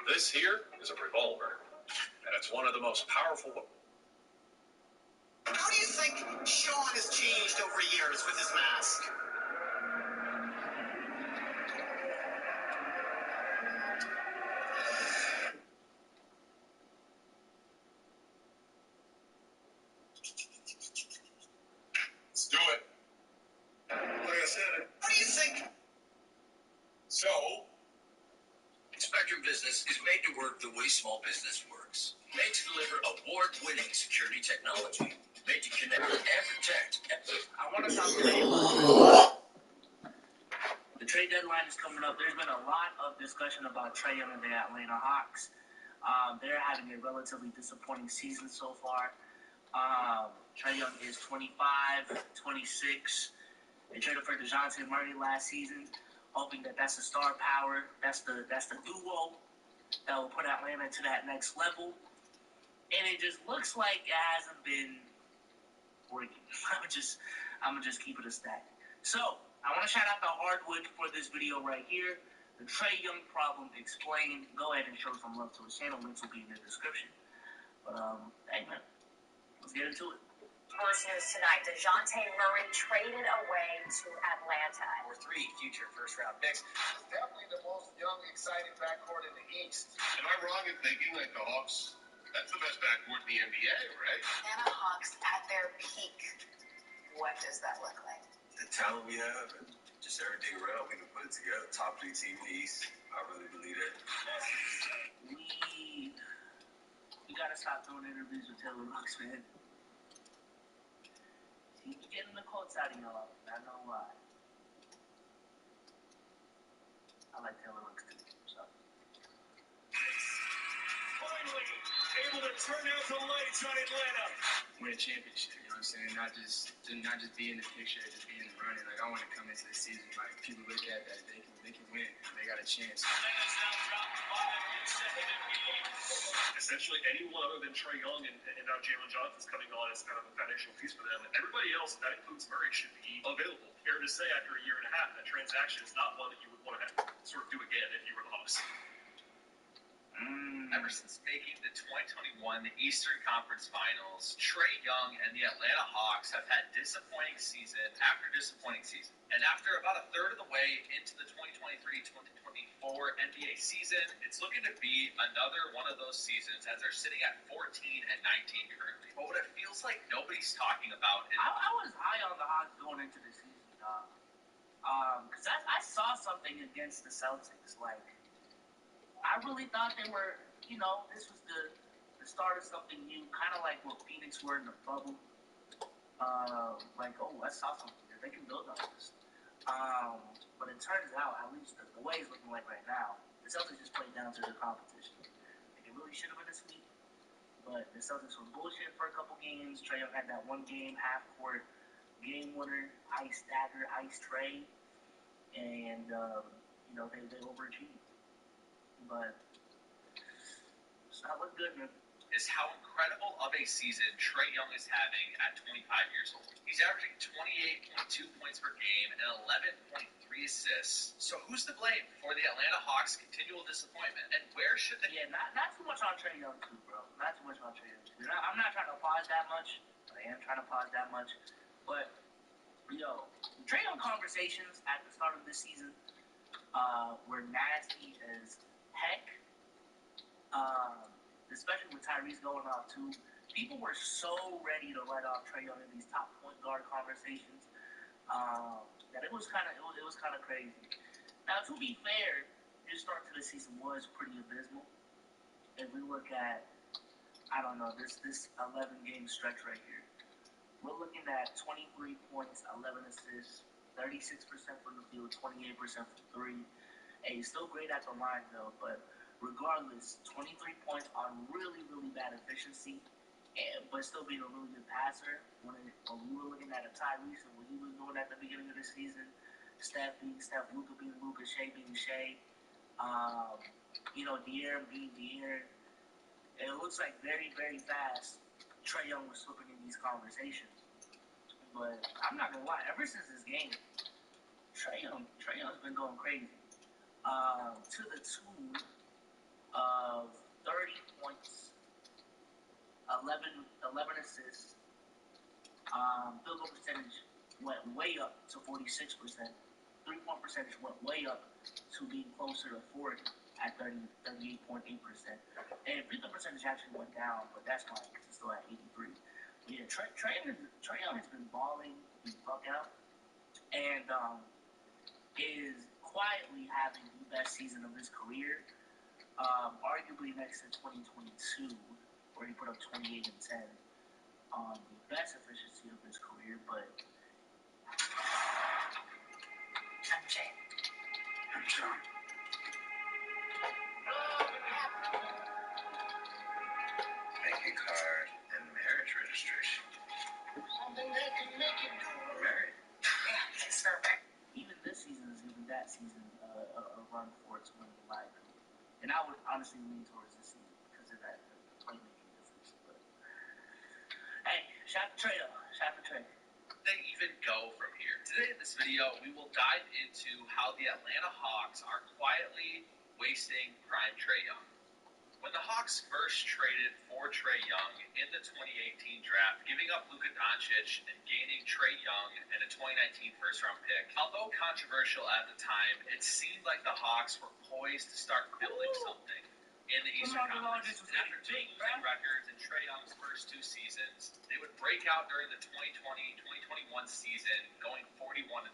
This here is a revolver, and it's one of the most powerful. How do you think Sean has changed over years with his mask? Let's do it. Like I said, How do you think? So, Spectrum Business is made to work the way small business works. Made to deliver award-winning security technology. Made to connect and protect. I want to talk to you. The trade deadline is coming up. There's been a lot of discussion about Trae Young and the Atlanta Hawks. They're having a relatively disappointing season so far. Trae Young is 25, 26. They traded for DeJounte Murray last season, hoping that that's the star power. That's the duo that will put Atlanta to that next level. And it just looks like it hasn't been working. I'm gonna just keep it a stack. So I want to shout out the hardwood for this video right here. The Trae Young problem explained. Go ahead and show some love to his channel. Links will be in the description. But hey man, let's get into it. First news tonight, DeJounte Murray traded away to Atlanta. Or 3 future first-round picks. definitely the most young, exciting backcourt in the East. Am I wrong in thinking like the Hawks? That's the best backcourt in the NBA, right? Atlanta Hawks at their peak. What does that look like? The talent we have and just everything around, we can put it together. Top 3 team in the East. I really believe it. We gotta stop doing interviews with Taylor Rooks, man. He's getting the quotes out of y'all. I know why. I like Taylor Rooks too. So. Finally, able to turn out the lights on Atlanta. Win a championship, you know what I'm saying? Not just be in the picture, just be in the running. Like, I want to come into the season, like, people look at that, they can win. They got a chance. Essentially, anyone other than Trae Young and now Jalen Johnson's coming on as kind of a foundational piece for them. And everybody else, that includes Murray, should be available. Fair to say, after a year and a half, that transaction is not one that you would want to sort of do again if you were the Hawks. Ever since making the 2021 Eastern Conference Finals, Trae Young and the Atlanta Hawks have had disappointing season after disappointing season. And after about a third of the way into the 2023-2024 NBA season, it's looking to be another one of those seasons as they're sitting at 14 and 19 currently. But what it feels like nobody's talking about is... I was high on the Hawks going into the season, because I saw something against the Celtics, like, I really thought they were, you know, this was the start of something new, kind of like what Phoenix were in the bubble. Like, oh, I saw something there. They can build on this. But it turns out, at least the way it's looking like right now, the Celtics just played down to their competition. Like, it really should have been a sweep, but the Celtics were bullshit for a couple games. Trae Young had that one game, half-court game winner, ice dagger, ice Trae, and, you know, they overachieved. But it's not looking good, man. Is how incredible of a season Trae Young is having at 25 years old. He's averaging 28.2 points per game and 11.3 assists. So who's to blame for the Atlanta Hawks' continual disappointment? And where should they... Yeah, not too much on Trae Young, too, bro. Not too much on Trae Young, too. I'm not trying to pause that much, but I am trying to pause that much. But, yo, Trae Young conversations at the start of this season were nasty as heck, especially with Tyrese going off too. People were so ready to let off Trae Young in these top point guard conversations that it was kind of crazy. Now, to be fair, his start to the season was pretty abysmal. If we look at, I don't know, this 11-game stretch right here, we're looking at 23 points, 11 assists, 36% from the field, 28% from three. Hey, he's still great at the line though, but regardless, 23 points on really, really bad efficiency, but still being a really good passer. When we were looking at a Tyrese and what he was doing at the beginning of the season, Steph being Steph, Luka being Luka, Shea being Shea, you know, De'Aaron being De'Aaron, it looks like very, very fast Trae Young was slipping in these conversations. But I'm not gonna lie, ever since this game, Trae Young's been going crazy. To the tune of 30 points, 11 assists. Field goal percentage went way up to 46%. 3-point percentage went way up to being closer to 40 at 38.8%. And free throw percentage actually went down, but that's fine because it's still at 83. But yeah, Trae Young has been balling the fuck out and is quietly having the best season of his career. Arguably next to 2022, where he put up 28 and 10 on the best efficiency of his career, but MJ. Banking card and marriage registration. Something that can make you do married. Yeah, it's not right. Even this season is giving that season a run for its money, in my opinion. And I would honestly lean towards this season because of that playmaking difference. But hey, shout out to Trae though. Shout out to Trae. They even go from here. Today in this video, we will dive into how the Atlanta Hawks are quietly wasting prime Trae Young. When the Hawks first traded for Trae Young in the 2018 draft, giving up Luka Doncic and gaining Trae Young and a 2019 first-round pick, although controversial at the time, it seemed like the Hawks were poised to start building something in the Eastern Conference. And after two losing records in Trae Young's first two seasons, they would break out during the 2020-2021 season, going 41-31.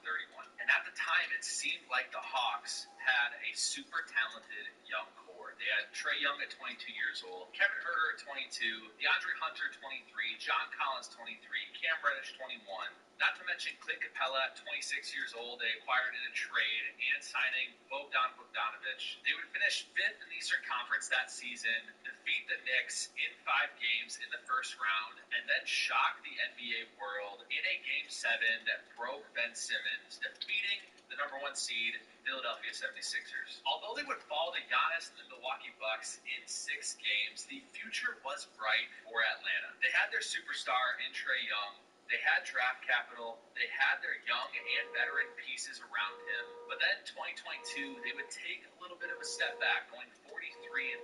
And at the time, it seemed like the Hawks had a super talented young core. They had Trae Young at 22 years old, Kevin Huerter at 22, DeAndre Hunter 23, John Collins 23, Cam Reddish 21. Not to mention Clint Capella at 26 years old. They acquired in a trade and signing Bogdan Bogdanovic. They would finish 5th in the Eastern Conference that season, defeat the Knicks in 5 games in the first round, and then shock the NBA world in a Game 7 that broke Ben Simmons, defeating the number 1 seed, Philadelphia 76ers. Although they would fall to Giannis and the Milwaukee Bucks in 6 games, the future was bright for Atlanta. They had their superstar in Trae Young. They had draft capital. They had their young and veteran pieces around him. But then 2022, they would take a little bit of a step back, going 43-39,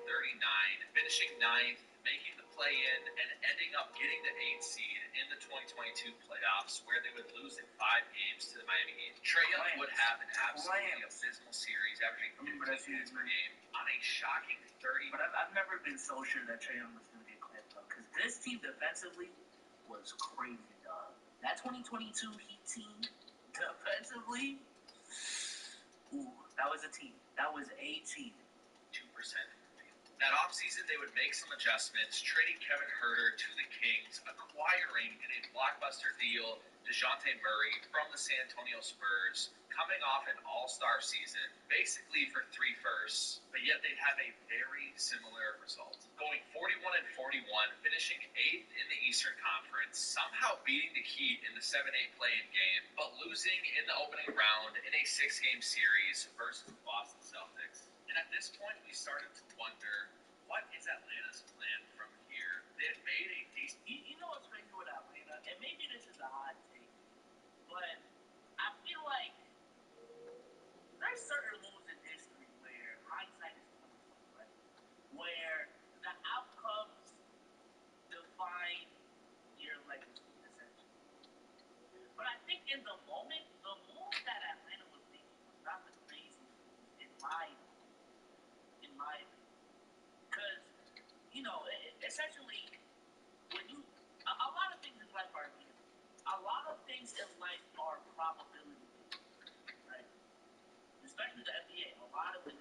finishing 9th, making the play-in, and ending up getting the 8th seed in the 2022 playoffs, where they would lose in 5 games to the Miami Heat. Trae Young would have an absolutely abysmal series, averaging 15 points per game on a shocking 30. But I've never been so sure that Trae Young was going to get clamped up, because this team defensively was crazy, dog. That 2022 Heat team, defensively, ooh, that was a team. That was a team. 2%. That offseason, they would make some adjustments, trading Kevin Huerter to the Kings, acquiring in a blockbuster deal DeJounte Murray from the San Antonio Spurs, coming off an all-star season, basically for 3 firsts, but yet they'd have a very similar result. Going 41-41, finishing 8th in the Eastern Conference, somehow beating the Heat in the 7-8 play-in game, but losing in the opening round in a 6-game series versus the Boston Celtics. And at this point, we started to wonder, what is Atlanta's plan from here? They had made a decent... You know what's crazy with Atlanta? And maybe this is a hot take, but I feel like there's certain moves in history where hindsight is 20/20, right? Where the outcomes define your legacy, essentially. But I think in the moment, the move that Atlanta was making was not the crazy move, in my opinion. Because, you know, essentially, when you... A lot of things in life are given. A lot of things in life are probability based, right? Especially the NBA. A lot of it